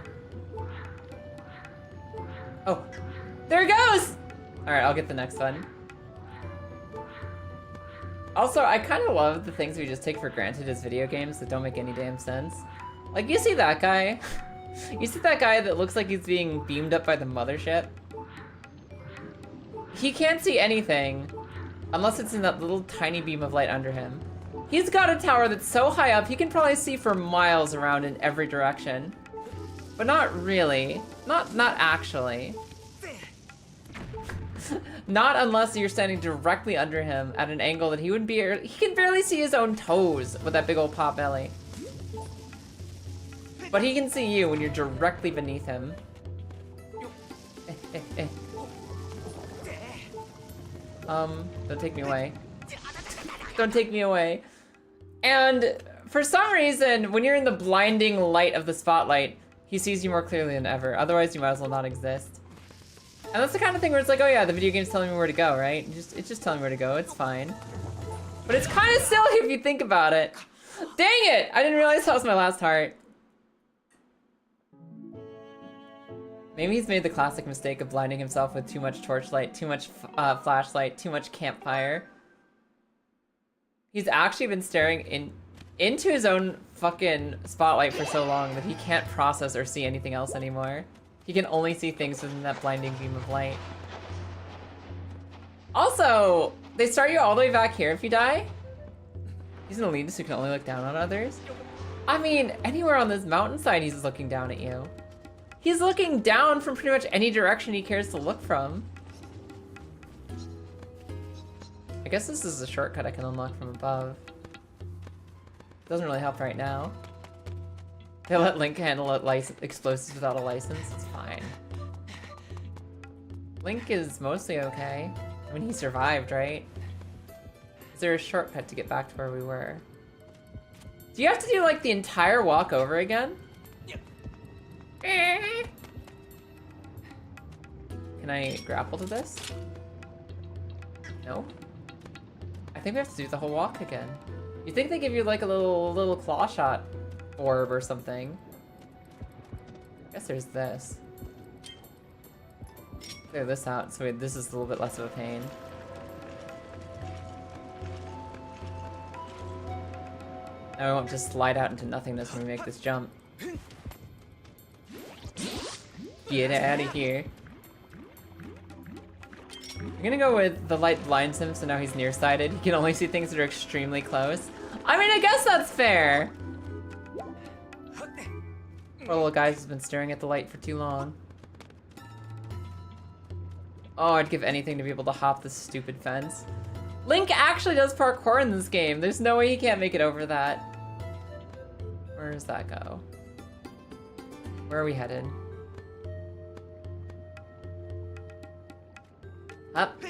Oh, there it goes! Alright, I'll get the next one. Also, I kind of love the things we just take for granted as video games that don't make any damn sense. Like, you see that guy? You see that guy that looks like he's being beamed up by the mothership? He can't see anything unless it's in that little tiny beam of light under him. He's got a tower that's so high up, he can probably see for miles around in every direction. But not really. Not actually. Not unless you're standing directly under him at an angle that he wouldn't be. He can barely see his own toes with that big old pot belly. But he can see you when you're directly beneath him. Don't take me away. Don't take me away. And for some reason, when you're in the blinding light of the spotlight, he sees you more clearly than ever. Otherwise, you might as well not exist. And that's the kind of thing where it's like, oh yeah, the video game's telling me where to go, right? It's just telling me where to go, it's fine. But it's kind of silly if you think about it. Dang it! I didn't realize that was my last heart. Maybe he's made the classic mistake of blinding himself with too much torchlight, too much flashlight, too much campfire. He's actually been staring into his own fucking spotlight for so long that he can't process or see anything else anymore. He can only see things within that blinding beam of light. Also, they start you all the way back here if you die. He's an elitist who can only look down on others. I mean, anywhere on this mountainside he's looking down at you. He's looking down from pretty much any direction he cares to look from. I guess this is a shortcut I can unlock from above. Doesn't really help right now. They let Link handle explosives without a license, it's fine. Link is mostly okay. I mean, he survived, right? Is there a shortcut to get back to where we were? Do you have to do like the entire walk over again? Can I grapple to this? No? I think we have to do the whole walk again. You think they give you like a little claw shot orb or something? I guess there's this. Clear this out so this is a little bit less of a pain. Now I won't just slide out into nothingness when we make this jump. Get out of here. I'm gonna go with the light blinds him, so now he's nearsighted. He can only see things that are extremely close. I mean, I guess that's fair. Poor little guy has been staring at the light for too long. Oh, I'd give anything to be able to hop this stupid fence. Link actually does parkour in this game. There's no way he can't make it over that. Where does that go? Where are we headed? Up.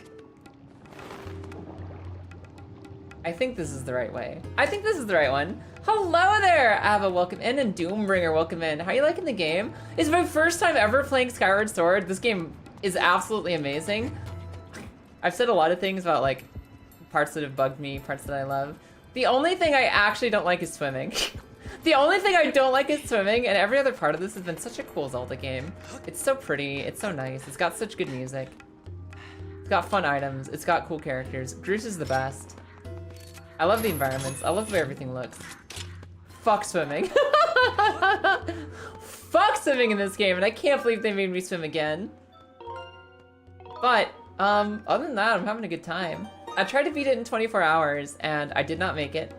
I think this is the right way. I think this is the right one. Hello there, Ava, welcome in, and Doombringer, welcome in. How are you liking the game? It's my first time ever playing Skyward Sword. This game is absolutely amazing. I've said a lot of things about like parts that have bugged me, parts that I love. The only thing I actually don't like is swimming. The only thing I don't like is swimming, and every other part of this has been such a cool Zelda game. It's so pretty, it's so nice, it's got such good music. It's got fun items. It's got cool characters. Groose is the best. I love the environments. I love the way everything looks. Fuck swimming. Fuck swimming in this game, and I can't believe they made me swim again. But, other than that, I'm having a good time. I tried to beat it in 24 hours, and I did not make it.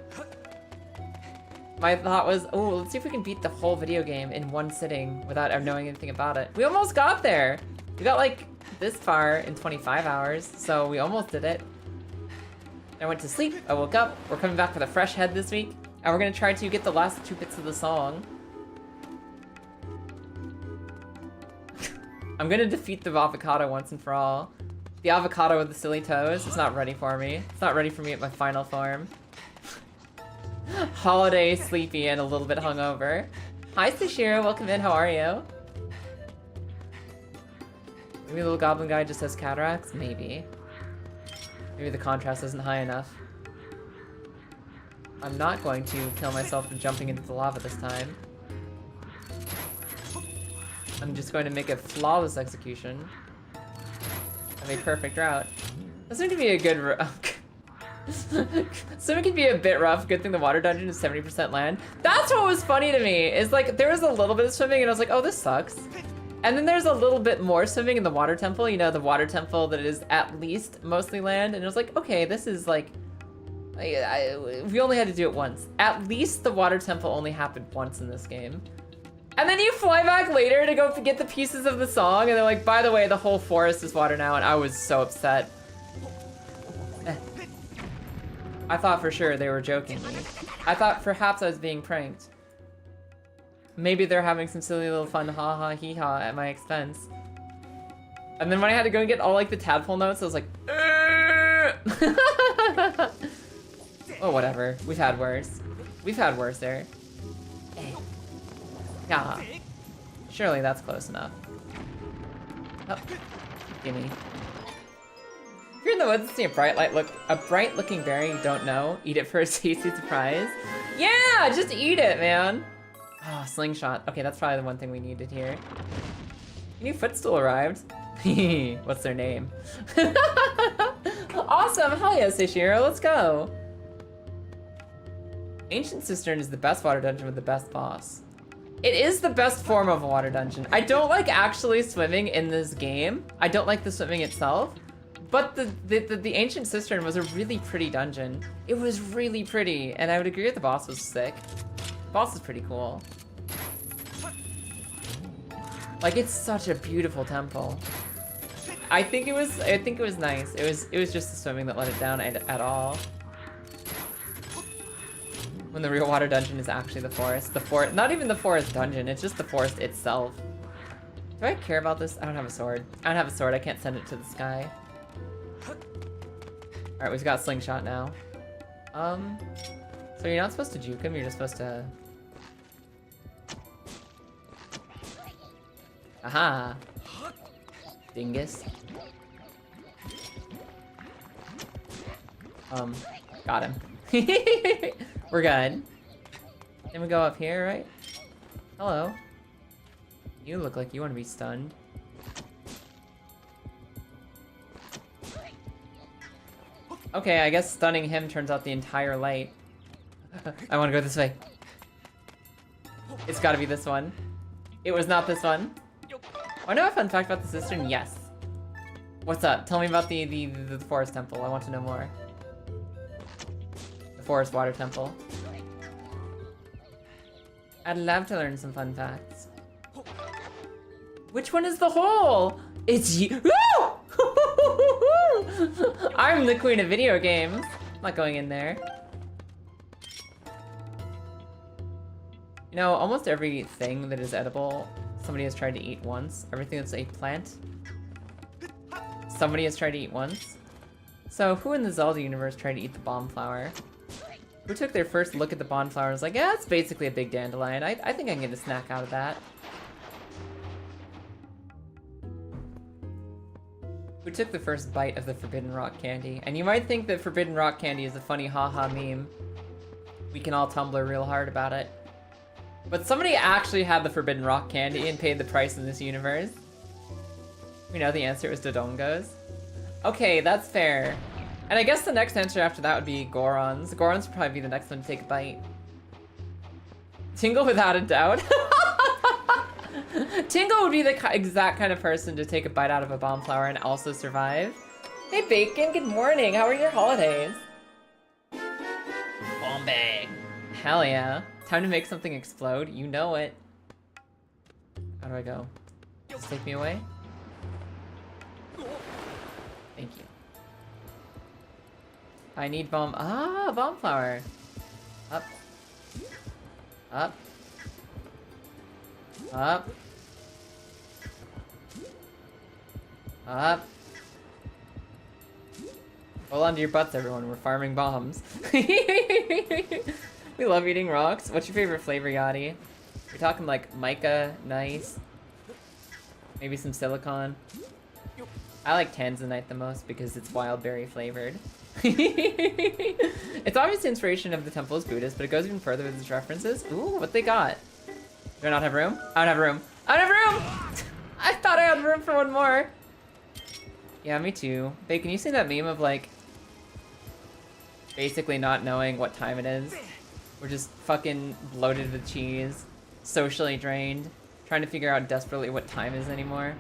My thought was, oh, let's see if we can beat the whole video game in one sitting without ever knowing anything about it. We almost got there. We got, like, this far in 25 hours, so we almost did it. I went to sleep, I woke up, we're coming back with a fresh head this week, and we're gonna try to get the last 2 bits of the song. I'm gonna defeat the avocado once and for all. The avocado with the silly toes is not ready for me. It's not ready for me at my final form. Holiday, sleepy, and a little bit hungover. Hi, Sashiro, welcome in, how are you? Maybe the little goblin guy just has cataracts? Maybe. Maybe the contrast isn't high enough. I'm not going to kill myself for jumping into the lava this time. I'm just going to make a flawless execution of a perfect route. That's going to be a good Swimming can be a bit rough. Good thing the water dungeon is 70% land. That's what was funny to me, is like, there was a little bit of swimming and I was like, oh, this sucks. And then there's a little bit more swimming in the water temple, you know, the water temple that is at least mostly land. And it was like, okay, this is like, we only had to do it once. At least the water temple only happened once in this game. And then you fly back later to go get the pieces of the song, and they're like, by the way, the whole forest is water now, and I was so upset. I thought for sure they were joking me. I thought perhaps I was being pranked. Maybe they're having some silly little fun ha-ha hee-ha at my expense. And then when I had to go and get all like the tadpole notes, I was like, oh, whatever. We've had worse. We've had worse there. Yeah. Surely that's close enough. Oh, gimme. If you're in the woods and see a bright looking berry you don't know, eat it for a tasty surprise. Yeah, just eat it, man. Oh, slingshot. Okay, that's probably the one thing we needed here. A new footstool arrived. What's their name? Awesome, hell yeah, Seishiro, let's go. Ancient Cistern is the best water dungeon with the best boss. It is the best form of a water dungeon. I don't like actually swimming in this game. I don't like the swimming itself, but the Ancient Cistern was a really pretty dungeon. It was really pretty, and I would agree that the boss was sick. The boss is pretty cool. Like, it's such a beautiful temple. I think it was nice. It was just the swimming that let it down at all. When the real water dungeon is actually the forest. Not even the forest dungeon, it's just the forest itself. Do I care about this? I don't have a sword. I don't have a sword, I can't send it to the sky. Alright, we've got slingshot now. So you're not supposed to juke him, you're just supposed to... Aha! Dingus. Got him. We're good. Then we go up here, right? Hello. You look like you want to be stunned. Okay, I guess stunning him turns out the entire light. I want to go this way. It's gotta be this one. It was not this one. I know a fun fact about the cistern? Yes. What's up? Tell me about the forest temple. I want to know more. The forest water temple. I'd love to learn some fun facts. Which one is the hole? It's you. I'm the queen of video games. I'm not going in there. You know, almost everything that is edible, somebody has tried to eat once. Everything that's a plant, somebody has tried to eat once. So who in the Zelda universe tried to eat the bomb flower? Who took their first look at the bomb flower and was like, yeah, it's basically a big dandelion. I think I can get a snack out of that. Who took the first bite of the Forbidden Rock candy? And you might think that Forbidden Rock candy is a funny haha meme. We can all Tumblr real hard about it. But somebody actually had the Forbidden Rock candy and paid the price in this universe. We know the answer was Dodongos. Okay, that's fair. And I guess the next answer after that would be Gorons. Gorons would probably be the next one to take a bite. Tingle without a doubt. Tingle would be the exact kind of person to take a bite out of a bomb flower and also survive. Hey Bacon, good morning. How are your holidays? Bomb bag. Hell yeah. Time to make something explode. You know it. How do I go? Just take me away? Thank you. I need bomb. Ah, bomb flower. Up. Up. Up. Up. Hold on to your butts, everyone. We're farming bombs. We love eating rocks. What's your favorite flavor, Yachty? We're talking like mica, nice. Maybe some silicon. I like tanzanite the most because it's wild berry flavored. It's obviously inspiration of the temple is Buddhist, but it goes even further with its references. Ooh, what they got? Do I not have room? I don't have room. I don't have room! I thought I had room for one more. Yeah, me too. Bacon, you seen that meme of like basically not knowing what time it is? We're just fucking bloated with cheese, socially drained, trying to figure out desperately what time is anymore.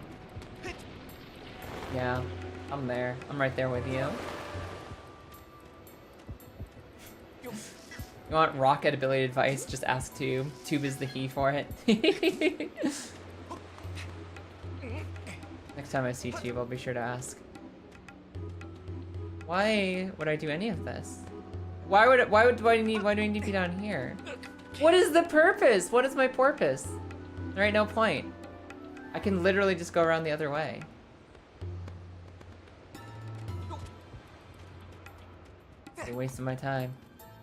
Yeah, I'm there. I'm right there with you. You want rock edibility advice? Just ask Tube. Tube is the he for it. Next time I see Tube, I'll be sure to ask. Why would I do any of this? Why do I need to be down here? What is the purpose? What is my purpose? There ain't no point. I can literally just go around the other way. You're wasting my time.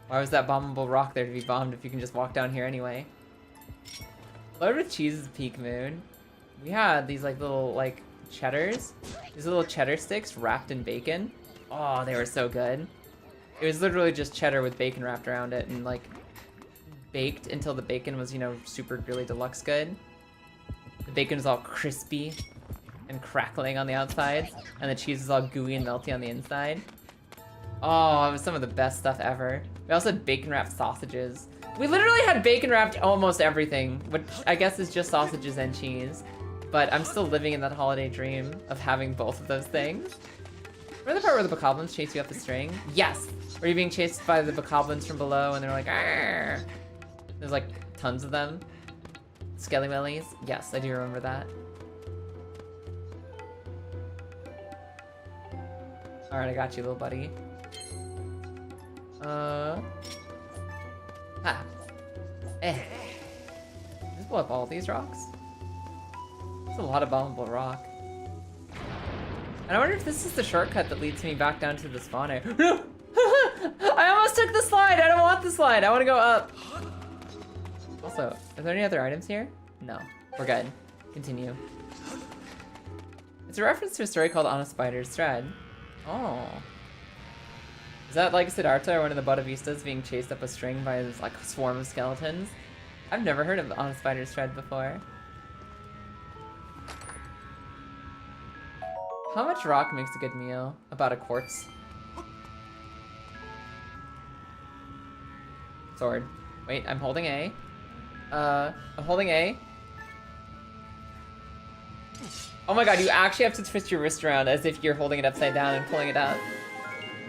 Why was that bombable rock there to be bombed if you can just walk down here anyway? Loaded with cheese is peak mood. We had these like little like cheddars. These little cheddar sticks wrapped in bacon. Oh, they were so good. It was literally just cheddar with bacon wrapped around it and like baked until the bacon was, you know, super really deluxe good. The bacon was all crispy and crackling on the outside, and the cheese was all gooey and melty on the inside. Oh, it was some of the best stuff ever. We also had bacon wrapped sausages. We literally had bacon wrapped almost everything, which I guess is just sausages and cheese. But I'm still living in that holiday dream of having both of those things. Remember the part where the bokoblins chase you up the string? Yes! Where you're being chased by the bokoblins from below and they're like, argh! There's like tons of them. Skelly wellies? Yes, I do remember that. Alright, I got you, little buddy. Just blow up all these rocks? That's a lot of bombable rock. And I wonder if this is the shortcut that leads me back down to the spawner. No! I almost took the slide! I don't want the slide! I want to go up! Also, are there any other items here? No. We're good. Continue. It's a reference to a story called On a Spider's Thread. Oh. Is that like Siddhartha or one of the Buddha Vistas being chased up a string by this like swarm of skeletons? I've never heard of On a Spider's Thread before. How much rock makes a good meal? About a quartz. Sword. Wait, I'm holding A. I'm holding A. Oh my god, you actually have to twist your wrist around as if you're holding it upside down and pulling it up.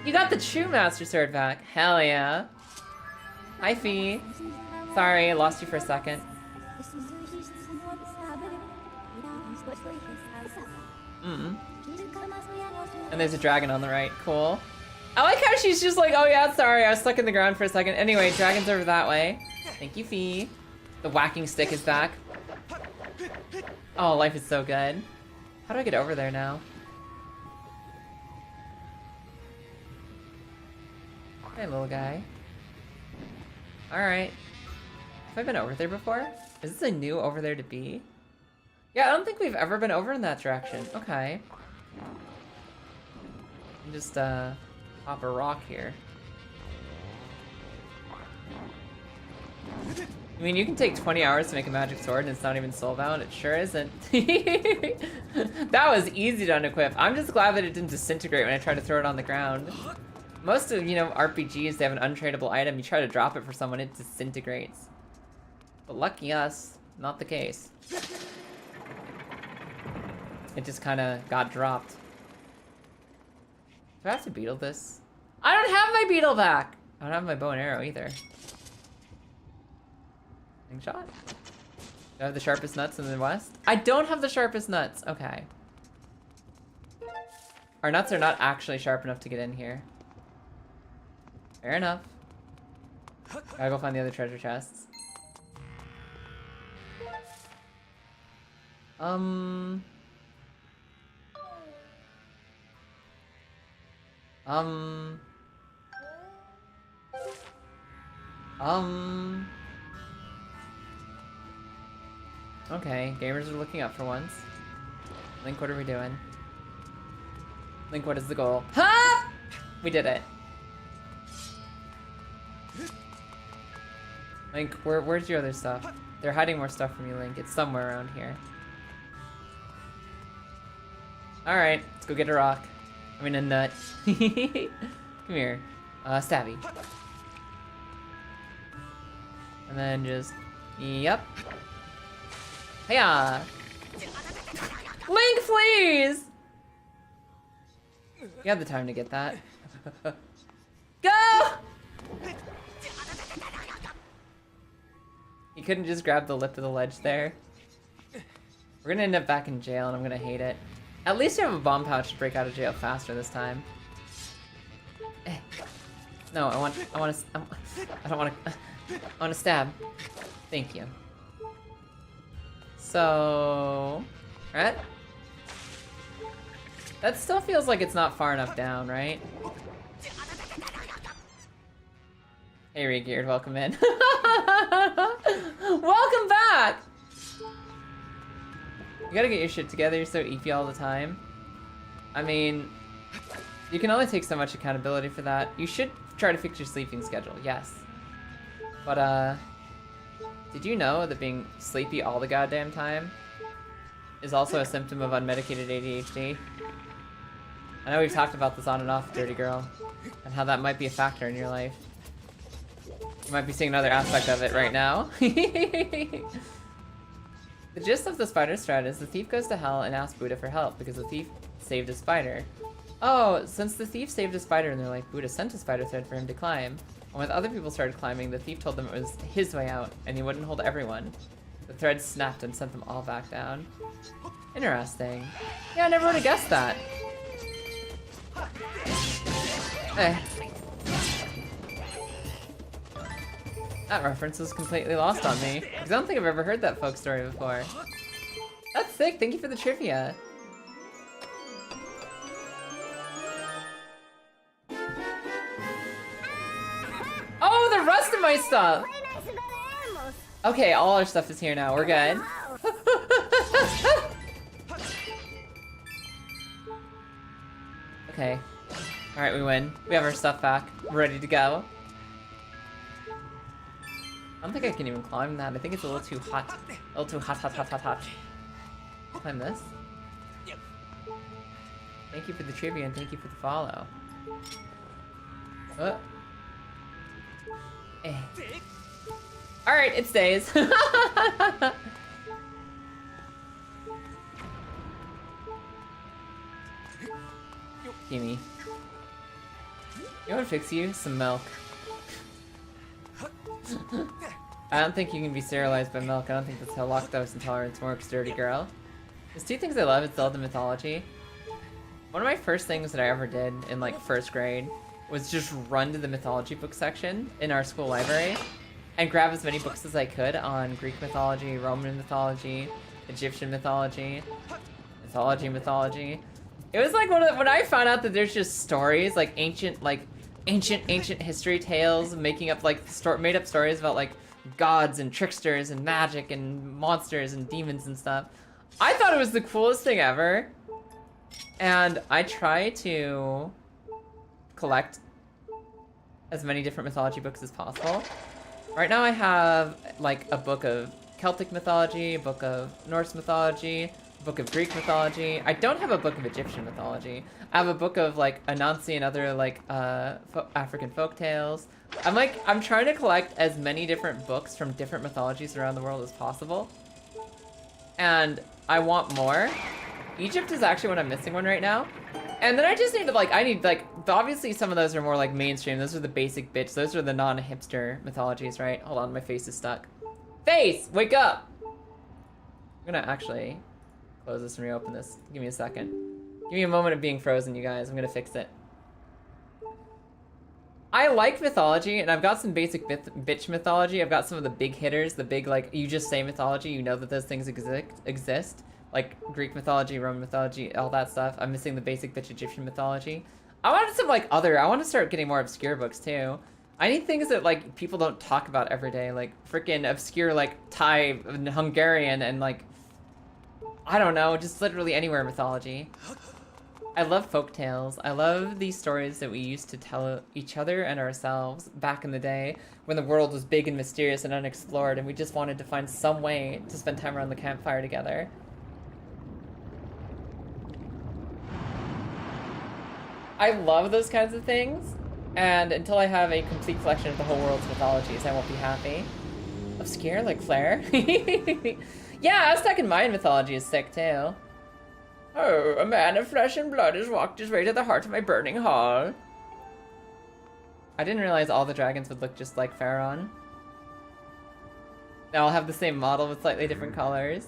You got the true Master Sword back. Hell yeah. Hi, Fee. Sorry, I lost you for a second. And there's a dragon on the right. Cool. I like how she's just like, oh yeah, sorry, I was stuck in the ground for a second. Anyway, dragon's over that way. Thank you, Fee. The whacking stick is back. Oh, life is so good. How do I get over there now? Hey, little guy. Alright. Have I been over there before? Is this a new over there to be? Yeah, I don't think we've ever been over in that direction. Okay. Just, pop a rock here. I mean, you can take 20 hours to make a magic sword and it's not even soulbound. It sure isn't. That was easy to unequip. I'm just glad that it didn't disintegrate when I tried to throw it on the ground. Most of, you know, RPGs, they have an untradeable item. You try to drop it for someone, it disintegrates. But lucky us, not the case. It just kind of got dropped. Do I have to beetle this? I don't have my beetle back! I don't have my bow and arrow either. Shot. Do I have the sharpest nuts in the West? I don't have the sharpest nuts. Okay. Our nuts are not actually sharp enough to get in here. Fair enough. Gotta go find the other treasure chests. Okay, gamers are looking up for once. Link, what are we doing? Link, what is the goal? Ha! We did it. Link, where's your other stuff? They're hiding more stuff from you, Link. It's somewhere around here. Alright, let's go get a rock. I mean a nut. Come here. Stabby. And then just... Yep. Hiya! Link, please! You had the time to get that. Go! You couldn't just grab the lip of the ledge there. We're gonna end up back in jail and I'm gonna hate it. At least you have a bomb pouch to break out of jail faster this time. No, I want to stab. Thank you. So, right? That still feels like it's not far enough down, right? Hey, Regeared, welcome in. Welcome back! You gotta get your shit together, you're so eepy all the time. I mean, you can only take so much accountability for that. You should try to fix your sleeping schedule, yes. But, did you know that being sleepy all the goddamn time is also a symptom of unmedicated ADHD? I know we've talked about this on and off, Dirty Girl, and how that might be a factor in your life. You might be seeing another aspect of it right now. The gist of the spider thread is the thief goes to hell and asks Buddha for help because the thief saved a spider. Oh, since the thief saved a spider in their life, Buddha sent a spider thread for him to climb. And when other people started climbing, the thief told them it was his way out, and he wouldn't hold everyone. The thread snapped and sent them all back down. Interesting. Yeah, I never would have guessed that. Eh. That reference was completely lost on me, because I don't think I've ever heard that folk story before. That's sick, thank you for the trivia. Oh, the rest of my stuff! Okay, all our stuff is here now, we're good. Okay. Alright, we win. We have our stuff back. We're ready to go. I don't think I can even climb that. I think it's a little too hot. A little too hot. Climb this. Thank you for the trivia and thank you for the follow. Alright, it stays. Gimme. You know what fix you? Some milk. I don't think you can be serialized by milk. I don't think that's how lactose intolerance works, Dirty Girl. There's two things I love. It's Zelda mythology. One of my first things that I ever did in like first grade was just run to the mythology book section in our school library and grab as many books as I could on Greek mythology, Roman mythology, Egyptian mythology. It was like when I found out that there's just stories, like ancient history tales, making up like made up stories about like gods and tricksters and magic and monsters and demons and stuff. I thought it was the coolest thing ever. And I try to collect as many different mythology books as possible. Right now I have like a book of Celtic mythology, a book of Norse mythology, a book of Greek mythology. I don't have a book of Egyptian mythology. I have a book of like Anansi and other like African folk tales. I'm trying to collect as many different books from different mythologies around the world as possible. And I want more. Egypt is actually when I'm missing one right now. And then I just need to obviously some of those are more like mainstream. Those are the basic bits. Those are the non-hipster mythologies, right? Hold on, my face is stuck. Face, wake up! I'm gonna actually close this and reopen this. Give me a second. Give me a moment of being frozen, you guys. I'm gonna fix it. I like mythology, and I've got some basic bitch mythology. I've got some of the big hitters, the big, like, you just say mythology, you know that those things exist. Like, Greek mythology, Roman mythology, all that stuff. I'm missing the basic bitch Egyptian mythology. I want some, like, I want to start getting more obscure books, too. I need things that, like, people don't talk about every day. Like, freaking obscure, like, Thai and Hungarian and, like, I don't know, just literally anywhere mythology. I love folktales. I love these stories that we used to tell each other and ourselves back in the day when the world was big and mysterious and unexplored and we just wanted to find some way to spend time around the campfire together. I love those kinds of things, and until I have a complete collection of the whole world's mythologies, I won't be happy. Obscure, like Flair? Yeah, Aztec and Mayan mythology is sick too. Oh, a man of flesh and blood has walked his way to the heart of my burning hall. I didn't realize all the dragons would look just like Pharaoh. They all have the same model with slightly different colors.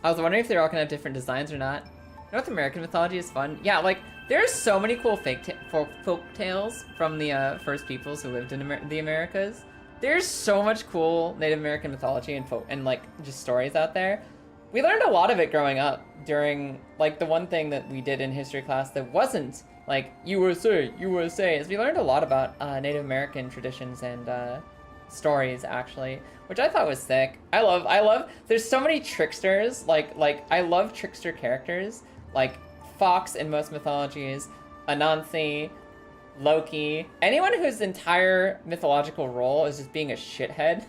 I was wondering if they're all gonna have different designs or not. North American mythology is fun. Yeah, like, there's so many cool folk tales from the first peoples who lived in the Americas. There's so much cool Native American mythology and like, just stories out there. We learned a lot of it growing up during, like, the one thing that we did in history class that wasn't, like, USA, is we learned a lot about Native American traditions and stories, actually, which I thought was sick. I love, there's so many tricksters, like, I love trickster characters, like Fox in most mythologies, Anansi, Loki, anyone whose entire mythological role is just being a shithead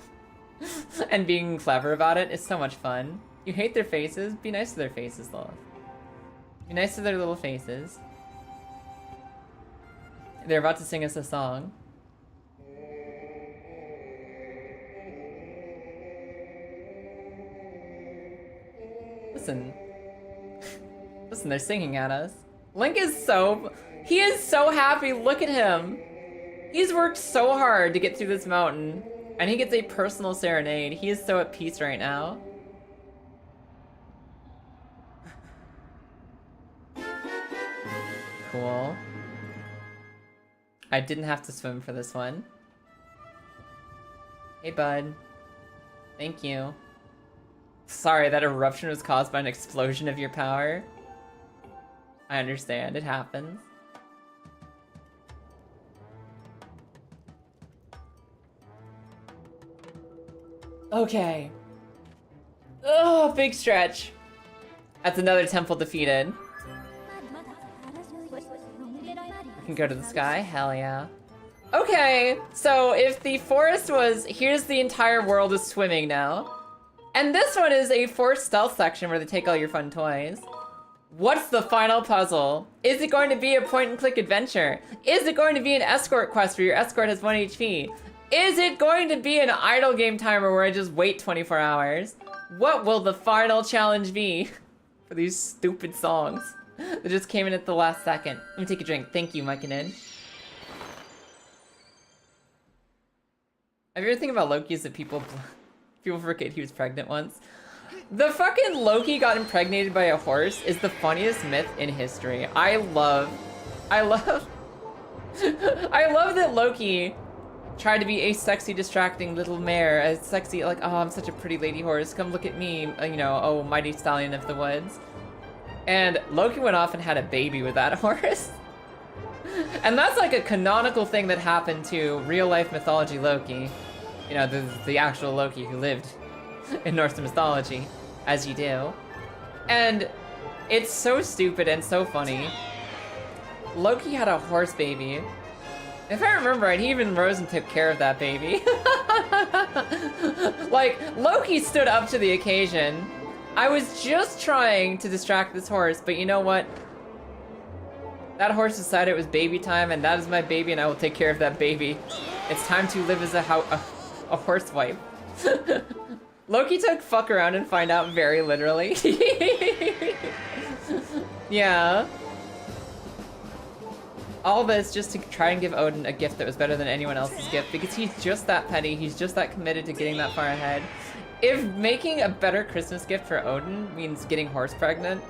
and being clever about it is so much fun. You hate their faces? Be nice to their faces, though. Be nice to their little faces. They're about to sing us a song. Listen. Listen, they're singing at us. Link is he is so happy. Look at him. He's worked so hard to get through this mountain, and he gets a personal serenade. He is so at peace right now. Cool. I didn't have to swim for this one. Hey, bud. Thank you. Sorry, that eruption was caused by an explosion of your power. I understand, it happens. Okay. Oh, big stretch. That's another temple defeated. We can go to the sky, hell yeah. Okay, so if the forest was, here's the entire world is swimming now. And this one is a forced stealth section where they take all your fun toys. What's the final puzzle? Is it going to be a point and click adventure? Is it going to be an escort quest where your escort has 1 HP? Is it going to be an idle game timer where I just wait 24 hours? What will the final challenge be for these stupid songs that just came in at the last second? Let me take a drink. Thank you, Mike and Ed. Have you ever think about Loki is that people forget he was pregnant once? The fucking Loki got impregnated by a horse is the funniest myth in history. I love that Loki tried to be a sexy, distracting little mare, a sexy, like, oh, I'm such a pretty lady horse, come look at me, you know, oh, mighty stallion of the woods. And Loki went off and had a baby with that horse. And that's like a canonical thing that happened to real-life mythology Loki. You know, the actual Loki who lived in Norse mythology, as you do. And it's so stupid and so funny. Loki had a horse baby. If I remember right, he even rose and took care of that baby. Like, Loki stood up to the occasion. I was just trying to distract this horse, but you know what? That horse decided it was baby time, and that is my baby, and I will take care of that baby. It's time to live as a horse wife. Loki took fuck around and find out very literally. Yeah. All this just to try and give Odin a gift that was better than anyone else's gift, because he's just that petty, he's just that committed to getting that far ahead. If making a better Christmas gift for Odin means getting horse pregnant,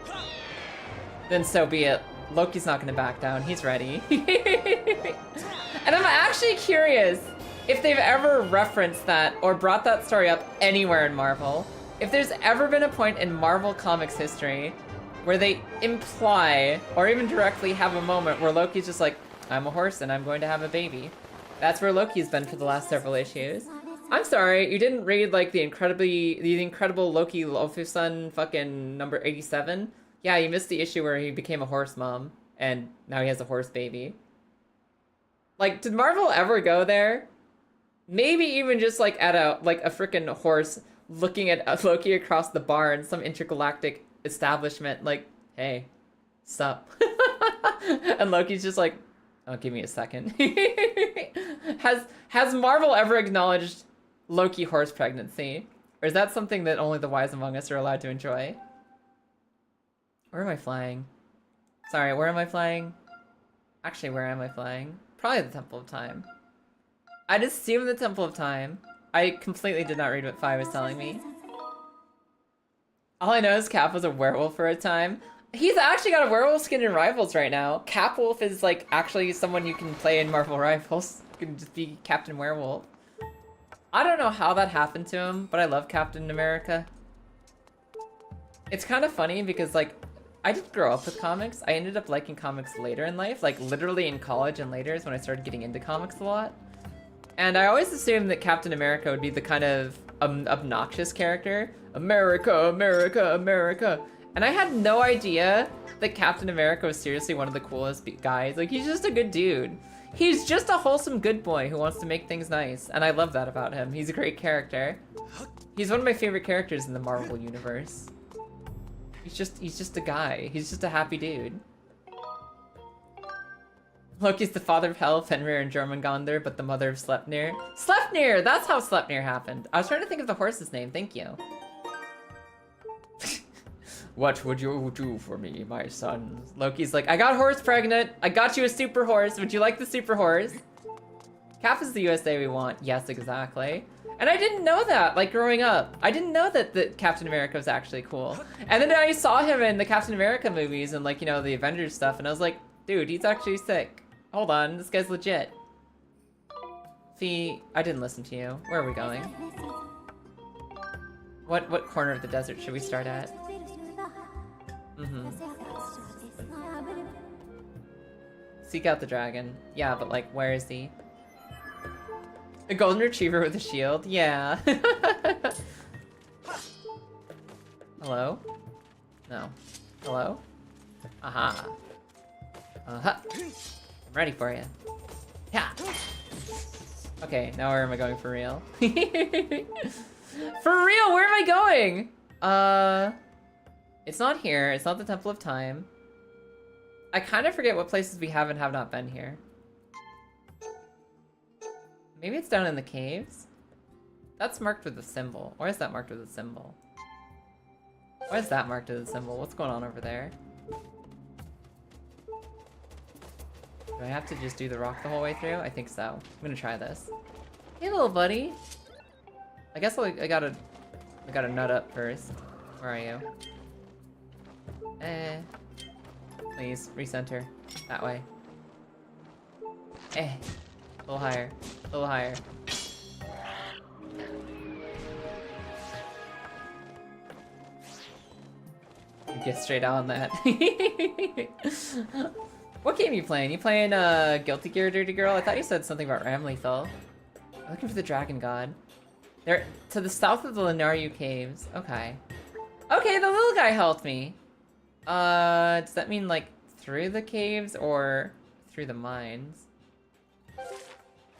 then so be it. Loki's not gonna back down, he's ready. And I'm actually curious if they've ever referenced that or brought that story up anywhere in Marvel. If there's ever been a point in Marvel Comics history where they imply, or even directly have a moment where Loki's just like, I'm a horse and I'm going to have a baby. That's where Loki's been for the last several issues. I'm sorry, you didn't read like the incredible Loki Lofusan fucking number 87? Yeah, you missed the issue where he became a horse mom, and now he has a horse baby. Like, did Marvel ever go there? Maybe even just like at a freaking horse looking at Loki across the bar in some intergalactic establishment, like, hey, sup? And Loki's just like, oh, give me a second. Has Marvel ever acknowledged Loki horse pregnancy? Or is that something that only the wise among us are allowed to enjoy? Where am I flying? Sorry, where am I flying? Actually, where am I flying? Probably the Temple of Time. I'd assume the Temple of Time. I completely did not read what Fi was telling me. All I know is Cap was a werewolf for a time. He's actually got a werewolf skin in Rivals right now. Capwolf is like actually someone you can play in Marvel Rivals. You can just be Captain Werewolf. I don't know how that happened to him, but I love Captain America. It's kind of funny because like, I didn't grow up with comics. I ended up liking comics later in life, like literally in college and later is when I started getting into comics a lot. And I always assumed that Captain America would be the kind of obnoxious character. America, America, America. And I had no idea that Captain America was seriously one of the coolest guys. Like, he's just a good dude. He's just a wholesome good boy who wants to make things nice. And I love that about him. He's a great character. He's one of my favorite characters in the Marvel universe. He's just a guy. He's just a happy dude. Loki's the father of Hel, Fenrir, and Jormungandr, but the mother of Sleipnir. Sleipnir! That's how Sleipnir happened. I was trying to think of the horse's name. Thank you. What would you do for me, my son? Loki's like, I got horse pregnant. I got you a super horse. Would you like the super horse? Cap is the USA we want. Yes, exactly. And I didn't know that, like, growing up. I didn't know that Captain America was actually cool. And then I saw him in the Captain America movies and, like, you know, the Avengers stuff, and I was like, dude, he's actually sick. Hold on, this guy's legit. Fee, I didn't listen to you. Where are we going? What corner of the desert should we start at? Seek out the dragon. Yeah, but, like, where is he? A golden retriever with a shield? Yeah. Hello? No. Hello? Aha. Uh-huh. I'm ready for you. Yeah. Okay, now where am I going for real? For real, where am I going? It's not here. It's not the Temple of Time. I kind of forget what places we have and have not been here. Maybe it's down in the caves? That's marked with a symbol. Why is that marked with a symbol? Why is that marked with a symbol? What's going on over there? Do I have to just do the rock the whole way through? I think so. I'm gonna try this. Hey, little buddy. I guess I gotta nut up first. Where are you? Please, recenter. That way. A little higher. A little higher. Get straight on that. What game are you playing? You playing Guilty Gear Dirty Girl? I thought you said something about Ramlethal. I'm looking for the Dragon God. They're to the south of the Lenaryu Caves. Okay. Okay, the little guy helped me. Does that mean like through the caves or through the mines?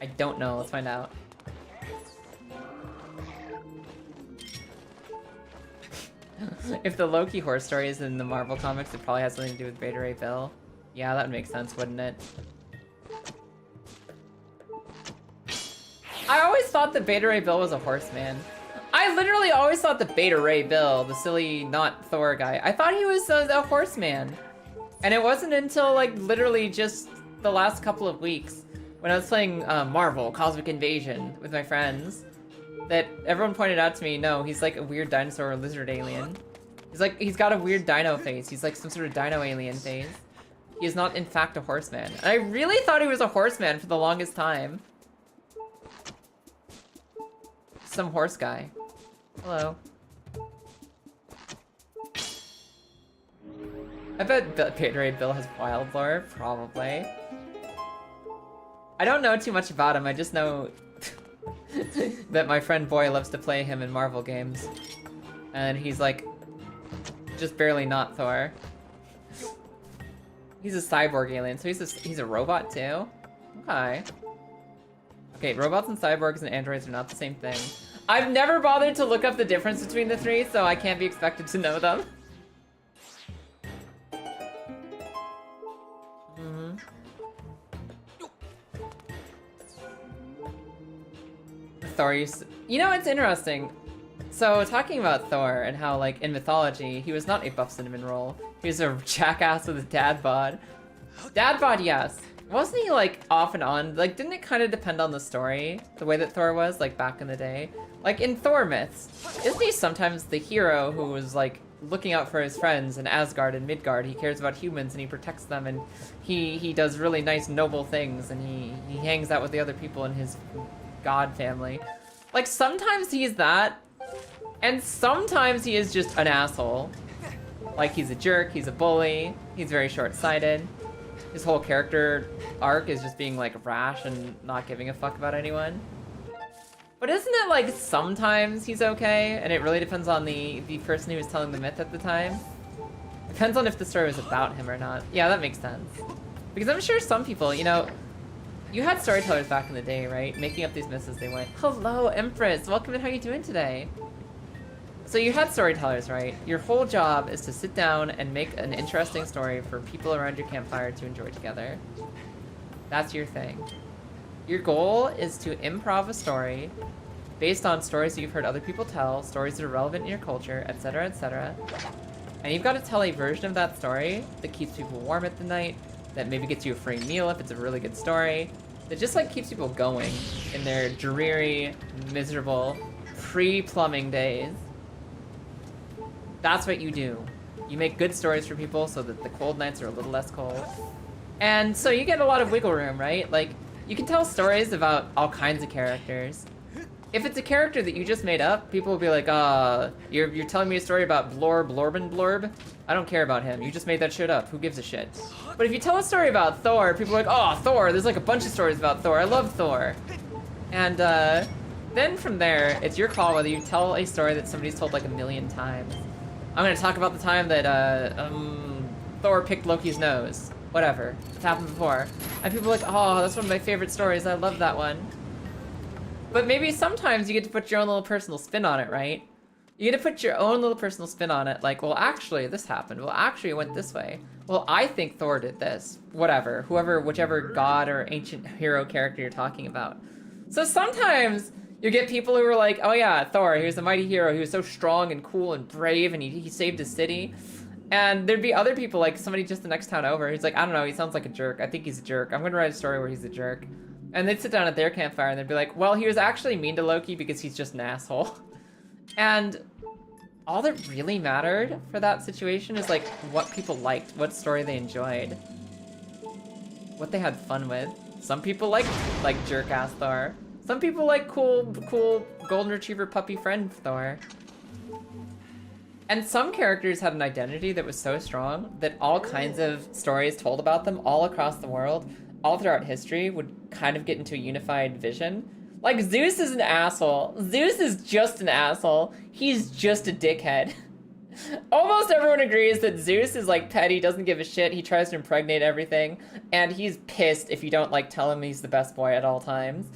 I don't know. Let's find out. If the Loki horse story is in the Marvel comics, it probably has something to do with Beta Ray Bill. Yeah, that would make sense, wouldn't it? I always thought that Beta Ray Bill was a horseman. I literally always thought that Beta Ray Bill, the silly not Thor guy, I thought he was a horseman. And it wasn't until like literally just the last couple of weeks when I was playing Marvel Cosmic Invasion with my friends that everyone pointed out to me, no, he's like a weird dinosaur or lizard alien. He's got a weird dino face. He's like some sort of dino alien face. He is not in fact a horseman. And I really thought he was a horseman for the longest time. Some horse guy. Hello. I bet Beta Ray Bill has wild lore, probably. I don't know too much about him, I just know that my friend Boy loves to play him in Marvel games. And he's like, just barely not Thor. He's a cyborg alien, so he's a robot too? Okay. Okay, robots and cyborgs and androids are not the same thing. I've never bothered to look up the difference between the three, so I can't be expected to know them. Thor used to... You know, it's interesting. So, talking about Thor and how, like, in mythology, he was not a buff cinnamon roll. He was a jackass with a dad bod. Dad bod, yes. Wasn't he, like, off and on? Like, didn't it kind of depend on the story? The way that Thor was, like, back in the day? Like, in Thor myths, isn't he sometimes the hero who was, like, looking out for his friends in Asgard and Midgard? He cares about humans and he protects them and he does really nice, noble things and he hangs out with the other people in his god family. Like, sometimes he's that, and sometimes he is just an asshole. Like, he's a jerk, he's a bully, he's very short-sighted. His whole character arc is just being, like, rash and not giving a fuck about anyone. But isn't it, like, sometimes he's okay, and it really depends on the person who was telling the myth at the time? Depends on if the story was about him or not. Yeah, that makes sense. Because I'm sure some people, you know, you had storytellers back in the day, right? Making up these myths as they went. Hello, Empress! Welcome in, how are you doing today? So you had storytellers, right? Your whole job is to sit down and make an interesting story for people around your campfire to enjoy together. That's your thing. Your goal is to improv a story based on stories that you've heard other people tell, stories that are relevant in your culture, etc., etc. And you've got to tell a version of that story that keeps people warm at the night, that maybe gets you a free meal if it's a really good story, that just like keeps people going in their dreary, miserable, pre-plumbing days. That's what you do. You make good stories for people so that the cold nights are a little less cold. And so you get a lot of wiggle room, right? Like, you can tell stories about all kinds of characters. If it's a character that you just made up, people will be like, you're telling me a story about Blorb. I don't care about him. You just made that shit up. Who gives a shit? But if you tell a story about Thor, people are like, oh, Thor, there's like a bunch of stories about Thor. I love Thor. And then from there, it's your call whether you tell a story that somebody's told like a million times. I'm gonna talk about the time that Thor picked Loki's nose. Whatever. It's happened before. And people are like, oh, that's one of my favorite stories. I love that one. But maybe sometimes you get to put your own little personal spin on it, right? You get to put your own little personal spin on it, like, well, actually, this happened. Well, actually, it went this way. Well, I think Thor did this. Whatever. Whichever god or ancient hero character you're talking about. So sometimes you get people who are like, oh yeah, Thor, he was a mighty hero. He was so strong and cool and brave, and he saved his city. And there'd be other people, like somebody just the next town over, who's like, I don't know, he sounds like a jerk. I think he's a jerk. I'm gonna write a story where he's a jerk. And they'd sit down at their campfire and they'd be like, well, he was actually mean to Loki because he's just an asshole. And all that really mattered for that situation is like what people liked, what story they enjoyed, what they had fun with. Some people like jerk-ass Thor. Some people like cool golden retriever puppy friend Thor. And some characters had an identity that was so strong that all kinds of stories told about them all across the world, all throughout history, would kind of get into a unified vision. Like, Zeus is an asshole. Zeus is just an asshole. He's just a dickhead. Almost everyone agrees that Zeus is like petty, doesn't give a shit. He tries to impregnate everything, and he's pissed if you don't like tell him he's the best boy at all times.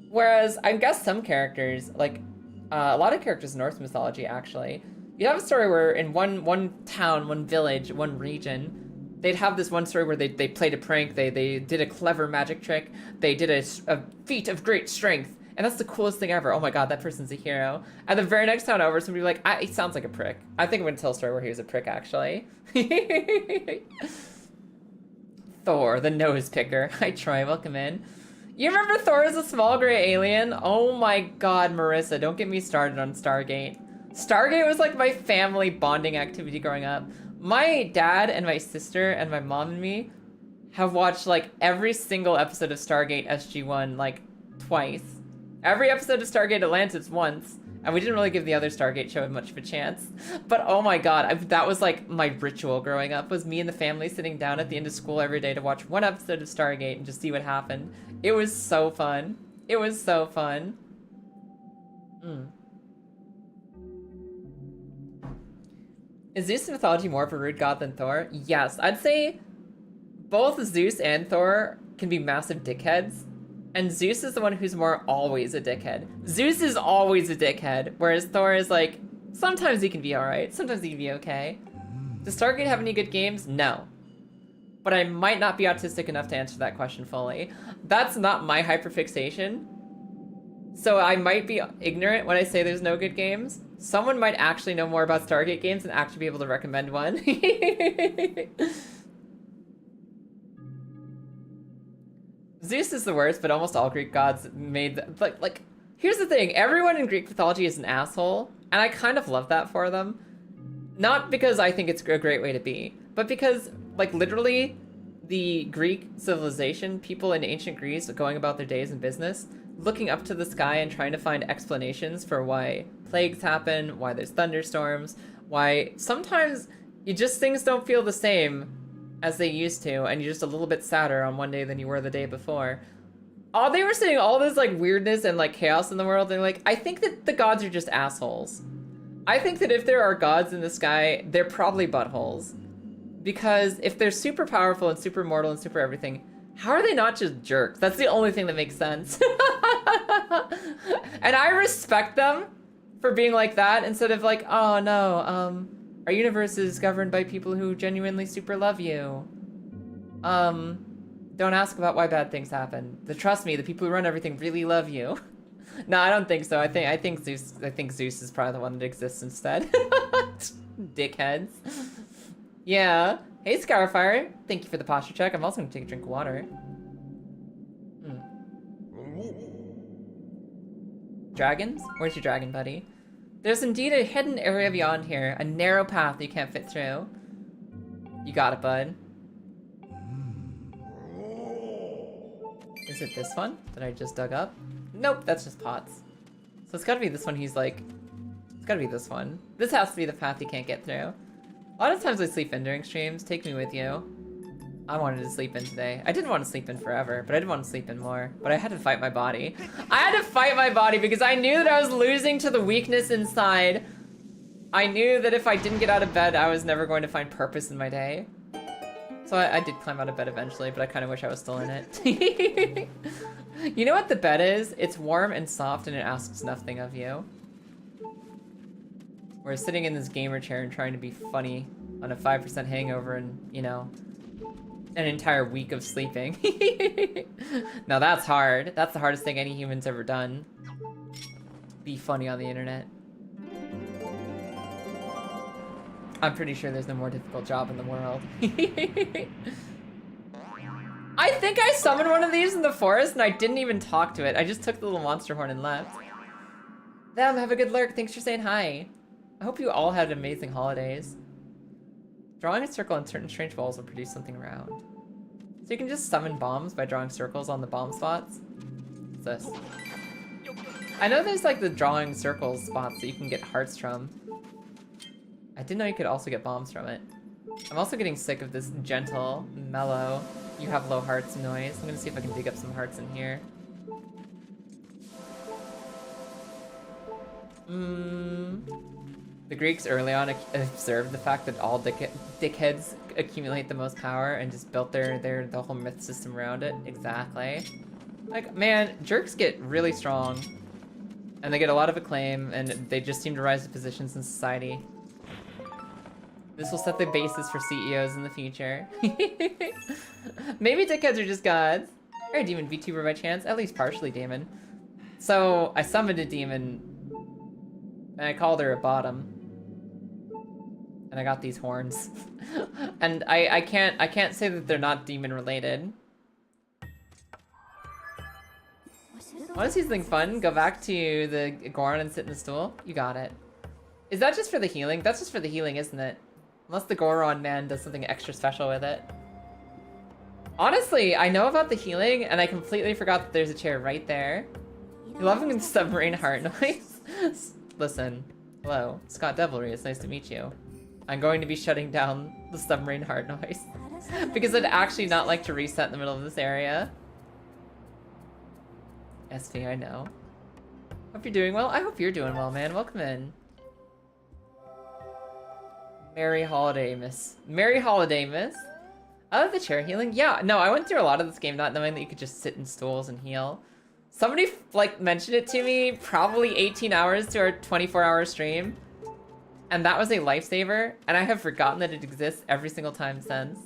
Whereas I guess some characters, like a lot of characters in Norse mythology, actually, you have a story where in one town, one village, one region, they'd have this one story where they played a prank, they did a clever magic trick, they did a feat of great strength, and that's the coolest thing ever. Oh my god, that person's a hero. And the very next town over, somebody would be like, he sounds like a prick. I think I'm gonna tell a story where he was a prick, actually. Thor, the nose picker. Hi Troy, welcome in. You remember Thor as a small gray alien? Oh my god, Marissa, don't get me started on Stargate. Stargate was like my family bonding activity growing up. My dad and my sister and my mom and me have watched like every single episode of Stargate SG-1 like twice. Every episode of Stargate Atlantis once. And we didn't really give the other Stargate show much of a chance. But oh my god, that was like my ritual growing up, was me and the family sitting down at the end of school every day to watch one episode of Stargate and just see what happened. It was so fun. It was so fun. Is Zeus in mythology more of a rude god than Thor? Yes, I'd say both Zeus and Thor can be massive dickheads. And Zeus is the one who's more always a dickhead. Zeus is always a dickhead, whereas Thor is like, sometimes he can be alright, sometimes he can be okay. Does Stargate have any good games? No. But I might not be autistic enough to answer that question fully. That's not my hyperfixation. So I might be ignorant when I say there's no good games. Someone might actually know more about Stargate games and actually be able to recommend one. Zeus is the worst, but almost all Greek gods made... Like, here's the thing. Everyone in Greek mythology is an asshole, and I kind of love that for them. Not because I think it's a great way to be, but because, like, literally, the Greek civilization, people in ancient Greece going about their days in business, looking up to the sky and trying to find explanations for why plagues happen, why there's thunderstorms, why sometimes things don't feel the same as they used to, and you're just a little bit sadder on one day than you were the day before. Oh, they were seeing all this like weirdness and like chaos in the world, and like, I think that the gods are just assholes. I think that if there are gods in the sky, they're probably buttholes. Because if they're super powerful and super mortal and super everything, how are they not just jerks? That's the only thing that makes sense. And I respect them for being like that instead of like, oh no, our universe is governed by people who genuinely super love you. Don't ask about why bad things happen. Trust me, the people who run everything really love you. No, I don't think so. I think Zeus is probably the one that exists instead. Dickheads. Yeah. Hey, Scarfire. Thank you for the posture check. I'm also gonna take a drink of water. Dragons? Where's your dragon, buddy? There's indeed a hidden area beyond here. A narrow path you can't fit through. You got it, bud. Is it this one that I just dug up? Nope, that's just pots. So it's gotta be this one he's like... It's gotta be this one. This has to be the path you can't get through. A lot of times I sleep in during streams. Take me with you. I wanted to sleep in today. I didn't want to sleep in forever, but I did want to sleep in more. But I had to fight my body. I had to fight my body because I knew that I was losing to the weakness inside. I knew that if I didn't get out of bed, I was never going to find purpose in my day. So I did climb out of bed eventually, but I kind of wish I was still in it. You know what the bed is? It's warm and soft and it asks nothing of you. We're sitting in this gamer chair and trying to be funny on a 5% hangover and, you know, an entire week of sleeping. Now that's hard. That's the hardest thing any human's ever done. Be funny on the internet. I'm pretty sure there's no more difficult job in the world. I think I summoned one of these in the forest and I didn't even talk to it. I just took the little monster horn and left. Them, have a good lurk. Thanks for saying hi. I hope you all had amazing holidays. Drawing a circle on certain strange walls will produce something round. So you can just summon bombs by drawing circles on the bomb spots. What's this? I know there's like the drawing circles spots that you can get hearts from. I didn't know you could also get bombs from it. I'm also getting sick of this gentle, mellow, you have low hearts noise. I'm gonna see if I can dig up some hearts in here. The Greeks early on observed the fact that all dickheads accumulate the most power and just built the whole myth system around it. Exactly. Like, man, jerks get really strong. And they get a lot of acclaim, and they just seem to rise to positions in society. This will set the basis for CEOs in the future. Maybe dickheads are just gods. Or a demon VTuber by chance, at least partially demon. So, I summoned a demon, and I called her a bottom. And I got these horns. And I can't say that they're not demon related. Want to see something fun? Go back to the Goron and sit in the stool? You got it. Is that just for the healing? That's just for the healing, isn't it? Unless the Goron man does something extra special with it. Honestly, I know about the healing, and I completely forgot that there's a chair right there. You love him in submarine heart noise? Listen. Hello. Scott Devilry, it's nice to meet you. I'm going to be shutting down the submarine heart noise. Because I'd actually not like to reset in the middle of this area. SV, I know. Hope you're doing well. I hope you're doing well, man. Welcome in. Merry holiday, miss. Merry holiday, miss. I love the chair healing. Yeah, no, I went through a lot of this game not knowing that you could just sit in stools and heal. Somebody, like, mentioned it to me probably 18 hours to our 24-hour stream. And that was a lifesaver, and I have forgotten that it exists every single time since.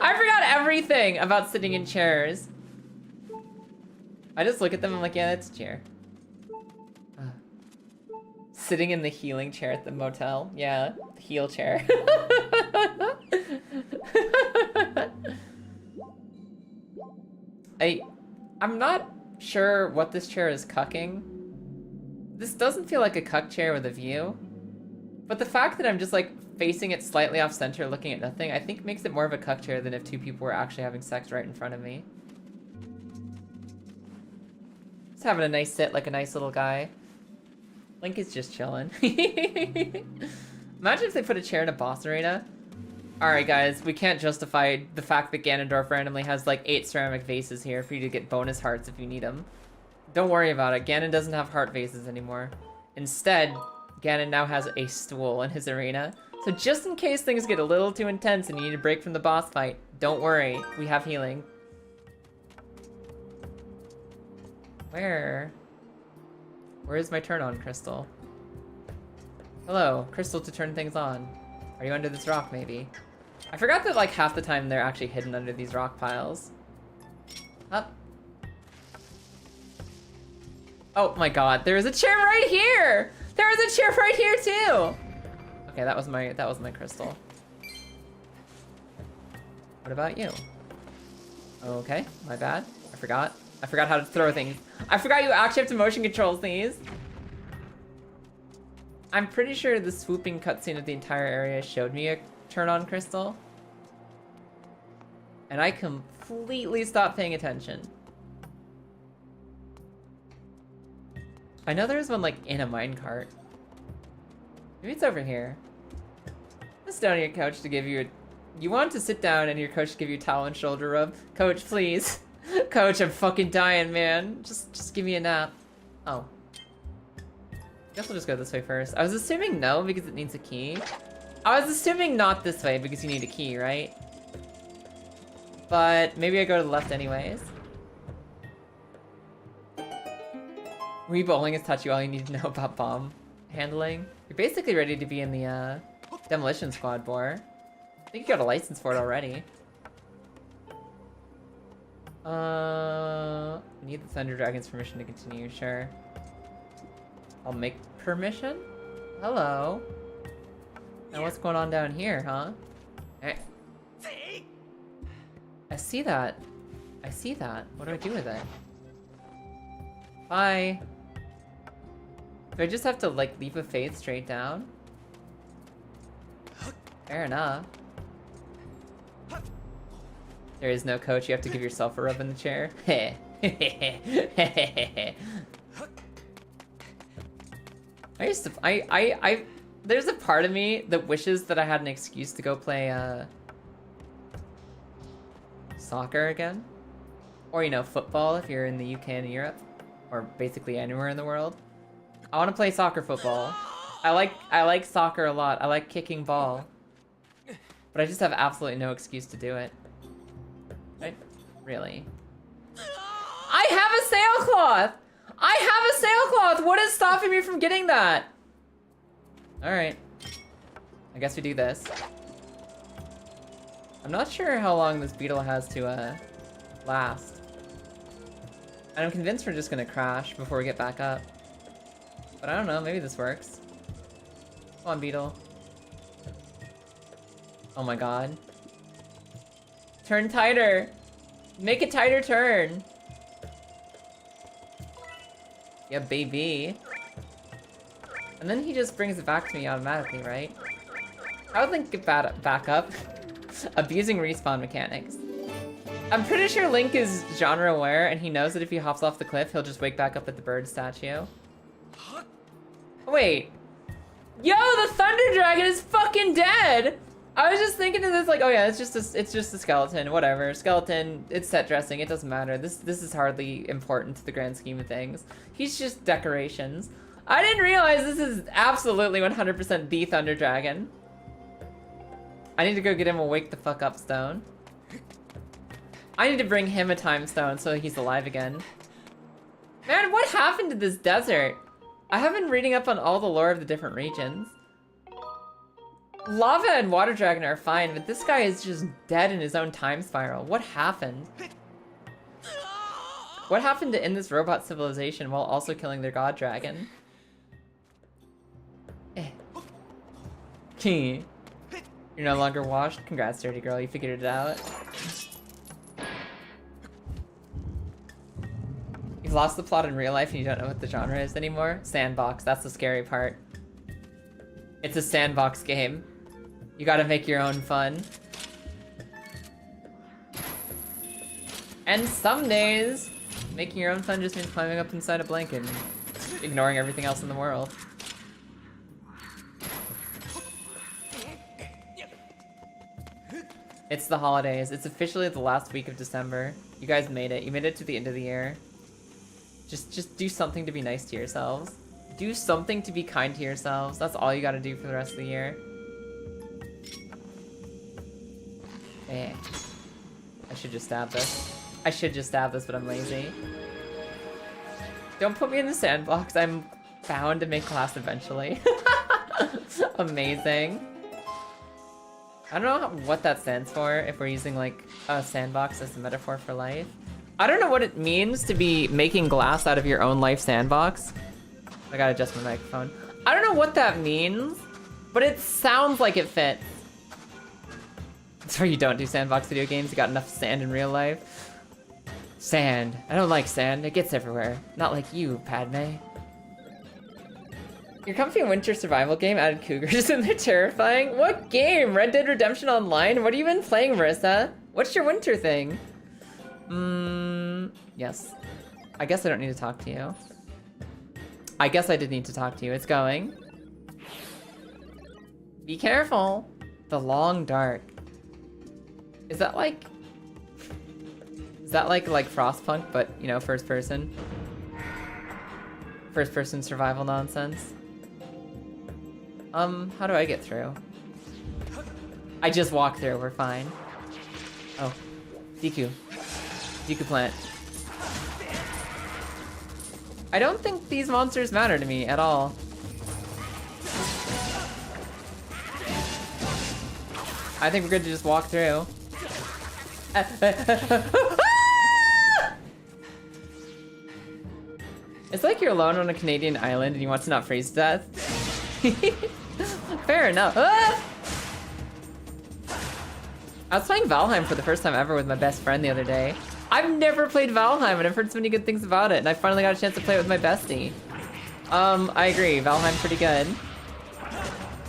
I forgot everything about sitting in chairs. I just look at them and I'm like, yeah, that's a chair. Sitting in the healing chair at the motel. Yeah, the heal chair. I'm not sure what this chair is cucking. This doesn't feel like a cuck chair with a view. But the fact that I'm just like facing it slightly off center looking at nothing, I think makes it more of a cuck chair than if two people were actually having sex right in front of me. Just having a nice sit like a nice little guy. Link is just chilling. Imagine if they put a chair in a boss arena. Alright guys, we can't justify the fact that Ganondorf randomly has like 8 ceramic vases here for you to get bonus hearts if you need them. Don't worry about it, Ganon doesn't have heart vases anymore. Instead, Ganon now has a stool in his arena. So just in case things get a little too intense and you need a break from the boss fight, don't worry, we have healing. Where is my turn on crystal? Hello, crystal to turn things on. Are you under this rock, maybe? I forgot that like half the time they're actually hidden under these rock piles. Up. Oh my god, there is a chair right here! There was a chair right here too! Okay, that was my crystal. What about you? Okay, my bad. I forgot how to throw things. I forgot you actually have to motion control these. I'm pretty sure the swooping cutscene of the entire area showed me a turn on crystal. And I completely stopped paying attention. I know there's one like in a minecart. Maybe it's over here. Sit down on your couch to give you a... You want to sit down and your coach to give you a towel and shoulder rub? Coach, please. Coach, I'm fucking dying, man. Just give me a nap. Oh. Guess we'll just go this way first. I was assuming no because it needs a key. I was assuming not this way because you need a key, right? But maybe I go to the left anyways. Wii bowling is touchy all you need to know about bomb handling. You're basically ready to be in the demolition squad, Boar. I think you got a license for it already. Need the Thunder Dragon's permission to continue, sure. I'll make permission? Hello. Now what's going on down here, huh? Hey. I see that. I see that. What do I do with it? Bye. Do I just have to, like, leap of faith straight down? Fair enough. There is no coach, you have to give yourself a rub in the chair. Heh. There's a part of me that wishes that I had an excuse to go play, soccer again. Or, you know, football if you're in the UK and Europe. Or basically anywhere in the world. I want to play soccer football. I like soccer a lot. I like kicking ball. But I just have absolutely no excuse to do it. Right? Really? I have a sailcloth! I have a sailcloth! What is stopping me from getting that? Alright. I guess we do this. I'm not sure how long this beetle has to last. And I'm convinced we're just gonna crash before we get back up. But I don't know, maybe this works. Come on, beetle. Oh my god. Turn tighter! Make a tighter turn! Yeah, baby. And then he just brings it back to me automatically, right? I would think get back up. Abusing respawn mechanics. I'm pretty sure Link is genre aware and he knows that if he hops off the cliff, he'll just wake back up at the bird statue. Wait. Yo, the Thunder Dragon is fucking dead! I was just thinking of this like, oh yeah, it's just a skeleton, whatever. Skeleton, it's set dressing, it doesn't matter. This is hardly important to the grand scheme of things. He's just decorations. I didn't realize this is absolutely 100% the Thunder Dragon. I need to go get him a wake the fuck up stone. I need to bring him a time stone so he's alive again. Man, what happened to this desert? I have been reading up on all the lore of the different regions. Lava and water dragon are fine, but this guy is just dead in his own time spiral. What happened? What happened to end this robot civilization while also killing their god dragon? You're no longer washed? Congrats, dirty girl, you figured it out. You've lost the plot in real life and you don't know what the genre is anymore? Sandbox, that's the scary part. It's a sandbox game. You gotta make your own fun. And some days, making your own fun just means climbing up inside a blanket and ignoring everything else in the world. It's the holidays. It's officially the last week of December. You guys made it. You made it to the end of the year. Just do something to be nice to yourselves. Do something to be kind to yourselves. That's all you gotta do for the rest of the year. Eh. I should just stab this. I should just stab this, but I'm lazy. Don't put me in the sandbox. I'm bound to make class eventually. Amazing. I don't know what that stands for, if we're using like a sandbox as a metaphor for life. I don't know what it means to be making glass out of your own life sandbox. I gotta adjust my microphone. I don't know what that means, but it sounds like it fits. That's why you don't do sandbox video games. You got enough sand in real life. Sand. I don't like sand. It gets everywhere. Not like you, Padme. Your comfy winter survival game added cougars and they're terrifying? What game? Red Dead Redemption Online? What have you been playing, Marissa? What's your winter thing? Yes. I guess I don't need to talk to you. I guess I did need to talk to you. It's going. Be careful. The Long Dark. Is that like Frostpunk, but, you know, first person? First person survival nonsense? How do I get through? I just walk through, we're fine. Oh. Deku. Deku plant. I don't think these monsters matter to me at all. I think we're good to just walk through. It's like you're alone on a Canadian island and you want to not freeze to death. Fair enough. Ah! I was playing Valheim for the first time ever with my best friend the other day. I've never played Valheim and I've heard so many good things about it, and I finally got a chance to play it with my bestie. I agree, Valheim's pretty good.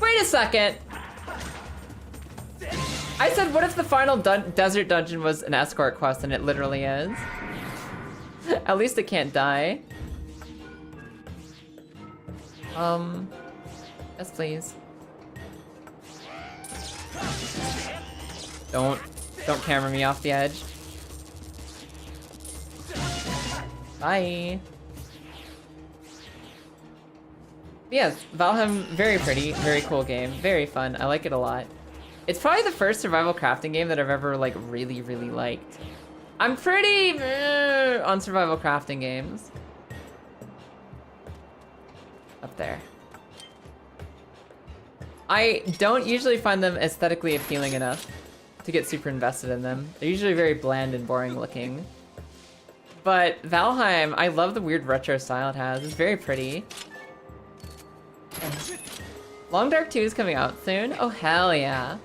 Wait a second! I said, what if the final desert dungeon was an escort quest, and it literally is? At least it can't die. Yes, please. Don't camera me off the edge. Bye. Yes, Valheim, very pretty, very cool game, very fun. I like it a lot. It's probably the first survival crafting game that I've ever like really, really liked. I'm pretty on survival crafting games. Up there. I don't usually find them aesthetically appealing enough to get super invested in them. They're usually very bland and boring looking. But Valheim, I love the weird retro style it has. It's very pretty. Long Dark 2 is coming out soon. Oh, hell yeah.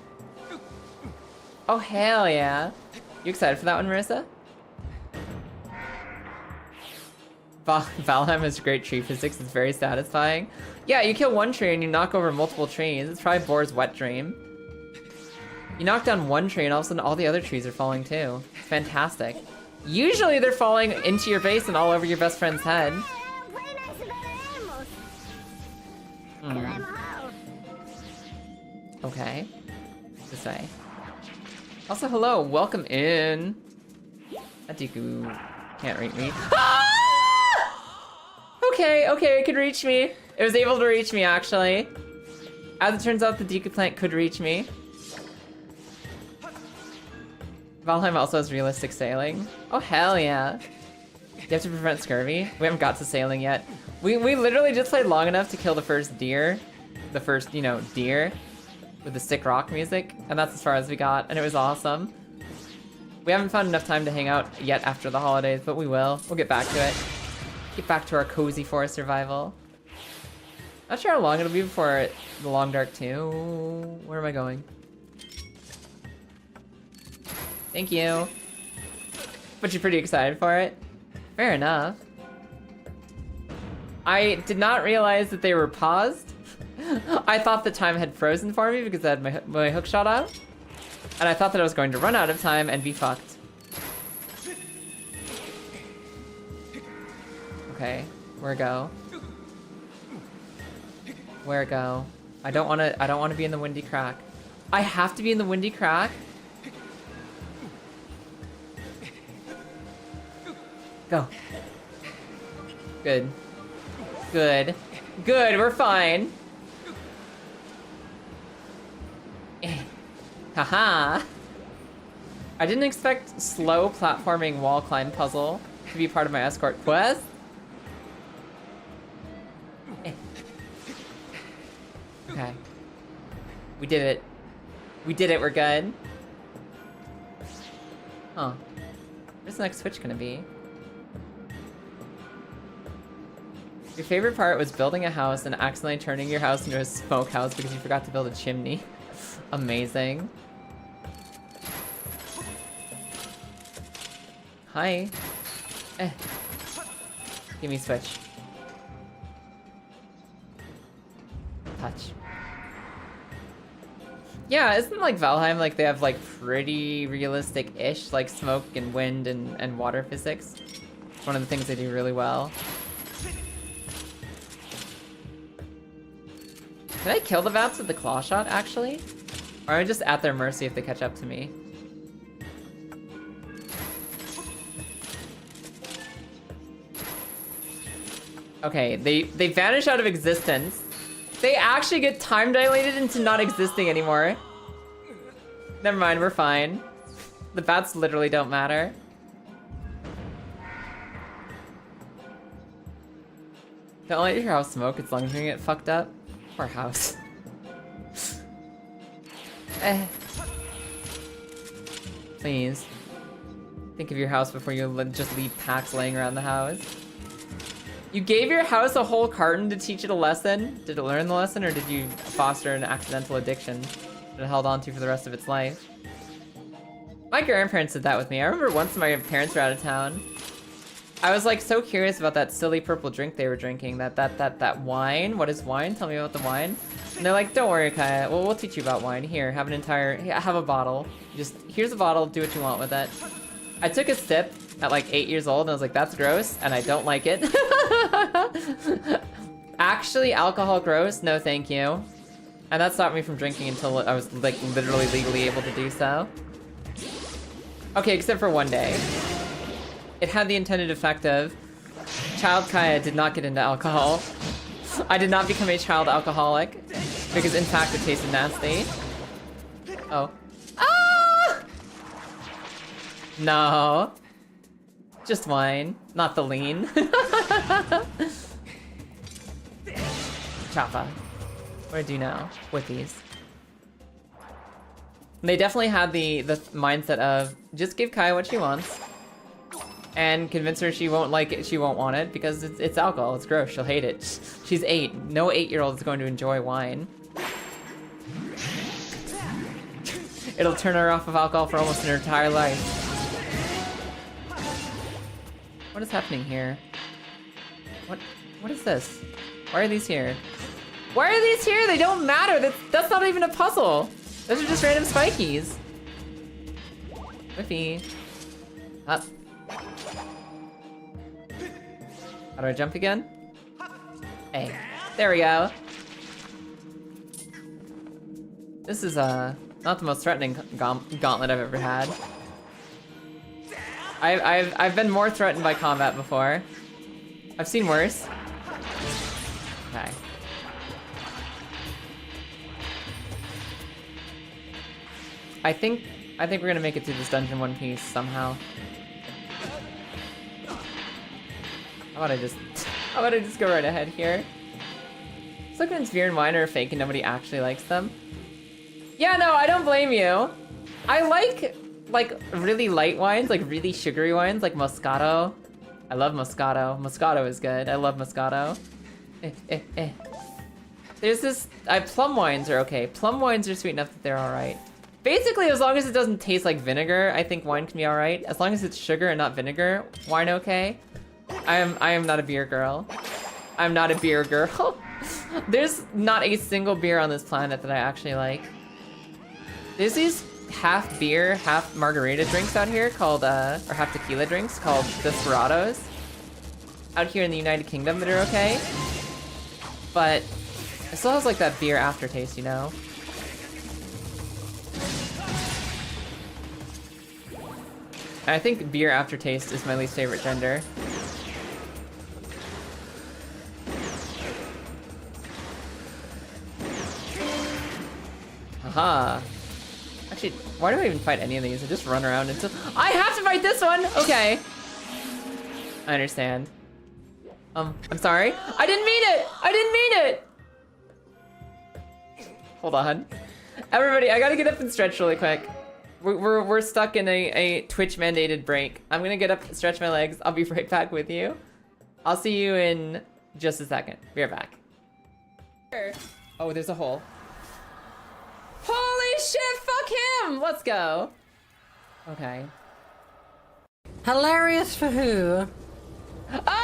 Oh, hell yeah. You excited for that one, Marissa? Valheim has great tree physics. It's very satisfying. Yeah, you kill one tree and you knock over multiple trees. It's probably Boar's wet dream. You knock down one tree and all of a sudden all the other trees are falling too. It's fantastic. Usually they're falling into your face and all over your best friend's head. Okay. This way. Also, hello, welcome in. Atiku can't reach me. Ah! Okay, it could reach me. It was able to reach me, actually. As it turns out, the Deku plant could reach me. Valheim also has realistic sailing. Oh, hell yeah. You have to prevent scurvy? We haven't got to sailing yet. We literally just played long enough to kill the first deer. The first, you know, deer. With the sick rock music. And that's as far as we got. And it was awesome. We haven't found enough time to hang out yet after the holidays, but we will. We'll get back to it. Get back to our cozy forest survival. Not sure how long it'll be before the Long Dark 2. Where am I going? Thank you. But you're pretty excited for it? Fair enough. I did not realize that they were paused. I thought the time had frozen for me because I had my hook shot out. And I thought that I was going to run out of time and be fucked. Okay, where go? Where go? I don't wanna be in the windy crack. I have to be in the windy crack? Go. Good. Good. Good, we're fine. Haha. I didn't expect slow platforming wall climb puzzle to be part of my escort quest. Okay. We did it. We did it, we're good. Huh. Where's the next switch gonna be? Your favorite part was building a house and accidentally turning your house into a smokehouse because you forgot to build a chimney. Amazing. Hi. Give me switch. Touch. Yeah, isn't like Valheim like they have like pretty realistic-ish like smoke and wind and water physics? It's one of the things they do really well. Did I kill the Vats with the claw shot actually? Or am I just at their mercy if they catch up to me? Okay, they vanish out of existence. They actually get time dilated into not existing anymore. Never mind, we're fine. The bats literally don't matter. Don't let your house smoke, it's long as you get fucked up. Poor house. Please. Think of your house before you just leave packs laying around the house. You gave your house a whole carton to teach it a lesson? Did it learn the lesson, or did you foster an accidental addiction that it held on to for the rest of its life? My grandparents did that with me. I remember once my parents were out of town. I was like so curious about that silly purple drink they were drinking. That wine. What is wine? Tell me about the wine. And they're like, don't worry, Kaya. Well, we'll teach you about wine. Here, have a bottle. Just, here's a bottle. Do what you want with it. I took a sip at like 8 years old and I was like, that's gross and I don't like it. Actually, alcohol gross? No, thank you. And that stopped me from drinking until I was like literally legally able to do so. Okay, except for one day. It had the intended effect of child Kaya did not get into alcohol. I did not become a child alcoholic because in fact it tasted nasty. Oh. Ah! No. Just wine, not the lean. Choppa. What do I do now with these? They definitely had the mindset of just give Kai what she wants and convince her she won't like it, she won't want it because it's alcohol, it's gross, she'll hate it. She's 8. No 8-year-old is going to enjoy wine. It'll turn her off of alcohol for almost her entire life. What is happening here? What is this? Why are these here? Why are these here? They don't matter. That's not even a puzzle. Those are just random spikies. Whiffy. Up. How do I jump again? Hey. There we go. This is not the most threatening gauntlet I've ever had. I've been more threatened by combat before. I've seen worse. Okay. I think we're gonna make it through this dungeon one piece somehow. How about I just go right ahead here? It's like when beer and wine are fake and nobody actually likes them. Yeah, no, I don't blame you. I like really light wines, like really sugary wines, like Moscato. I love Moscato. Moscato is good. I love Moscato. There's this. Plum wines are okay. Plum wines are sweet enough that they're all right. Basically, as long as it doesn't taste like vinegar, I think wine can be all right. As long as it's sugar and not vinegar, wine okay. I am not a beer girl. I'm not a beer girl. There's not a single beer on this planet that I actually like. There's these half beer, half margarita drinks out here called, or half tequila drinks called Desperados. Out here in the United Kingdom that are okay. But it still has like that beer aftertaste, you know? And I think beer aftertaste is my least favorite gender. Haha. Actually, why do I even fight any of these? I just run around until— I have to fight this one! Okay. I understand. I'm sorry. I didn't mean it! I didn't mean it! Hold on. Everybody, I gotta get up and stretch really quick. We're stuck in a Twitch mandated break. I'm gonna get up and stretch my legs. I'll be right back with you. I'll see you in just a second. Be right back. Oh, there's a hole. Holy shit, fuck him! Let's go. Okay. Hilarious for who? Ah!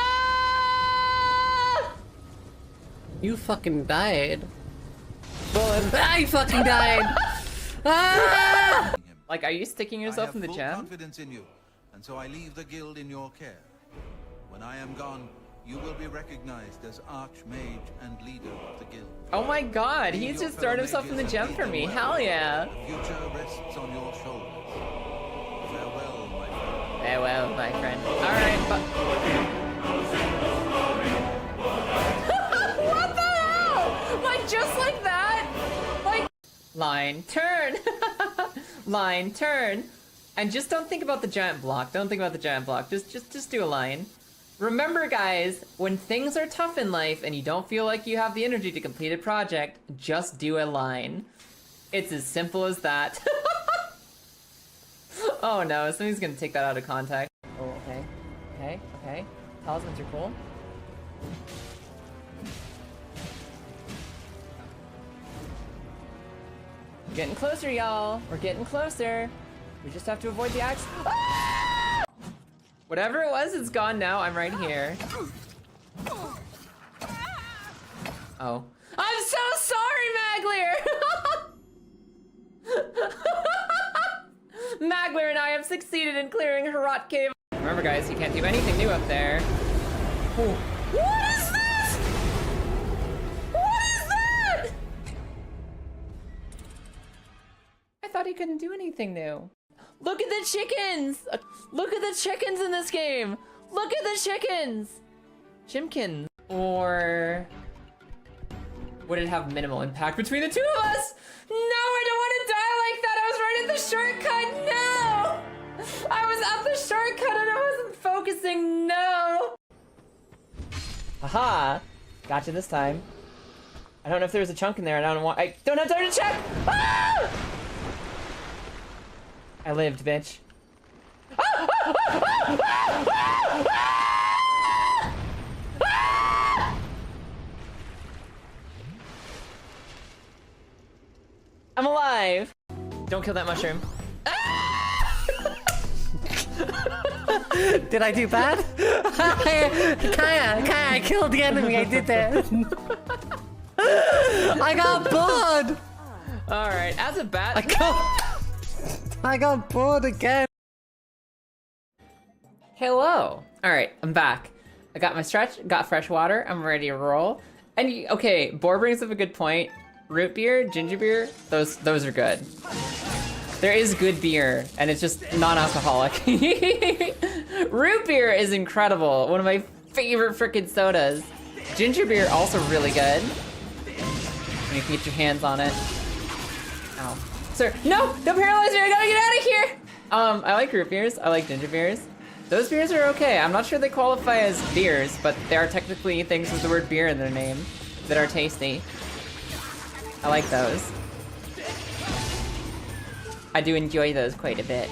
You fucking died. Well, I fucking died! Ah! like, are you sticking yourself in the I have jam? full confidence in you, and so I leave the guild in your care. When I am gone, you will be recognized as Archmage and leader of the guild. Oh my god, May he's your just fellow throwing himself in the mages gem lead for them me. well. Hell yeah. The future rests on your shoulders. Farewell, my friend. Farewell, my friend. Alright, but... What the hell? Like, just like that? Like... Line, turn! Line, turn! And just don't think about the giant block. Don't think about the giant block. Just do a line. Remember, guys, when things are tough in life and you don't feel like you have the energy to complete a project, just do a line. It's as simple as that. Oh no, somebody's gonna take that out of context. Oh, okay. Okay. Talismans are cool. We're getting closer, y'all. We're getting closer. We just have to avoid the axe. Ah! Whatever it was, it's gone now. I'm right here. Oh. I'm so sorry, Magleer! Magleer and I have succeeded in clearing Herat Cave. Remember, guys, you can't do anything new up there. Ooh. What is this? What is that? I thought he couldn't do anything new. Look at the chickens! Look at the chickens in this game! Look at the chickens! Chimkins. Or... Would it have minimal impact between the two of us? No, I don't want to die like that. I was right at the shortcut. No! I was at the shortcut and I wasn't focusing. No! Aha! Gotcha this time. I don't know if there was a chunk in there. I don't have time to check! Ah! I lived, bitch. I'm alive! Don't kill that mushroom. Did I do bad? Kaya, I killed the enemy. I did that. I got bored. Alright, as a bat. I got bored again. Hello. Alright, I'm back. I got my stretch, got fresh water, I'm ready to roll. And okay, Boar brings up a good point. Root beer, ginger beer, those are good. There is good beer, and it's just non-alcoholic. Root beer is incredible. One of my favorite frickin' sodas. Ginger beer, also really good. You can get your hands on it. Ow. Sir, no! Don't paralyze me! I gotta get out of here! I like root beers. I like ginger beers. Those beers are okay. I'm not sure they qualify as beers, but they are technically things with the word beer in their name that are tasty. I like those. I do enjoy those quite a bit.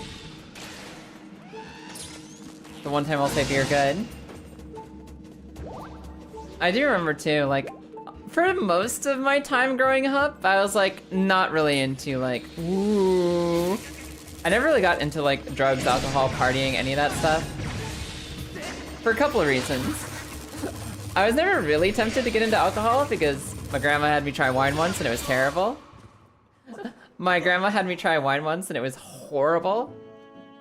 The one time I'll say beer good. I do remember too, like, for most of my time growing up, I was like, not really into like, ooh. I never really got into like drugs, alcohol, partying, any of that stuff. For a couple of reasons. I was never really tempted to get into alcohol because my grandma had me try wine once and it was terrible. My grandma had me try wine once and it was horrible.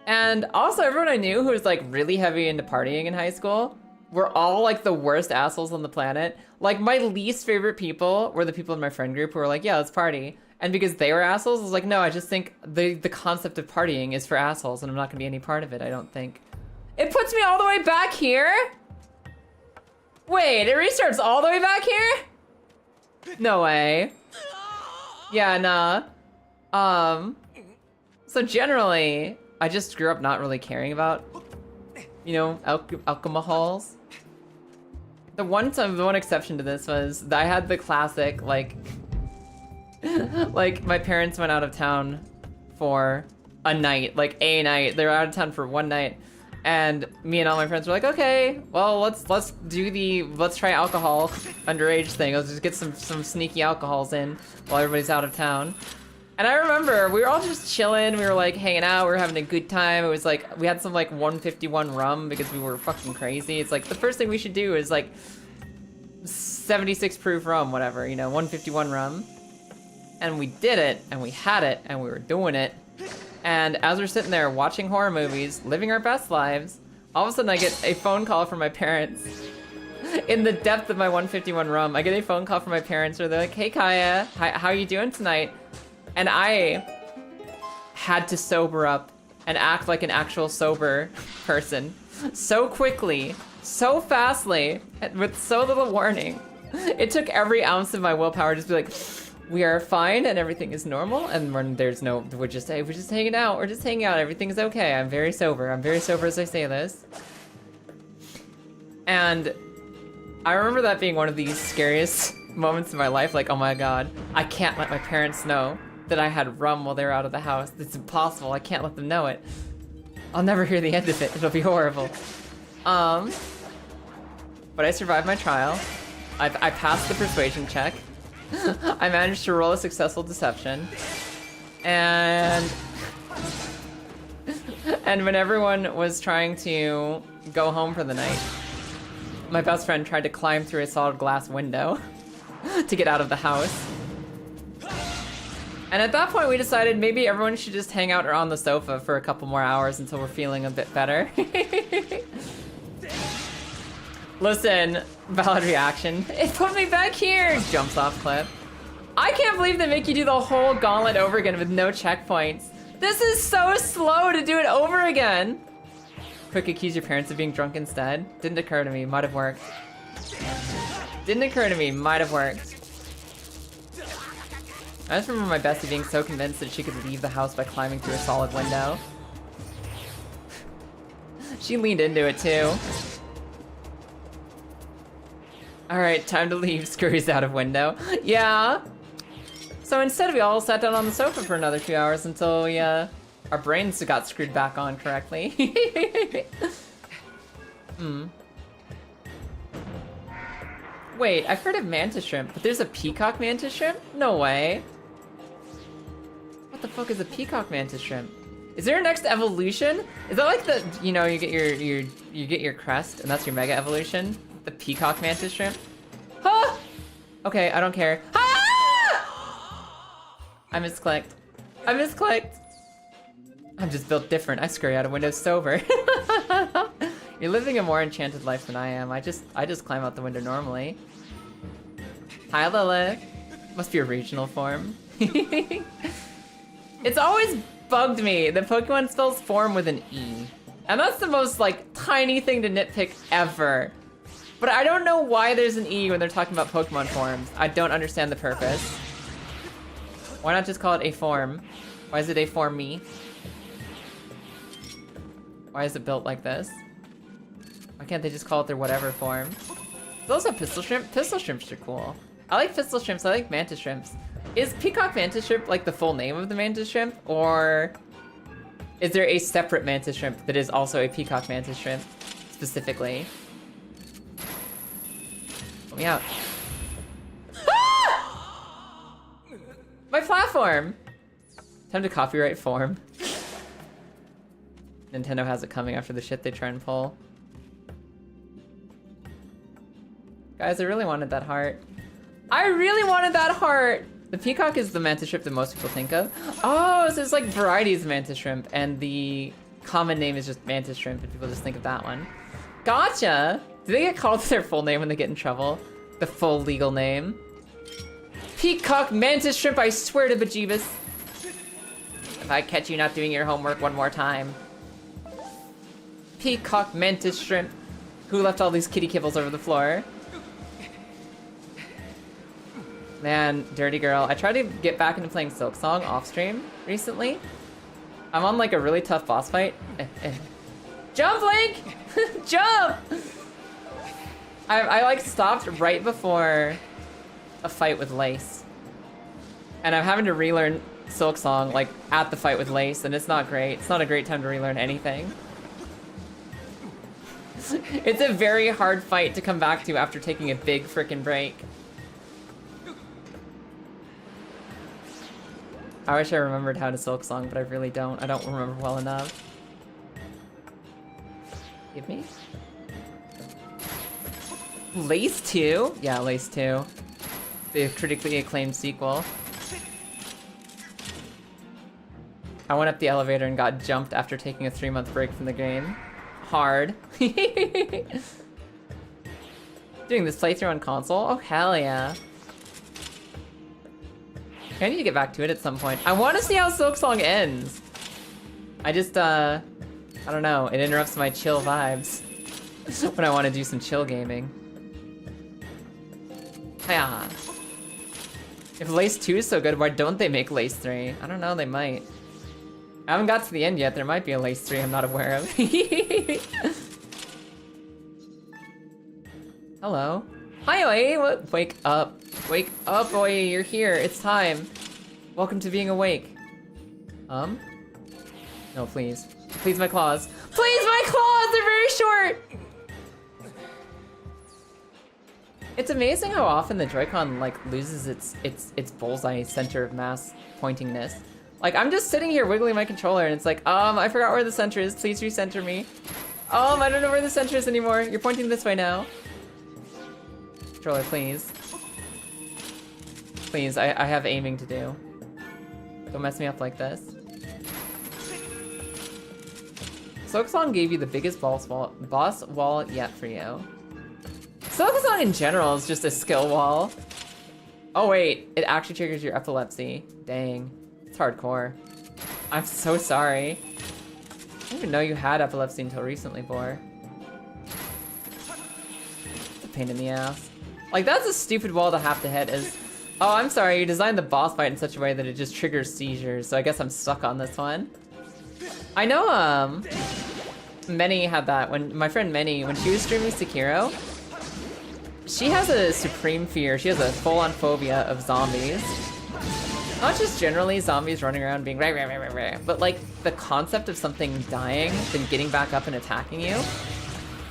And also everyone I knew who was like really heavy into partying in high school were all like the worst assholes on the planet. Like my least favorite people were the people in my friend group who were like, yeah, let's party. And because they were assholes, I was like, no, I just think the concept of partying is for assholes and I'm not gonna be any part of it, I don't think. It puts me all the way back here? Wait, it restarts all the way back here? No way. Yeah, nah. So generally, I just grew up not really caring about, you know, alcohols. The one exception to this was that I had the classic, like, like my parents went out of town for a night, like a night. They were out of town for one night. And me and all my friends were like, okay, well, let's try alcohol underage thing. Let's just get some sneaky alcohols in while everybody's out of town. And I remember we were all just chilling. We were like hanging out. We were having a good time. It was like, we had some like 151 rum because we were fucking crazy. It's like the first thing we should do is like 76 proof rum, whatever, you know, 151 rum. And we did it and we had it and we were doing it. And as we're sitting there watching horror movies, living our best lives, all of a sudden I get a phone call from my parents. In the depth of my 151 rum, I get a phone call from my parents where they're like, hey Kaya, how you doing tonight? And I had to sober up and act like an actual sober person so quickly, so fastly, with so little warning. It took every ounce of my willpower to just be like, we are fine and everything is normal and we're just hanging out. We're just hanging out. Everything is okay. I'm very sober. I'm very sober as I say this. And I remember that being one of the scariest moments in my life. Like, oh my God, I can't let my parents know that I had rum while they were out of the house. It's impossible. I can't let them know it. I'll never hear the end of it. It'll be horrible. But I survived my trial. I passed the persuasion check. I managed to roll a successful deception. And when everyone was trying to go home for the night, my best friend tried to climb through a solid glass window to get out of the house. And at that point we decided maybe everyone should just hang out on the sofa for a couple more hours until we're feeling a bit better. Listen, valid reaction. It put me back here! Jumps off cliff. I can't believe they make you do the whole gauntlet over again with no checkpoints. This is so slow to do it over again. Quick accuse your parents of being drunk instead. Didn't occur to me, might have worked. Didn't occur to me, might have worked. I just remember my bestie being so convinced that she could leave the house by climbing through a solid window. She leaned into it too. Alright, time to leave. Scurries out of window. Yeah. So instead we all sat down on the sofa for another 2 hours until we, our brains got screwed back on correctly. Wait, I've heard of mantis shrimp, but there's a peacock mantis shrimp? No way. What the fuck is a peacock mantis shrimp? Is there a next evolution? Is that like the, you know, you get your crest and that's your mega evolution? The peacock mantis shrimp? Huh? Okay, I don't care. Ah! I misclicked. I misclicked. I'm just built different. I scurry out of windows sober. You're living a more enchanted life than I am. I just climb out the window normally. Hi, Lilith. Must be a regional form. It's always bugged me that Pokemon spells form with an E. And that's the most, like, tiny thing to nitpick ever. But I don't know why there's an E when they're talking about Pokemon forms. I don't understand the purpose. Why not just call it a form? Why is it a form me? Why is it built like this? Why can't they just call it their whatever form? Those have pistol shrimp. Pistol shrimps are cool. I like pistol shrimps. I like mantis shrimps. Is peacock mantis shrimp like the full name of the mantis shrimp? Or is there a separate mantis shrimp that is also a peacock mantis shrimp specifically? Let me out. Ah! My platform! Time to copyright form. Nintendo has it coming after the shit they try and pull. Guys, I really wanted that heart. I really wanted that heart! The peacock is the mantis shrimp that most people think of. Oh, so there's like varieties of mantis shrimp, and the common name is just mantis shrimp, and people just think of that one. Gotcha! Do they get called their full name when they get in trouble? The full legal name? Peacock mantis shrimp, I swear to bejeebus. If I catch you not doing your homework one more time. Peacock mantis shrimp. Who left all these kitty kibbles over the floor? Man, dirty girl. I tried to get back into playing Silk Song off stream recently. I'm on like a really tough boss fight. Jump, Link! Jump! I like stopped right before a fight with Lace. And I'm having to relearn Silk Song like at the fight with Lace, and it's not great. It's not a great time to relearn anything. It's a very hard fight to come back to after taking a big frickin' break. I wish I remembered how to Silk Song, but I really don't. I don't remember well enough. Give me? Lace 2? Yeah, Lace 2. The critically acclaimed sequel. I went up the elevator and got jumped after taking a 3-month break from the game. Hard. Doing this playthrough on console? Oh, hell yeah. I need to get back to it at some point. I want to see how Silk Song ends. I just, I don't know. It interrupts my chill vibes when I want to do some chill gaming. Yeah. If Lace 2 is so good, why don't they make Lace 3? I don't know, they might. I haven't got to the end yet. There might be a Lace 3 I'm not aware of. Hello. Hi, Oi. What? Wake up. Wake up, Oi. You're here. It's time. Welcome to being awake. No, please. Please, my claws. Please, my claws! They're very short! It's amazing how often the Joy-Con, like, loses its bullseye center of mass pointingness. Like, I'm just sitting here wiggling my controller and it's like, I forgot where the center is. Please recenter me. I don't know where the center is anymore. You're pointing this way now. Controller, please. Please, I have aiming to do. Don't mess me up like this. Silk Song gave you the biggest boss wall yet for you. Silk Song in general is just a skill wall. Oh wait, it actually triggers your epilepsy. Dang, it's hardcore. I'm so sorry. I didn't even know you had epilepsy until recently, Boar. It's a pain in the ass. Like, that's a stupid wall to have to hit, is Oh, I'm sorry, you designed the boss fight in such a way that it just triggers seizures, so I guess I'm stuck on this one. I know, Many had that when my friend Many, when she was streaming Sekiro, she has a supreme fear. She has a full-on phobia of zombies. Not just generally zombies running around being rah, rah, rah, rah, rah, but like the concept of something dying, then getting back up and attacking you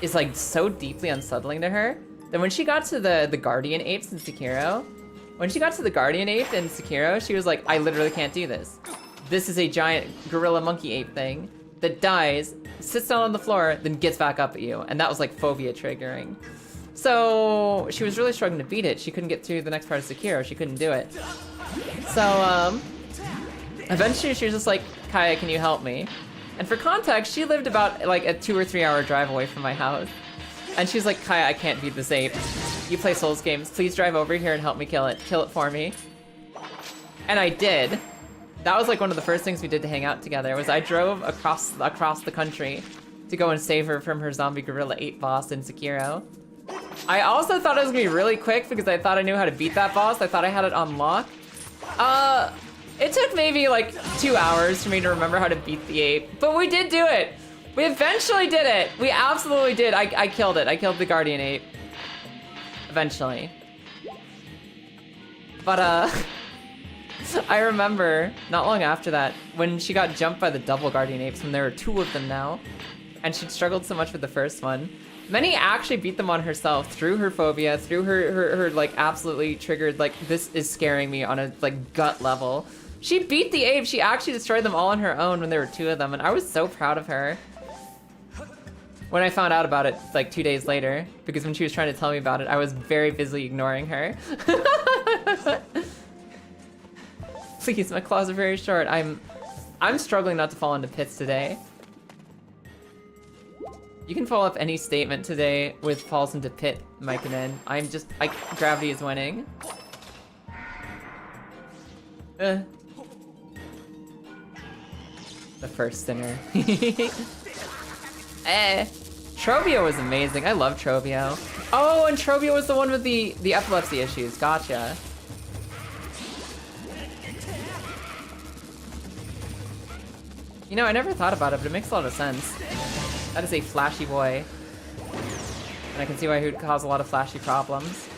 is like so deeply unsettling to her that when she got to the Guardian Apes in Sekiro, she was like, I literally can't do this. This is a giant gorilla monkey ape thing that dies, sits down on the floor, then gets back up at you. And that was like phobia triggering. So she was really struggling to beat it. She couldn't get through the next part of Sekiro. She couldn't do it. So eventually she was just like, Kaya, can you help me? And for context, she lived about like a 2 or 3 hour drive away from my house. And she's like, Kaya, I can't beat this ape. You play Souls games. Please drive over here and help me kill it. Kill it for me. And I did. That was like one of the first things we did to hang out together, was I drove across the country to go and save her from her zombie gorilla ape boss in Sekiro. I also thought it was gonna be really quick because I thought I knew how to beat that boss. I thought I had it on lock. It took maybe like 2 hours for me to remember how to beat the ape, but we did do it. We eventually did it. We absolutely did. I killed it. I killed the guardian ape. Eventually. But I remember not long after that when she got jumped by the double guardian apes, when there were 2 of them now, and she'd struggled so much with the first one. Many actually beat them on herself through her phobia, through her like absolutely triggered, like, this is scaring me on a like gut level. She beat the apes. She actually destroyed them all on her own when there were 2 of them, and I was so proud of her. When I found out about it like 2 days later, because when she was trying to tell me about it, I was very busily ignoring her. Please, my claws are very short. I'm struggling not to fall into pits today. You can follow up any statement today with falls into pit, Mykonen. Gravity is winning. The first sinner. Trovio was amazing. I love Trovio. Oh, and Trovio was the one with the epilepsy issues. Gotcha. You know, I never thought about it, but it makes a lot of sense. That is a flashy boy. And I can see why he would cause a lot of flashy problems.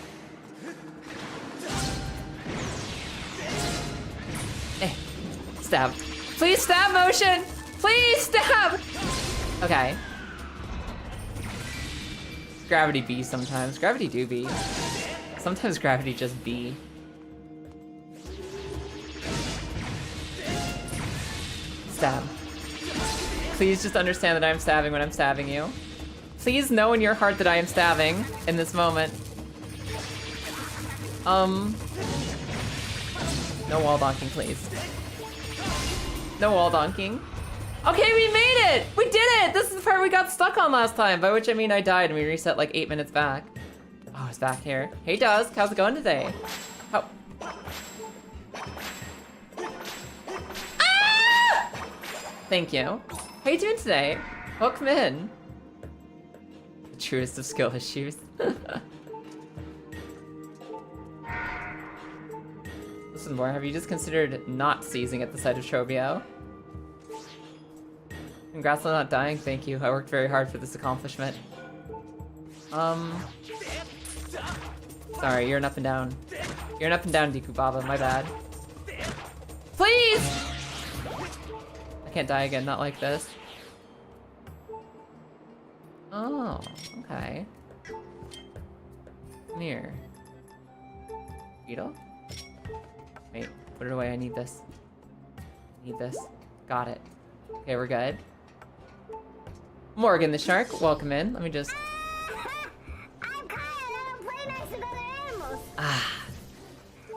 Stab. Please stab motion! Please stab! Okay. Gravity B sometimes. Gravity do B. Sometimes gravity just B. Stab. Please just understand that I'm stabbing when I'm stabbing you. Please know in your heart that I am stabbing in this moment. No wall donking, please. No wall donking. Okay, we made it! We did it! This is the part we got stuck on last time, by which I mean I died and we reset like 8 minutes back. Oh, it's back here. Hey, Dusk, how's it going today? How... Ah! Thank you. How you doing today? Welcome in. The truest of skill issues. Listen, more, have you just considered not seizing at the sight of Trovio? Congrats on not dying, thank you. I worked very hard for this accomplishment. Sorry, you're an up and down. You're an up and down, Deku Baba, my bad. Please! I can't die again, not like this. Oh, okay. Come here. Beetle? Wait, put it away, I need this. Need this. Got it. Okay, we're good. Morgan the shark, welcome in. Let me just... I'm Kyle, I don't play nice with other animals. Ah.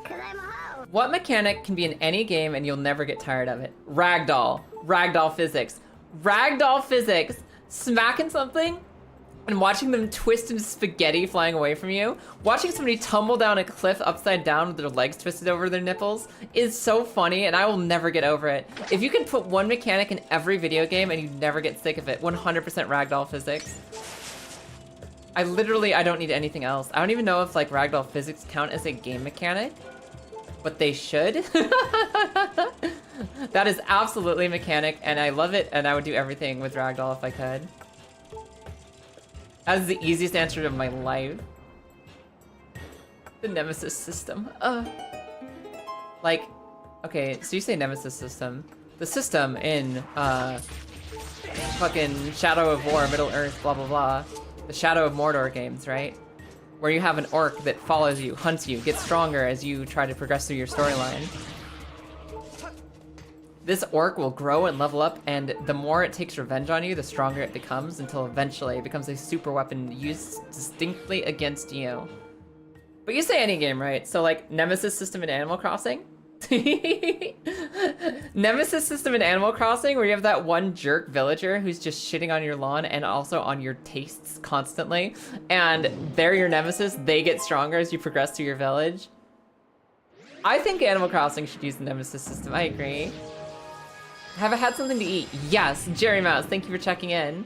Cause I'm a hoe. What mechanic can be in any game and you'll never get tired of it? Ragdoll. Ragdoll physics. Ragdoll physics. Smacking something and watching them twist into spaghetti flying away from you. Watching somebody tumble down a cliff upside down with their legs twisted over their nipples is so funny, and I will never get over it. If you can put one mechanic in every video game and you never get sick of it, 100% ragdoll physics. I don't need anything else. I don't even know if like ragdoll physics count as a game mechanic. but they should. That is absolutely mechanic, and I love it, and I would do everything with Ragdoll if I could. That is the easiest answer of my life. The Nemesis system. Like, okay, so you say Nemesis system. The system in, fucking Shadow of War, Middle Earth, blah blah blah. The Shadow of Mordor games, right? Where you have an orc that follows you, hunts you, gets stronger as you try to progress through your storyline. This orc will grow and level up, and the more it takes revenge on you, the stronger it becomes, until eventually it becomes a super weapon used distinctly against you. But you say any game, right? So like, Nemesis system in Animal Crossing? Nemesis system in Animal Crossing, where you have that one jerk villager who's just shitting on your lawn and also on your tastes constantly, and they're your nemesis. They get stronger as you progress through your village. I think Animal Crossing should use the Nemesis system. I agree. Have I had something to eat? Yes, Jerry Mouse, thank you for checking in.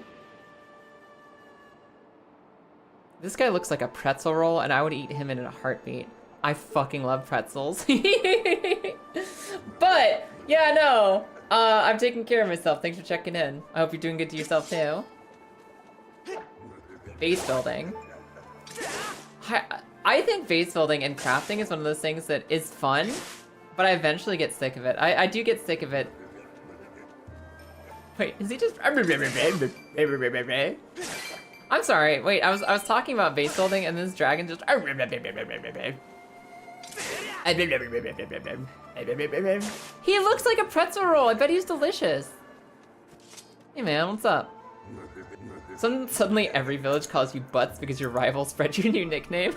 This guy looks like a pretzel roll, and I would eat him in a heartbeat. I fucking love pretzels. But, yeah, no. I'm taking care of myself. Thanks for checking in. I hope you're doing good to yourself, too. Base building. I think base building and crafting is one of those things that is fun, but I eventually get sick of it. I do get sick of it. Wait, is he just... I'm sorry. Wait, I was talking about base building, and this dragon just... He looks like a pretzel roll. I bet he's delicious. Hey man, what's up? Suddenly every village calls you Butts because your rival spread your new nickname.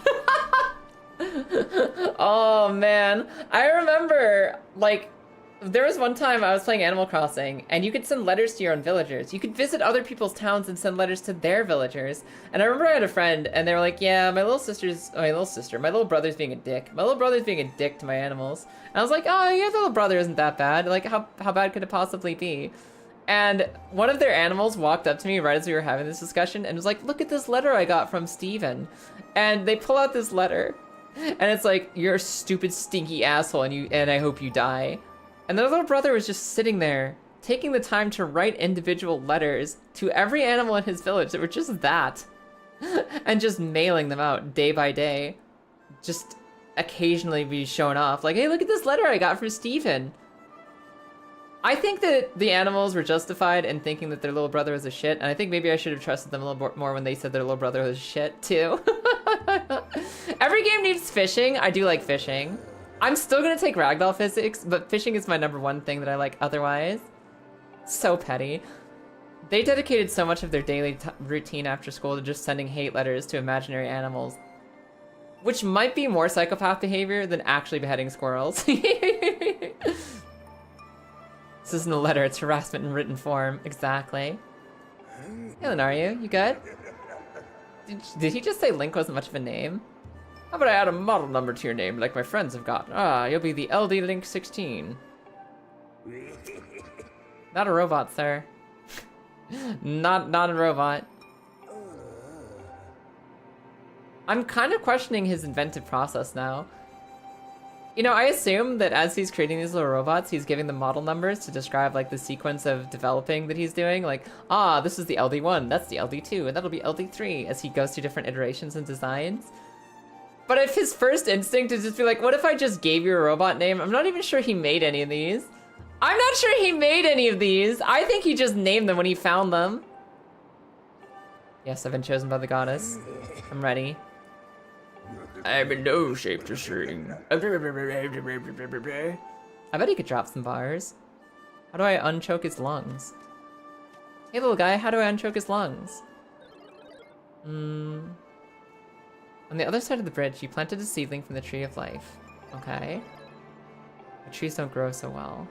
Oh man, I remember, like, there was one time I was playing Animal Crossing, and you could send letters to your own villagers. You could visit other people's towns and send letters to their villagers. And I remember I had a friend, and they were like, yeah, my little brother's being a dick. My little brother's being a dick to my animals. And I was like, oh, your little brother isn't that bad. Like, how bad could it possibly be? And one of their animals walked up to me right as we were having this discussion and was like, look at this letter I got from Steven. And they pull out this letter, and it's like, you're a stupid, stinky asshole, and I hope you die. And their little brother was just sitting there, taking the time to write individual letters to every animal in his village that were just that. And just mailing them out day by day. Just occasionally be shown off, like, hey, look at this letter I got from Steven. I think that the animals were justified in thinking that their little brother was a shit, and I think maybe I should have trusted them a little more when they said their little brother was shit, too. Every game needs fishing. I do like fishing. I'm still gonna take ragdoll physics, but fishing is my #1 thing that I like otherwise. So petty. They dedicated so much of their daily routine after school to just sending hate letters to imaginary animals, which might be more psychopath behavior than actually beheading squirrels. This isn't a letter, it's harassment in written form. Exactly. Hey, Lenario, you good? Did he just say Link wasn't much of a name? How about I add a model number to your name like my friends have got? Ah, you'll be the LD Link 16. Not a robot, sir. Not a robot. I'm kind of questioning his inventive process now. You know, I assume that as he's creating these little robots, he's giving them model numbers to describe, like, the sequence of developing that he's doing. Like, ah, this is the LD1, that's the LD2, and that'll be LD3, as he goes through different iterations and designs. But if his first instinct is just be like, what if I just gave you a robot name? I'm not even sure he made any of these. I'm not sure he made any of these. I think he just named them when he found them. Yes, I've been chosen by the goddess. I'm ready. I'm in no shape to sing. I bet he could drop some bars. How do I unchoke his lungs? Hey little guy, how do I unchoke his lungs? On the other side of the bridge, you planted a seedling from the tree of life. Okay. The trees don't grow so well.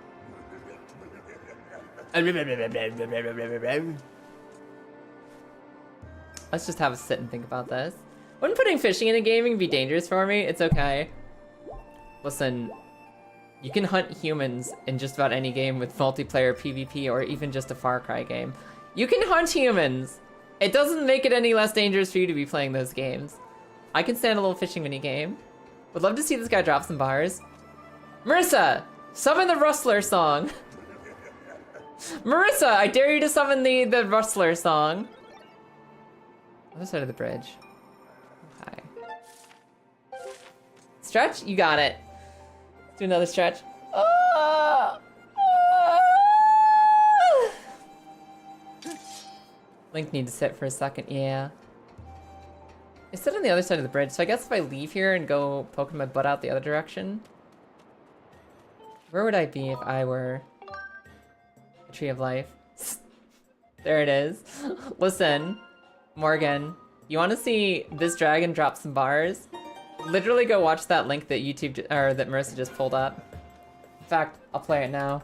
Let's just have a sit and think about this. Wouldn't putting fishing in a gaming be dangerous for me? It's okay. Listen, you can hunt humans in just about any game with multiplayer PvP or even just a Far Cry game. You can hunt humans! It doesn't make it any less dangerous for you to be playing those games. I can stand a little fishing mini game. Would love to see this guy drop some bars. Marissa, summon the Rustler song. Marissa, I dare you to summon the Rustler song. Other side of the bridge. Okay. Stretch? You got it. Let's do another stretch. Link needs to sit for a second, yeah. I sit on the other side of the bridge, so I guess if I leave here and go poking my butt out the other direction, where would I be if I were a Tree of Life? There it is. Listen, Morgan, you want to see this dragon drop some bars? Literally go watch that link that that Marissa just pulled up. In fact, I'll play it now.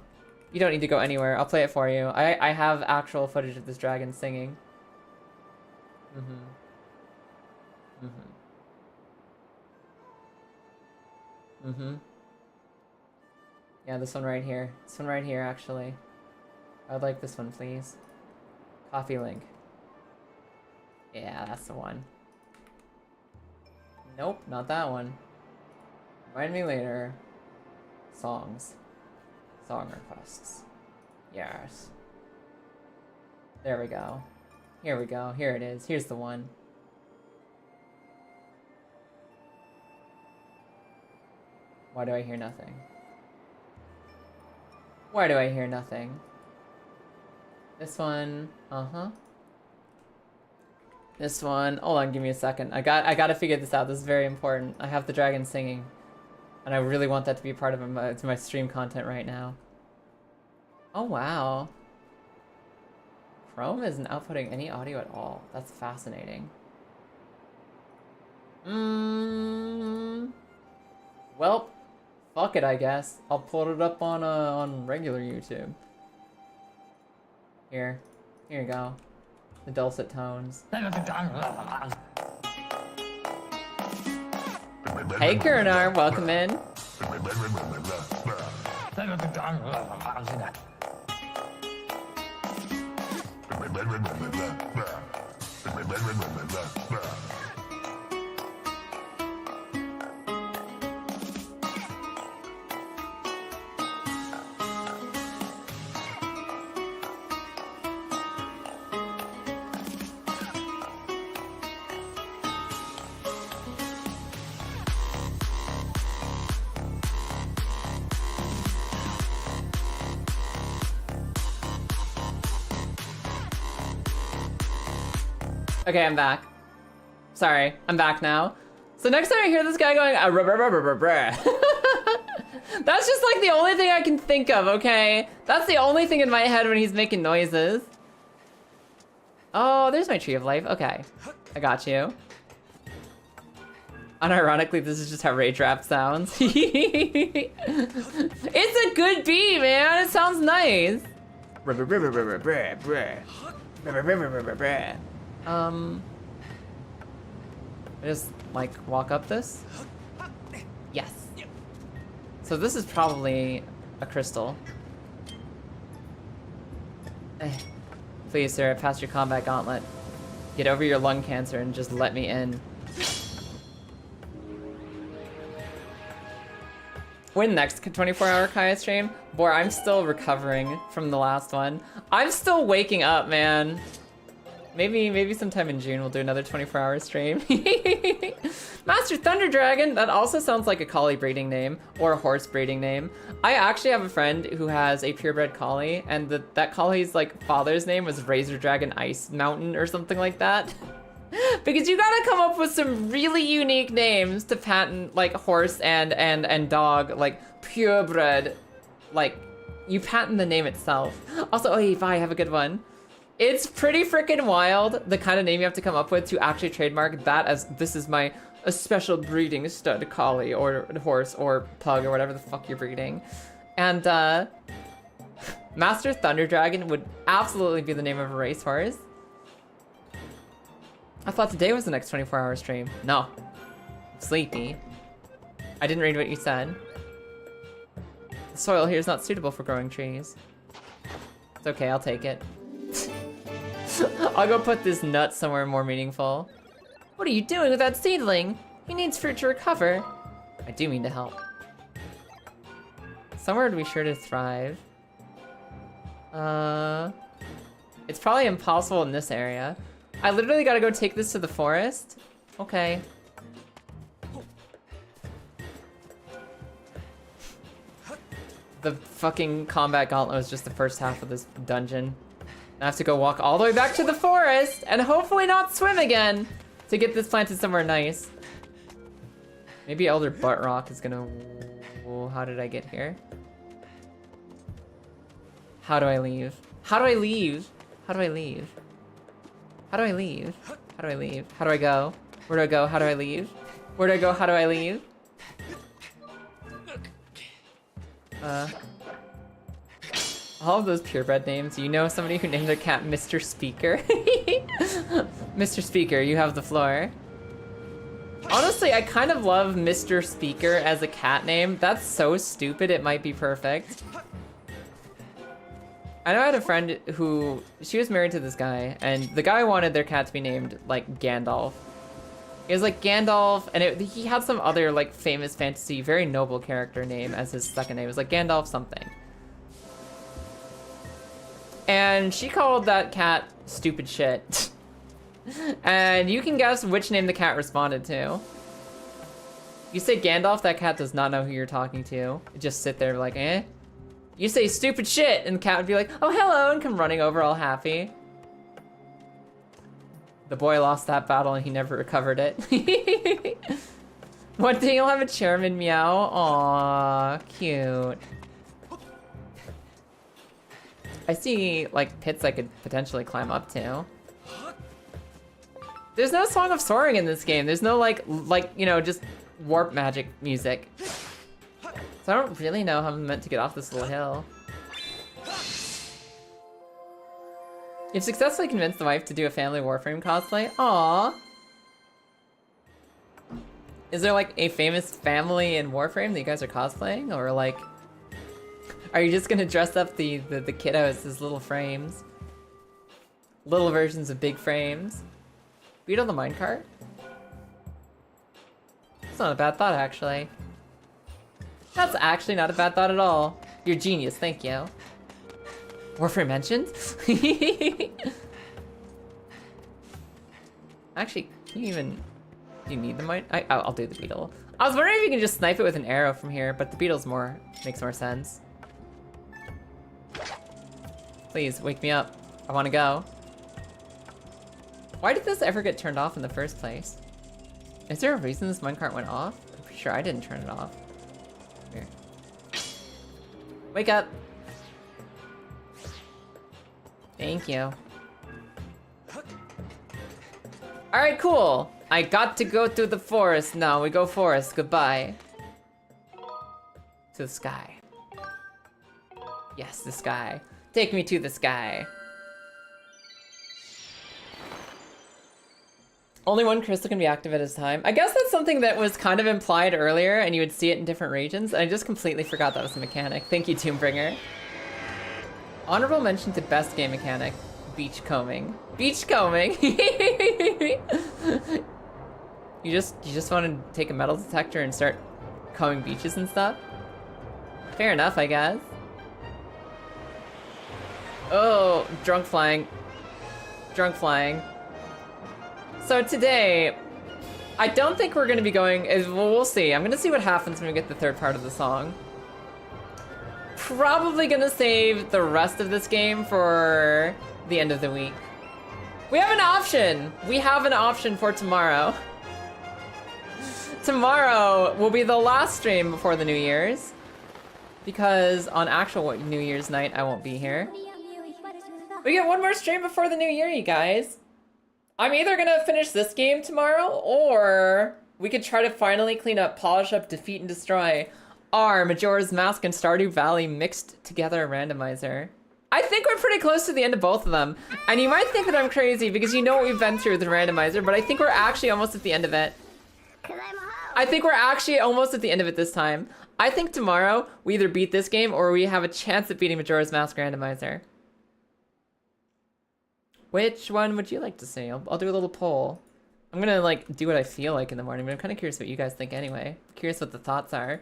You don't need to go anywhere. I'll play it for you. I have actual footage of this dragon singing. Yeah, this one right here. This one right here, actually. I would like this one, please. Coffee link. Yeah, that's the one. Nope, not that one. Remind me later. Songs. Song requests. Yes. There we go. Here we go. Here it is. Here's the one. Why do I hear nothing? Why do I hear nothing? This one. This one. Hold on, give me a second. I gotta figure this out. This is very important. I have the dragon singing. And I really want that to be part of my stream content right now. Oh, wow. Chrome isn't outputting any audio at all. That's fascinating. Well, fuck it, I guess. I'll put it up on regular YouTube. Here you go. The dulcet tones. Hey, Kurnar, welcome in. Okay, I'm back. Sorry, I'm back now. So next time I hear this guy going, that's just like the only thing I can think of, okay? That's the only thing in my head when he's making noises. Oh, there's my Tree of Life. Okay, I got you. Unironically, this is just how Rage Rap sounds. It's a good beat, man. It sounds nice. I just, like, walk up this? Yes. So this is probably a crystal. Please, sir, pass your combat gauntlet. Get over your lung cancer and just let me in. When next 24-hour Kaya stream? Boy, I'm still recovering from the last one. I'm still waking up, man. Maybe sometime in June we'll do another 24-hour stream. Master Thunder Dragon, that also sounds like a collie breeding name or a horse breeding name. I actually have a friend who has a purebred collie, and that collie's like father's name was Razor Dragon Ice Mountain or something like that. Because you gotta come up with some really unique names to patent like horse and dog, like purebred, like you patent the name itself. Also, oh, hey, Vi, have a good one. It's pretty freaking wild, the kind of name you have to come up with to actually trademark that as this is a special breeding stud collie or horse or pug or whatever the fuck you're breeding. And Master Thunder Dragon would absolutely be the name of a racehorse. I thought today was the next 24-hour stream. No. I'm sleepy. I didn't read what you said. The soil here is not suitable for growing trees. It's okay, I'll take it. I'll go put this nut somewhere more meaningful. What are you doing with that seedling? He needs fruit to recover. I do mean to help. Somewhere to be sure to thrive. It's probably impossible in this area. I literally gotta go take this to the forest? Okay. The fucking combat gauntlet was just the first half of this dungeon. I have to go walk all the way back to the forest and hopefully not swim again to get this planted somewhere nice. Maybe Elder Butt Rock is gonna... Whoa, how did I get here? How do I leave? How do I leave? How do I leave? How do I leave? How do I leave? How do I go? Where do I go? How do I leave? Where do I go? How do I leave? All of those purebred names. You know somebody who named their cat Mr. Speaker? Mr. Speaker, you have the floor. Honestly, I kind of love Mr. Speaker as a cat name. That's so stupid, it might be perfect. I know I had a friend who, she was married to this guy, and the guy wanted their cat to be named, like, Gandalf. It was like Gandalf, and he had some other, like, famous fantasy, very noble character name as his second name. It was like Gandalf something. And she called that cat stupid shit. And you can guess which name the cat responded to. You say Gandalf, that cat does not know who you're talking to. It just sit there like, eh? You say stupid shit, and the cat would be like, oh, hello, and come running over all happy. The boy lost that battle and he never recovered it. One day you'll have a chairman meow. Aw, cute. I see, like, pits I could potentially climb up to. There's no Song of Soaring in this game. There's no, like, you know, just warp magic music. So I don't really know how I'm meant to get off this little hill. You've successfully convinced the wife to do a family Warframe cosplay. Aww. Is there, like, a famous family in Warframe that you guys are cosplaying? Or, like, are you just gonna dress up the kiddos as little frames? Little versions of big frames? Beat on the minecart? It's not a bad thought, actually. That's actually not a bad thought at all. You're genius, thank you. Warframe mentioned? Actually, can you even... Do you need the mine? I'll do the beetle. I was wondering if you can just snipe it with an arrow from here, but the beetle's makes more sense. Please, wake me up. I want to go. Why did this ever get turned off in the first place? Is there a reason this minecart went off? I'm pretty sure I didn't turn it off. Here. Wake up. Thank you. Alright, cool. I got to go to the forest now. We go forest. Goodbye. To the sky. Yes, the sky. Take me to the sky. Only one crystal can be active at a time. I guess that's something that was kind of implied earlier, and you would see it in different regions. I just completely forgot that was a mechanic. Thank you, Tombbringer. Honorable mention to best game mechanic, beach combing. Beach combing. You just want to take a metal detector and start combing beaches and stuff? Fair enough, I guess. Oh, drunk flying. Drunk flying. So today, I don't think we're gonna be going, well, we'll see. I'm gonna see what happens when we get the third part of the song. Probably gonna save the rest of this game for the end of the week. We have an option. We have an option for tomorrow. Tomorrow will be the last stream before the New Year's. Because on actual New Year's night, I won't be here. We get one more stream before the New Year, you guys. I'm either gonna finish this game tomorrow, or we could try to finally clean up, polish up, defeat, and destroy our Majora's Mask and Stardew Valley mixed together randomizer. I think we're pretty close to the end of both of them. And you might think that I'm crazy because you know what we've been through with the randomizer, but I think we're actually almost at the end of it. I think we're actually almost at the end of it this time. I think tomorrow we either beat this game or we have a chance at beating Majora's Mask randomizer. Which one would you like to see? I'll do a little poll. I'm gonna like do what I feel like in the morning, but I'm kind of curious what you guys think anyway. Curious what the thoughts are.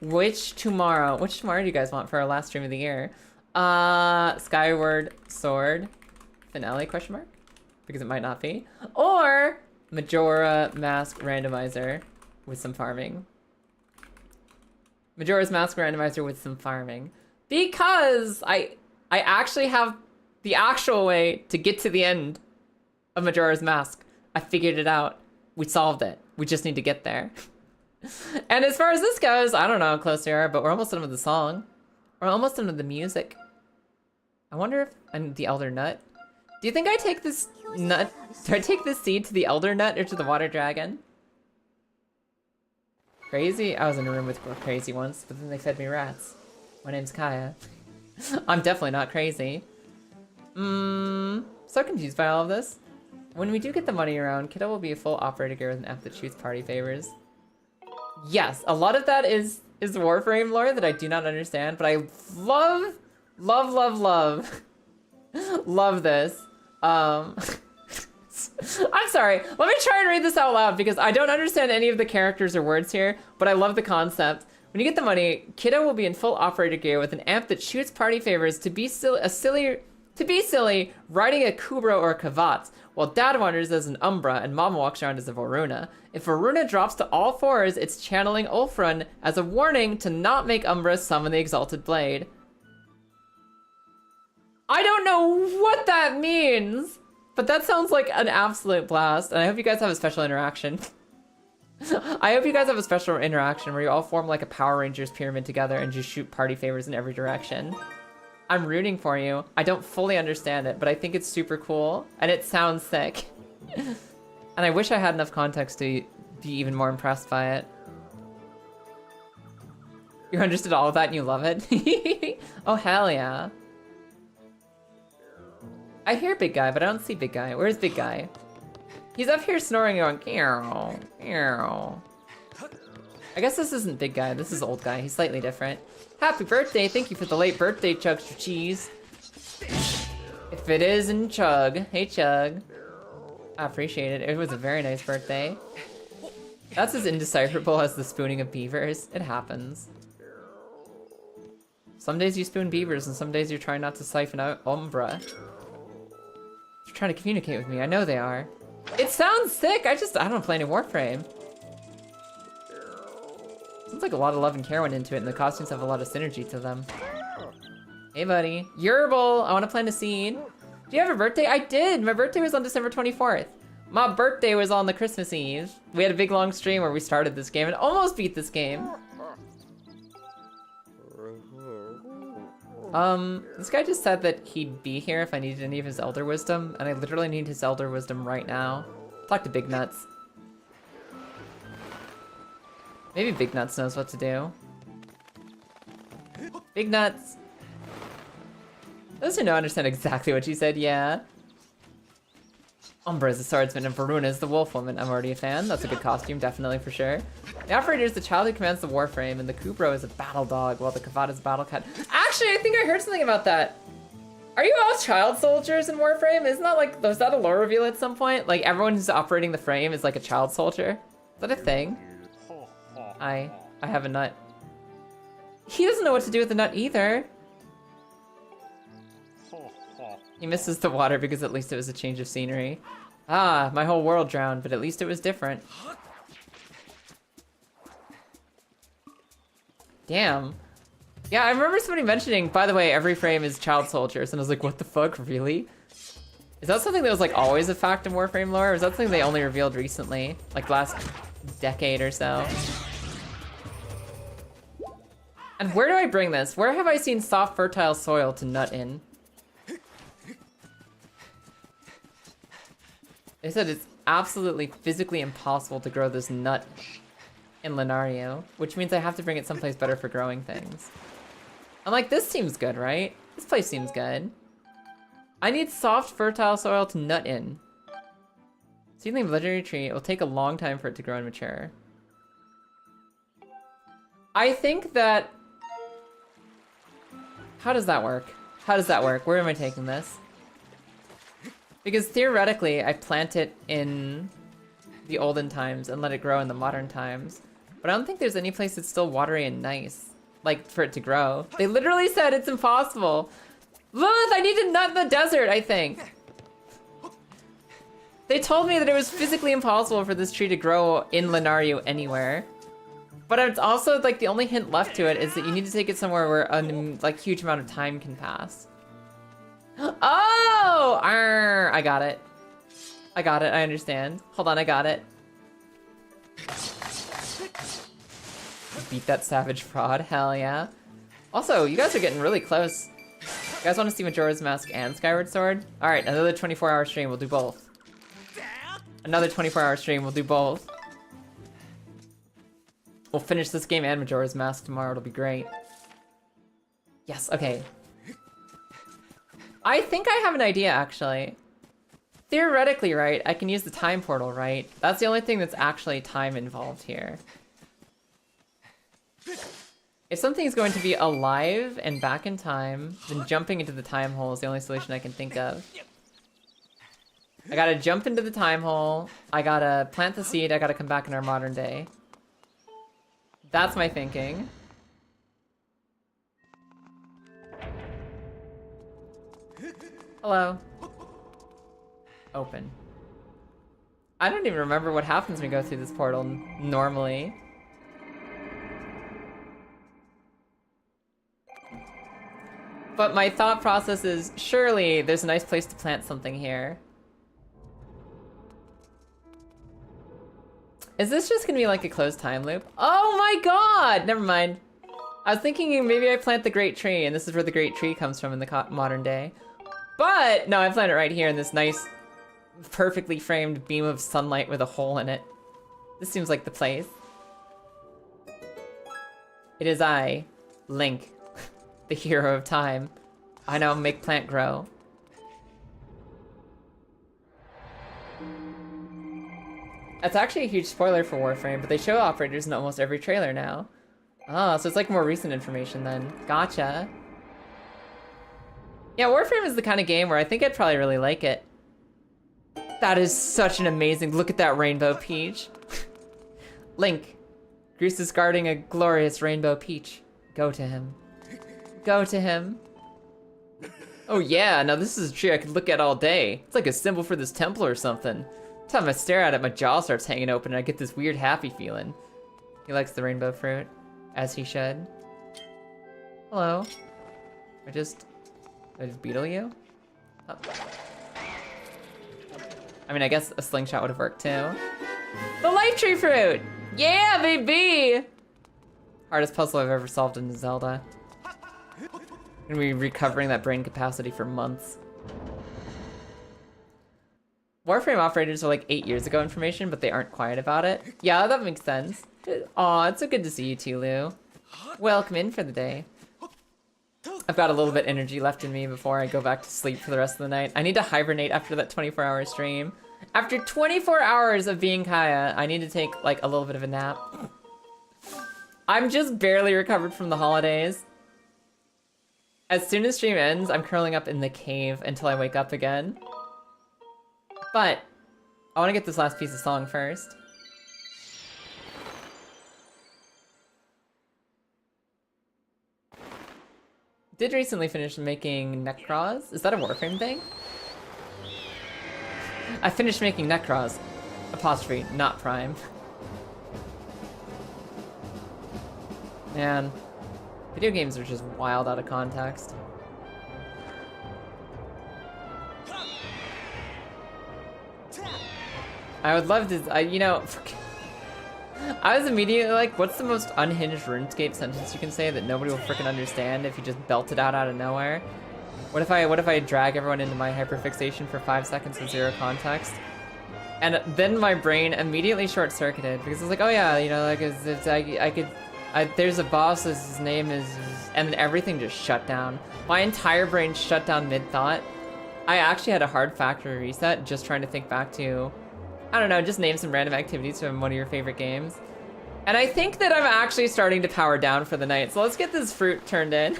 Which tomorrow do you guys want for our last stream of the year? Skyward Sword finale question mark? Because it might not be. Or Majora Mask Randomizer with some farming. Majora's Mask Randomizer with some farming. Because I actually have the actual way to get to the end of Majora's Mask. I figured it out. We solved it. We just need to get there. And as far as this goes, I don't know how close we are, but we're almost done with the song. We're almost done with the music. I wonder if I'm the Elder Nut. Do you think I take this nut? Do I take this seed to the Elder Nut or to the Water Dragon? Crazy? I was in a room with crazy once, but then they fed me rats. My name's Kaya. I'm definitely not crazy. So confused by all of this. When we do get the money around, Kiddo will be a full operator gear with an app that shoots party favors. Yes, a lot of that is Warframe lore that I do not understand, but I love this. I'm sorry, let me try and read this out loud because I don't understand any of the characters or words here, but I love the concept. When you get the money, Kiddo will be in full operator gear with an amp that shoots party favors to be silly, riding a Kubro or a Kavats, while Dad wanders as an Umbra and Mom walks around as a Varuna. If Varuna drops to all fours, it's channeling Ulfrun as a warning to not make Umbra summon the Exalted Blade. I don't know what that means, but that sounds like an absolute blast, and I hope you guys have a special interaction. I hope you guys have a special interaction where you all form like a Power Rangers pyramid together and just shoot party favors in every direction. I'm rooting for you. I don't fully understand it, but I think it's super cool, and it sounds sick. And I wish I had enough context to be even more impressed by it. You understood all of that and you love it? Oh, hell yeah. I hear Big Guy, but I don't see Big Guy. Where's Big Guy? He's up here snoring going, meow, meow. I guess this isn't Big Guy. This is Old Guy. He's slightly different. Happy birthday. Thank you for the late birthday, Chugster Cheese. If it isn't Chug. Hey, Chug. I appreciate it. It was a very nice birthday. That's as indecipherable as the spooning of beavers. It happens. Some days you spoon beavers, and some days you're trying not to siphon out Umbra. They're trying to communicate with me. I know they are. It sounds sick. I don't play any Warframe. Sounds like a lot of love and care went into it, and the costumes have a lot of synergy to them. Hey, buddy. Yerbil, I want to plant a seed. Do you have a birthday? I did. My birthday was on December 24th. My birthday was on the Christmas Eve. We had a big long stream where we started this game and almost beat this game. This guy just said that he'd be here if I needed any of his Elder Wisdom, and I literally need his Elder Wisdom right now. Talk to Big Nuts. Maybe Big Nuts knows what to do. Big Nuts. Those who know understand exactly what she said, yeah. Umbra is the swordsman and Varuna is the wolf woman. I'm already a fan. That's a good costume, definitely, for sure. The operator is the child who commands the warframe, and the Kubro is a battle dog, while the Kavat is a battle cat. Actually, I think I heard something about that. Are you all child soldiers in Warframe? Isn't that like, was that a lore reveal at some point? Like, everyone who's operating the frame is like a child soldier? Is that a thing? I have a nut. He doesn't know what to do with the nut either. He misses the water because at least it was a change of scenery. Ah, my whole world drowned, but at least it was different. Damn. Yeah, I remember somebody mentioning, by the way, every frame is child soldiers, and I was like, what the fuck, really? Is that something that was like always a fact in Warframe lore, or is that something they only revealed recently? Like last decade or so? And where do I bring this? Where have I seen soft, fertile soil to nut in? They said it's absolutely physically impossible to grow this nut in Lunario, which means I have to bring it someplace better for growing things. I'm like, this seems good, right? This place seems good. I need soft, fertile soil to nut in. Seedling legendary tree, it will take a long time for it to grow and mature. I think that... How does that work? How does that work? Where am I taking this? Because theoretically, I plant it in the olden times and let it grow in the modern times. But I don't think there's any place that's still watery and nice, like for it to grow. They literally said it's impossible. Lilith, I need to nut in the desert, I think. They told me that it was physically impossible for this tree to grow in Lenariu anywhere. But it's also like the only hint left to it is that you need to take it somewhere where a like huge amount of time can pass. Oh! I got it. I got it, I understand. Hold on, I got it. Beat that savage fraud, hell yeah. Also, you guys are getting really close. You guys want to see Majora's Mask and Skyward Sword? Alright, another 24-hour stream, we'll do both. Another 24-hour stream, we'll do both. We'll finish this game and Majora's Mask tomorrow, it'll be great. Yes, okay. I think I have an idea, actually. Theoretically, right, I can use the time portal, right? That's the only thing that's actually time involved here. If something is going to be alive and back in time, then jumping into the time hole is the only solution I can think of. I gotta jump into the time hole, I gotta plant the seed, I gotta come back in our modern day. That's my thinking. Hello. Open. I don't even remember what happens when we go through this portal normally. But my thought process is, surely there's a nice place to plant something here. Is this just gonna be like a closed time loop? Oh my god! Never mind. I was thinking maybe I plant the great tree and this is where the great tree comes from in the modern day. But no, I plant it right here in this nice, perfectly framed beam of sunlight with a hole in it. This seems like the place. It is I, Link, the hero of time. I now make plant grow. That's actually a huge spoiler for Warframe, but they show operators in almost every trailer now. Oh, so it's like more recent information then. Gotcha. Yeah, Warframe is the kind of game where I think I'd probably really like it. That is such an amazing... Look at that rainbow peach. Link. Goose is guarding a glorious rainbow peach. Go to him. Go to him. Oh yeah, now this is a tree I could look at all day. It's like a symbol for this temple or something. Every time I stare at it, my jaw starts hanging open and I get this weird happy feeling. He likes the rainbow fruit, as he should. Hello. Did I just beetle you? Oh. I mean, I guess a slingshot would have worked too. The life tree fruit! Yeah, baby! Hardest puzzle I've ever solved in Zelda. I'm gonna be recovering that brain capacity for months. Warframe operators are like 8 years ago information, but they aren't quiet about it. Yeah, that makes sense. Aw, it's so good to see you too, Lou. Welcome in for the day. I've got a little bit energy left in me before I go back to sleep for the rest of the night. I need to hibernate after that 24-hour stream. After 24 hours of being Kaya, I need to take like a little bit of a nap. I'm just barely recovered from the holidays. As soon as stream ends, I'm curling up in the cave until I wake up again. But I want to get this last piece of song first. Did recently finish making Necros. Is that a Warframe thing? I finished making Necros. Apostrophe, not Prime. Man, video games are just wild out of context. I would love to, you know, I was immediately like, what's the most unhinged RuneScape sentence you can say that nobody will freaking understand if you just belt it out of nowhere? What if I drag everyone into my hyperfixation for 5 seconds with zero context? And then my brain immediately short-circuited because it's like, oh yeah, you know, like there's a boss, his name is, and then everything just shut down. My entire brain shut down mid-thought. I actually had a hard factory reset just trying to think back to, I don't know, just name some random activities from one of your favorite games. And I think that I'm actually starting to power down for the night, so let's get this fruit turned in.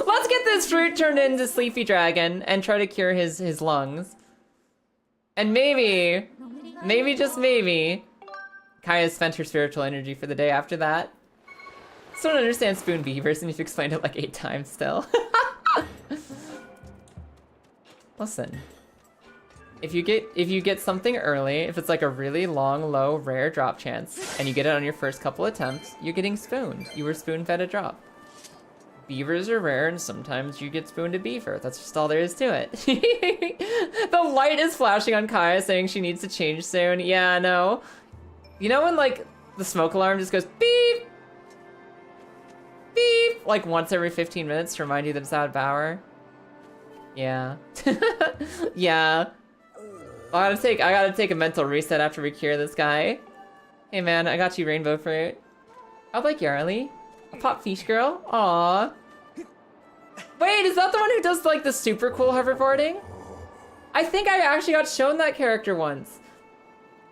Let's get this fruit turned into Sleepy Dragon and try to cure his lungs. And maybe, just maybe, Kaya spent her spiritual energy for the day after that. Still don't understand spoon beavers, and you've explained it like 8 times still. Listen. If you get something early, if it's like a really long, low, rare drop chance, and you get it on your first couple attempts, you're getting spooned. You were spoon-fed a drop. Beavers are rare, and sometimes you get spooned a beaver. That's just all there is to it. The light is flashing on Kaya saying she needs to change soon. Yeah, no. You know when, like, the smoke alarm just goes beep, beep, like once every 15 minutes to remind you that it's out of power? Yeah. Yeah. I gotta take a mental reset after we cure this guy. Hey man, I got you rainbow fruit. I'd like Yarly. A pop fish girl. Aww. Wait, is that the one who does like the super cool hoverboarding? I think I actually got shown that character once.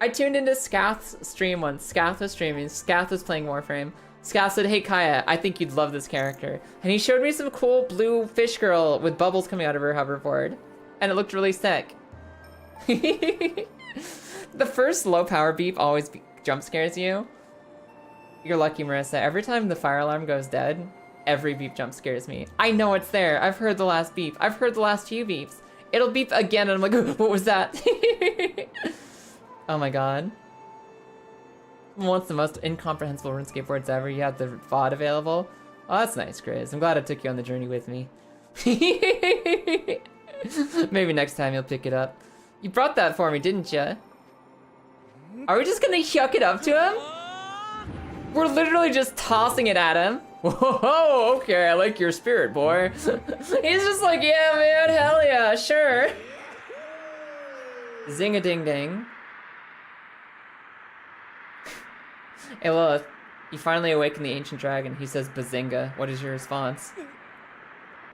I tuned into Scath's stream once. Scath was streaming. Scath was playing Warframe. Scath said, hey Kaya, I think you'd love this character. And he showed me some cool blue fish girl with bubbles coming out of her hoverboard. And it looked really sick. The first low power beep always jump scares you. You're lucky, Marissa. Every time the fire alarm goes dead, every beep jump scares me. I know it's there. I've heard the last beep. I've heard the last few beeps. It'll beep again and I'm like, what was that? Oh my god. Once the most incomprehensible RuneScape words ever. You have the VOD available. Oh, that's nice, Grizz. I'm glad I took you on the journey with me. Maybe next time you'll pick it up. You brought that for me, didn't you? Are we just gonna yuck it up to him? We're literally just tossing it at him. Whoa, okay, I like your spirit, boy. He's just like, yeah, man, hell yeah, sure. Zing-a-ding-ding. Hey, Lilith, you finally awaken the ancient dragon. He says, Bazinga. What is your response?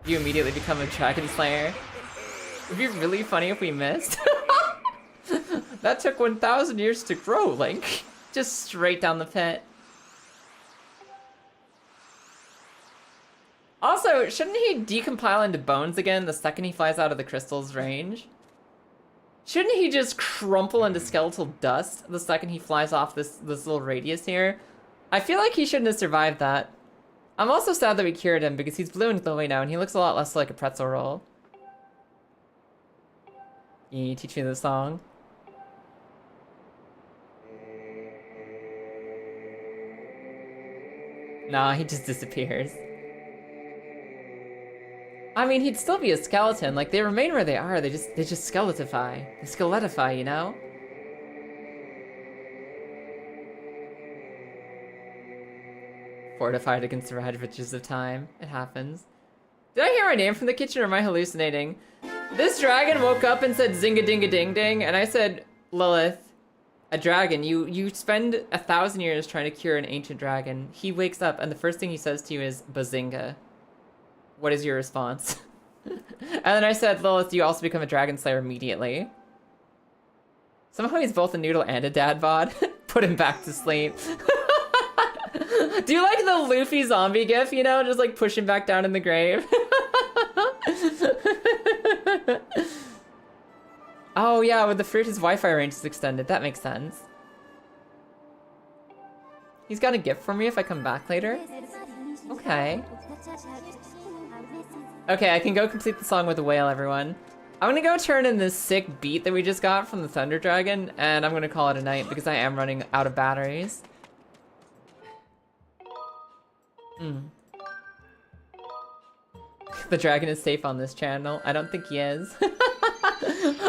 You immediately become a dragon slayer. It'd be really funny if we missed. That took 1,000 years to grow, Link. Just straight down the pit. Also, shouldn't he decompile into bones again the second he flies out of the crystal's range? Shouldn't he just crumple into skeletal dust the second he flies off this little radius here? I feel like he shouldn't have survived that. I'm also sad that we cured him because he's blue and glowy now and he looks a lot less like a pretzel roll. You teach me the song? Nah, he just disappears. I mean, he'd still be a skeleton. Like, they remain where they are. They just skeletify. They skeletify, you know? Fortified against the ravages of time. It happens. Did I hear my name from the kitchen or am I hallucinating? This dragon woke up and said zing-a-ding-a-ding-ding, and I said, Lilith, a dragon, you spend 1,000 years trying to cure an ancient dragon. He wakes up and the first thing he says to you is, Bazinga. What is your response? And then I said, Lilith, you also become a dragon slayer immediately. Somehow he's both a noodle and a dad bod. Put him back to sleep. Do you like the Luffy zombie gif, you know? Just like push him back down in the grave. Oh yeah, with the fruit his Wi-Fi range is extended. That makes sense. He's got a gift for me if I come back later? Okay. Okay, I can go complete the song with the whale, everyone. I'm gonna go turn in this sick beat that we just got from the Thunder Dragon, and I'm gonna call it a night because I am running out of batteries. The dragon is safe on this channel. I don't think he is.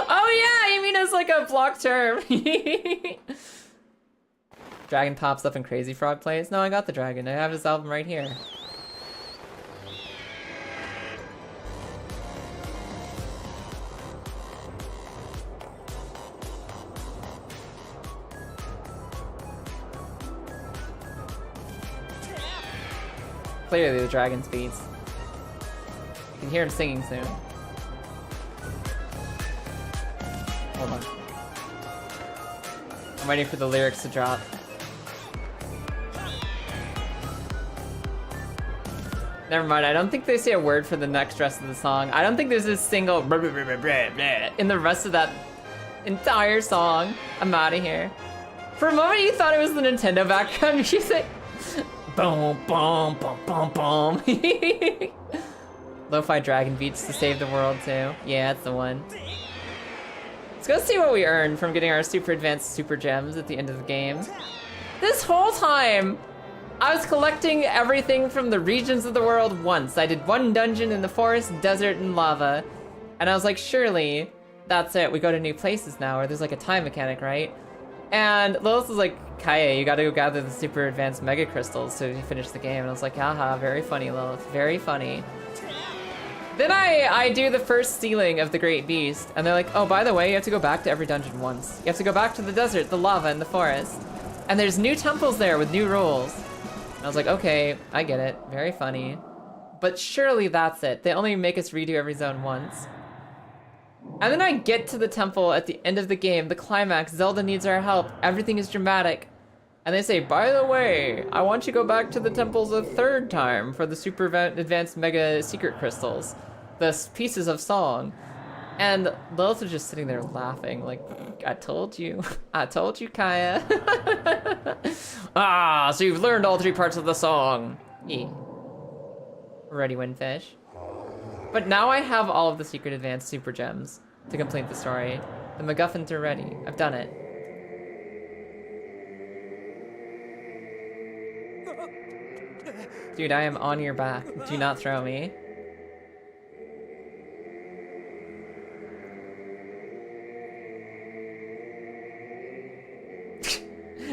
Oh yeah, you mean as like a block term. Dragon pops up and Crazy Frog plays. No, I got the dragon. I have his album right here. Clearly the dragon speaks. You can hear him singing soon. Hold on. I'm waiting for the lyrics to drop. Never mind, I don't think they say a word for the next rest of the song. I don't think there's a single blah, blah, blah, blah, blah, in the rest of that entire song. I'm out of here. For a moment, you thought it was the Nintendo background music. Boom, boom, boom, boom, boom. Lo-fi dragon beats to save the world too. Yeah, that's the one. Let's go see what we earned from getting our super advanced super gems at the end of the game. This whole time, I was collecting everything from the regions of the world once. I did one dungeon in the forest, desert, and lava. And I was like, surely that's it. We go to new places now, or there's like a time mechanic, right? And Lilith was like, Kaya, you gotta go gather the super advanced mega crystals to finish the game. And I was like, haha, very funny, Lilith, very funny. Then I do the first sealing of the Great Beast, and they're like, oh, by the way, you have to go back to every dungeon once. You have to go back to the desert, the lava, and the forest. And there's new temples there with new rules. And I was like, okay, I get it, very funny. But surely that's it. They only make us redo every zone once. And then I get to the temple at the end of the game, the climax, Zelda needs our help, everything is dramatic. And they say, by the way, I want you to go back to the temples a third time for the super advanced mega secret crystals. The pieces of song. And Lilith was just sitting there laughing, like, I told you, Kaya. Ah, so you've learned all 3 parts of the song. Ready, Windfish. But now I have all of the secret advanced super gems to complete the story. The MacGuffins are ready. I've done it. Dude, I am on your back. Do not throw me.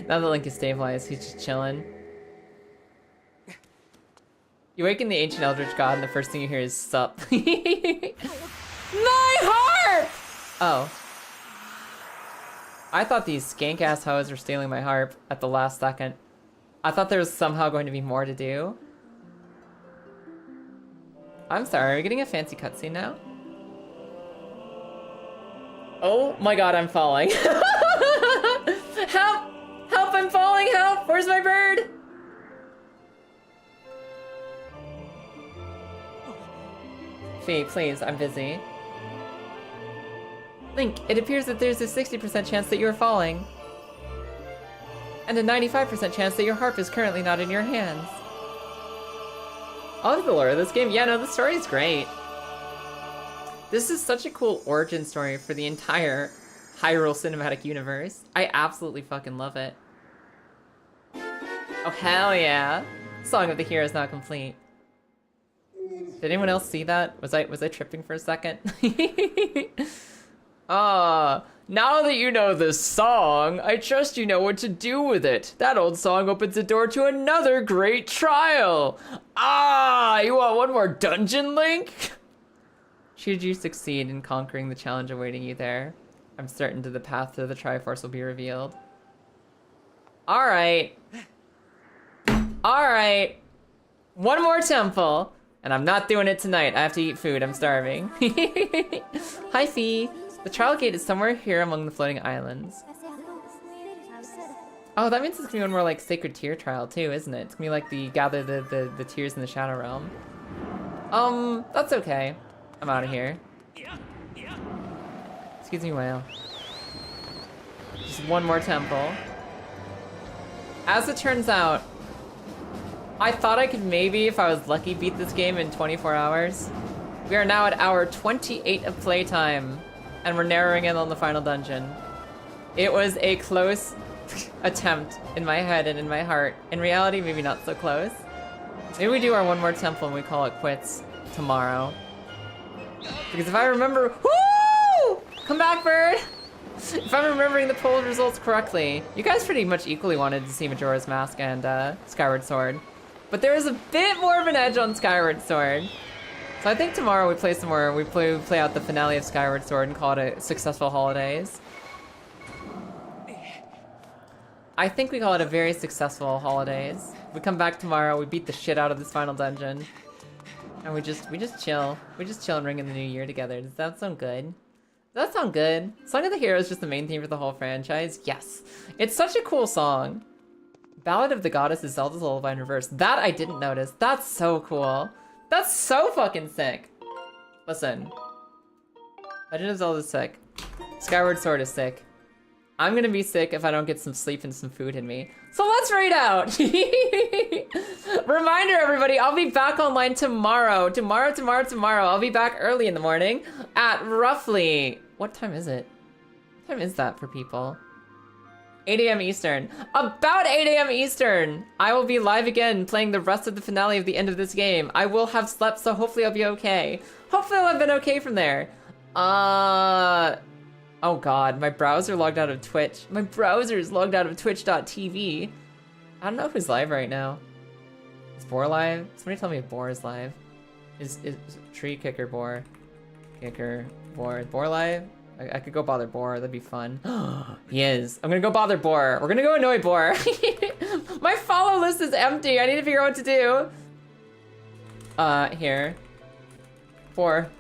Now that Link is stabilized, he's just chilling. You awaken the ancient Eldritch God, and the first thing you hear is sup. My harp! Oh. I thought these skank-ass hoes were stealing my harp at the last second. I thought there was somehow going to be more to do. I'm sorry, are we getting a fancy cutscene now? Oh my god, I'm falling. Help! Help, I'm falling, help! Where's my bird? Fee, please, I'm busy. Link, it appears that there's a 60% chance that you are falling. And a 95% chance that your harp is currently not in your hands. I love the lore of this game. Yeah, no, the story's great. This is such a cool origin story for the entire Hyrule Cinematic Universe. I absolutely fucking love it. Oh, hell yeah. Song of the Hero is now complete. Did anyone else see that? Was I tripping for a second? Now that you know this song, I trust you know what to do with it. That old song opens the door to another great trial. You want one more dungeon, Link? Should you succeed in conquering the challenge awaiting you there, I'm certain the path to the Triforce will be revealed. Alright. Alright. One more temple. And I'm not doing it tonight. I have to eat food. I'm starving. Hi, Fee. The trial gate is somewhere here among the floating islands. Oh, that means it's gonna be one more like Sacred Tear trial too, isn't it? It's gonna be like the gather the tears in the Shadow Realm. That's okay. I'm out of here. Excuse me, whale. Just one more temple. As it turns out, I thought I could maybe, if I was lucky, beat this game in 24 hours. We are now at hour 28 of playtime, and we're narrowing in on the final dungeon. It was a close attempt in my head and in my heart. In reality, maybe not so close. Maybe we do our one more temple and we call it quits tomorrow. Because if I remember, woo! Come back, bird! If I'm remembering the poll results correctly, you guys pretty much equally wanted to see Majora's Mask and Skyward Sword. But there is a bit more of an edge on Skyward Sword. So I think tomorrow we play some more. We play out the finale of Skyward Sword and call it a successful holidays. I think we call it a very successful holidays. We come back tomorrow, we beat the shit out of this final dungeon. And we just chill. We just chill and ring in the new year together. Does that sound good? Does that sound good? Song of the Hero is just the main theme for the whole franchise? Yes. It's such a cool song. Ballad of the Goddess is Zelda's Lullaby in reverse. That I didn't notice. That's so cool. That's so fucking sick. Listen. Legend of Zelda is sick. Skyward Sword is sick. I'm gonna be sick if I don't get some sleep and some food in me. So let's raid out. Reminder, everybody, I'll be back online tomorrow. Tomorrow. I'll be back early in the morning at roughly, what time is it? What time is that for people? 8 a.m. Eastern. About 8 a.m. Eastern, I will be live again playing the rest of the finale of the end of this game. I will have slept, so hopefully I'll be okay. Hopefully I'll have been okay from there. Oh god, my browser logged out of Twitch. My browser is logged out of twitch.tv. I don't know who's live right now. Is Boar live? Somebody tell me if Boar is live. Is Tree Kicker Boar? Kicker Boar. Is Boar live? I could go bother Boar, that'd be fun. He is. I'm gonna go bother Boar. We're gonna go annoy Boar. My follow list is empty. I need to figure out what to do. Here. Boar.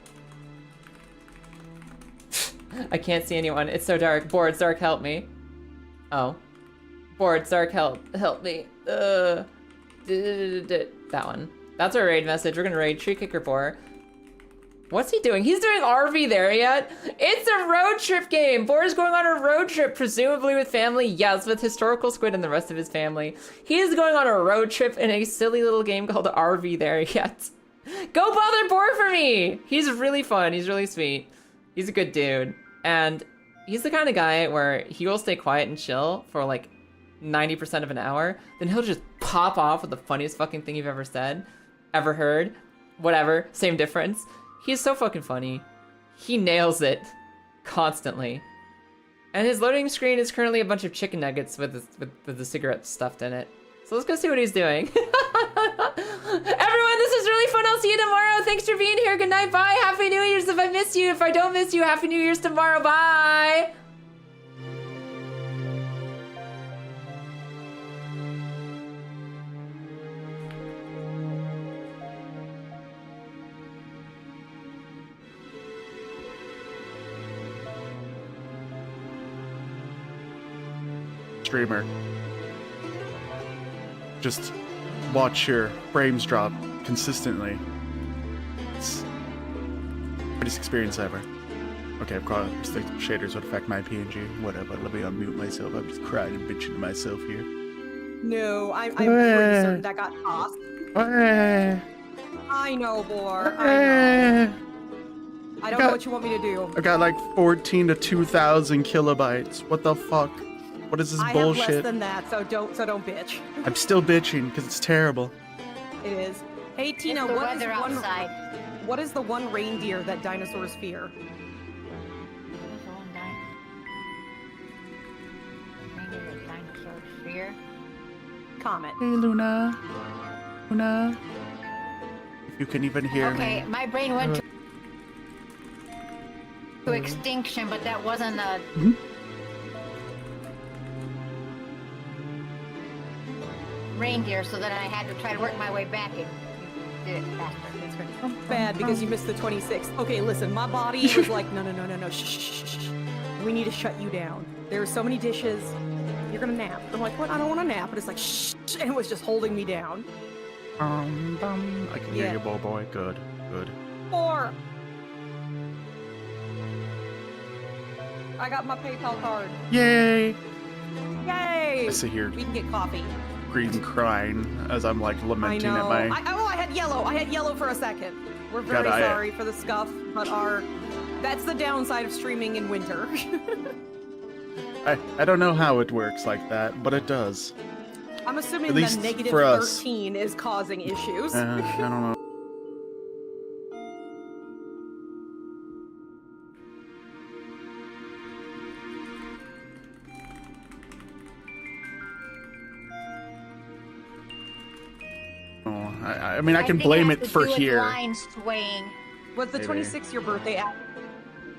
I can't see anyone. It's so dark. Boar, it's dark, help me. Oh. Boar, it's dark, help me. That one. That's our raid message. We're gonna raid Tree Kicker Boar. What's he doing? He's doing RV there yet? It's a road trip game. Boar is going on a road trip, presumably with family. Yes, with Historical Squid and the rest of his family. He is going on a road trip in a silly little game called RV there yet. Go bother Boar for me. He's really fun. He's really sweet. He's a good dude. And he's the kind of guy where he will stay quiet and chill for like 90% of an hour. Then he'll just pop off with the funniest fucking thing you've ever said, ever heard, whatever, same difference. He's so fucking funny. He nails it constantly. And his loading screen is currently a bunch of chicken nuggets with the cigarette stuffed in it. So let's go see what he's doing. Everyone, this is really fun. I'll see you tomorrow. Thanks for being here. Good night. Bye. Happy New Year's if I miss you. If I don't miss you, Happy New Year's tomorrow. Bye. Streamer. Just watch your frames drop consistently. It's the greatest experience ever. Okay, of course, the shaders would affect my PNG. Whatever, let me unmute myself. I'm just crying and bitching to myself here. No, I'm pretty certain that got tossed. I know, Boar. I know. I don't know what you want me to do. I got like 14 to 2,000 kilobytes. What the fuck? What is this bullshit? I have less than that, so don't bitch. I'm still bitching because it's terrible. It is. Hey Tina, what is the one reindeer that dinosaurs fear? Comet. Hey Luna. Luna. If you can even hear me. Okay, my brain went to extinction, but that wasn't a... reindeer, so then I had to try to work my way back and did it faster. Bad because you missed the 26th. Okay, listen, my body was like, no, shh. We need to shut you down. There are so many dishes. You're gonna nap. I'm like, what? I don't want to nap. But it's like, shh, and it was just holding me down. I can hear you, boy. Good. 4. I got my PayPal card. Yay! Yay! I sit here We can get coffee. green crying as I'm like lamenting I know. at my... I had yellow. I had yellow for a second. We're very sorry for the scuff, but that's the downside of streaming in winter. I don't know how it works like that, but it does. I'm assuming At least that negative for us. 13 is causing issues. I don't know. I mean, I can blame it for here. Line swaying. Was the 26th your birthday?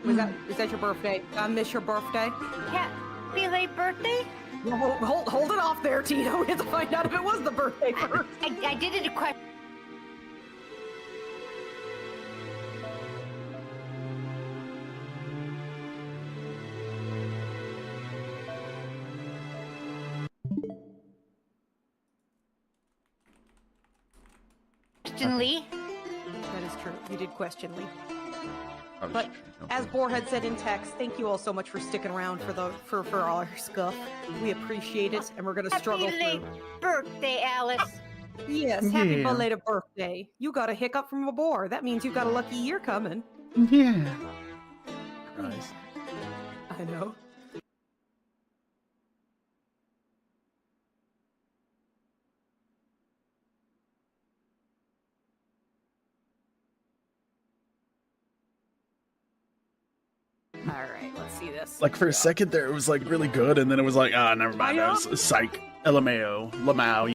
Is that your birthday? I miss your birthday. Happy late birthday? Hold it off there, Tito. We have to find out if it was the birthday first. I did it a question. Question Lee. That is true. You did question Lee. Oh, But no as problem. Boarhead said in text, thank you all so much for sticking around for all our scuff. We appreciate it, and we're gonna struggle Happy late through. birthday, Alice. Yes, happy Yeah. belated birthday. You got a hiccup from a boar. That means you got a lucky year coming. Yeah. Christ. I know. All right, let's see this. Like for a second there, it was like really good, and then it was like, ah, never mind. I I know. was psych. LMAO. Lamau.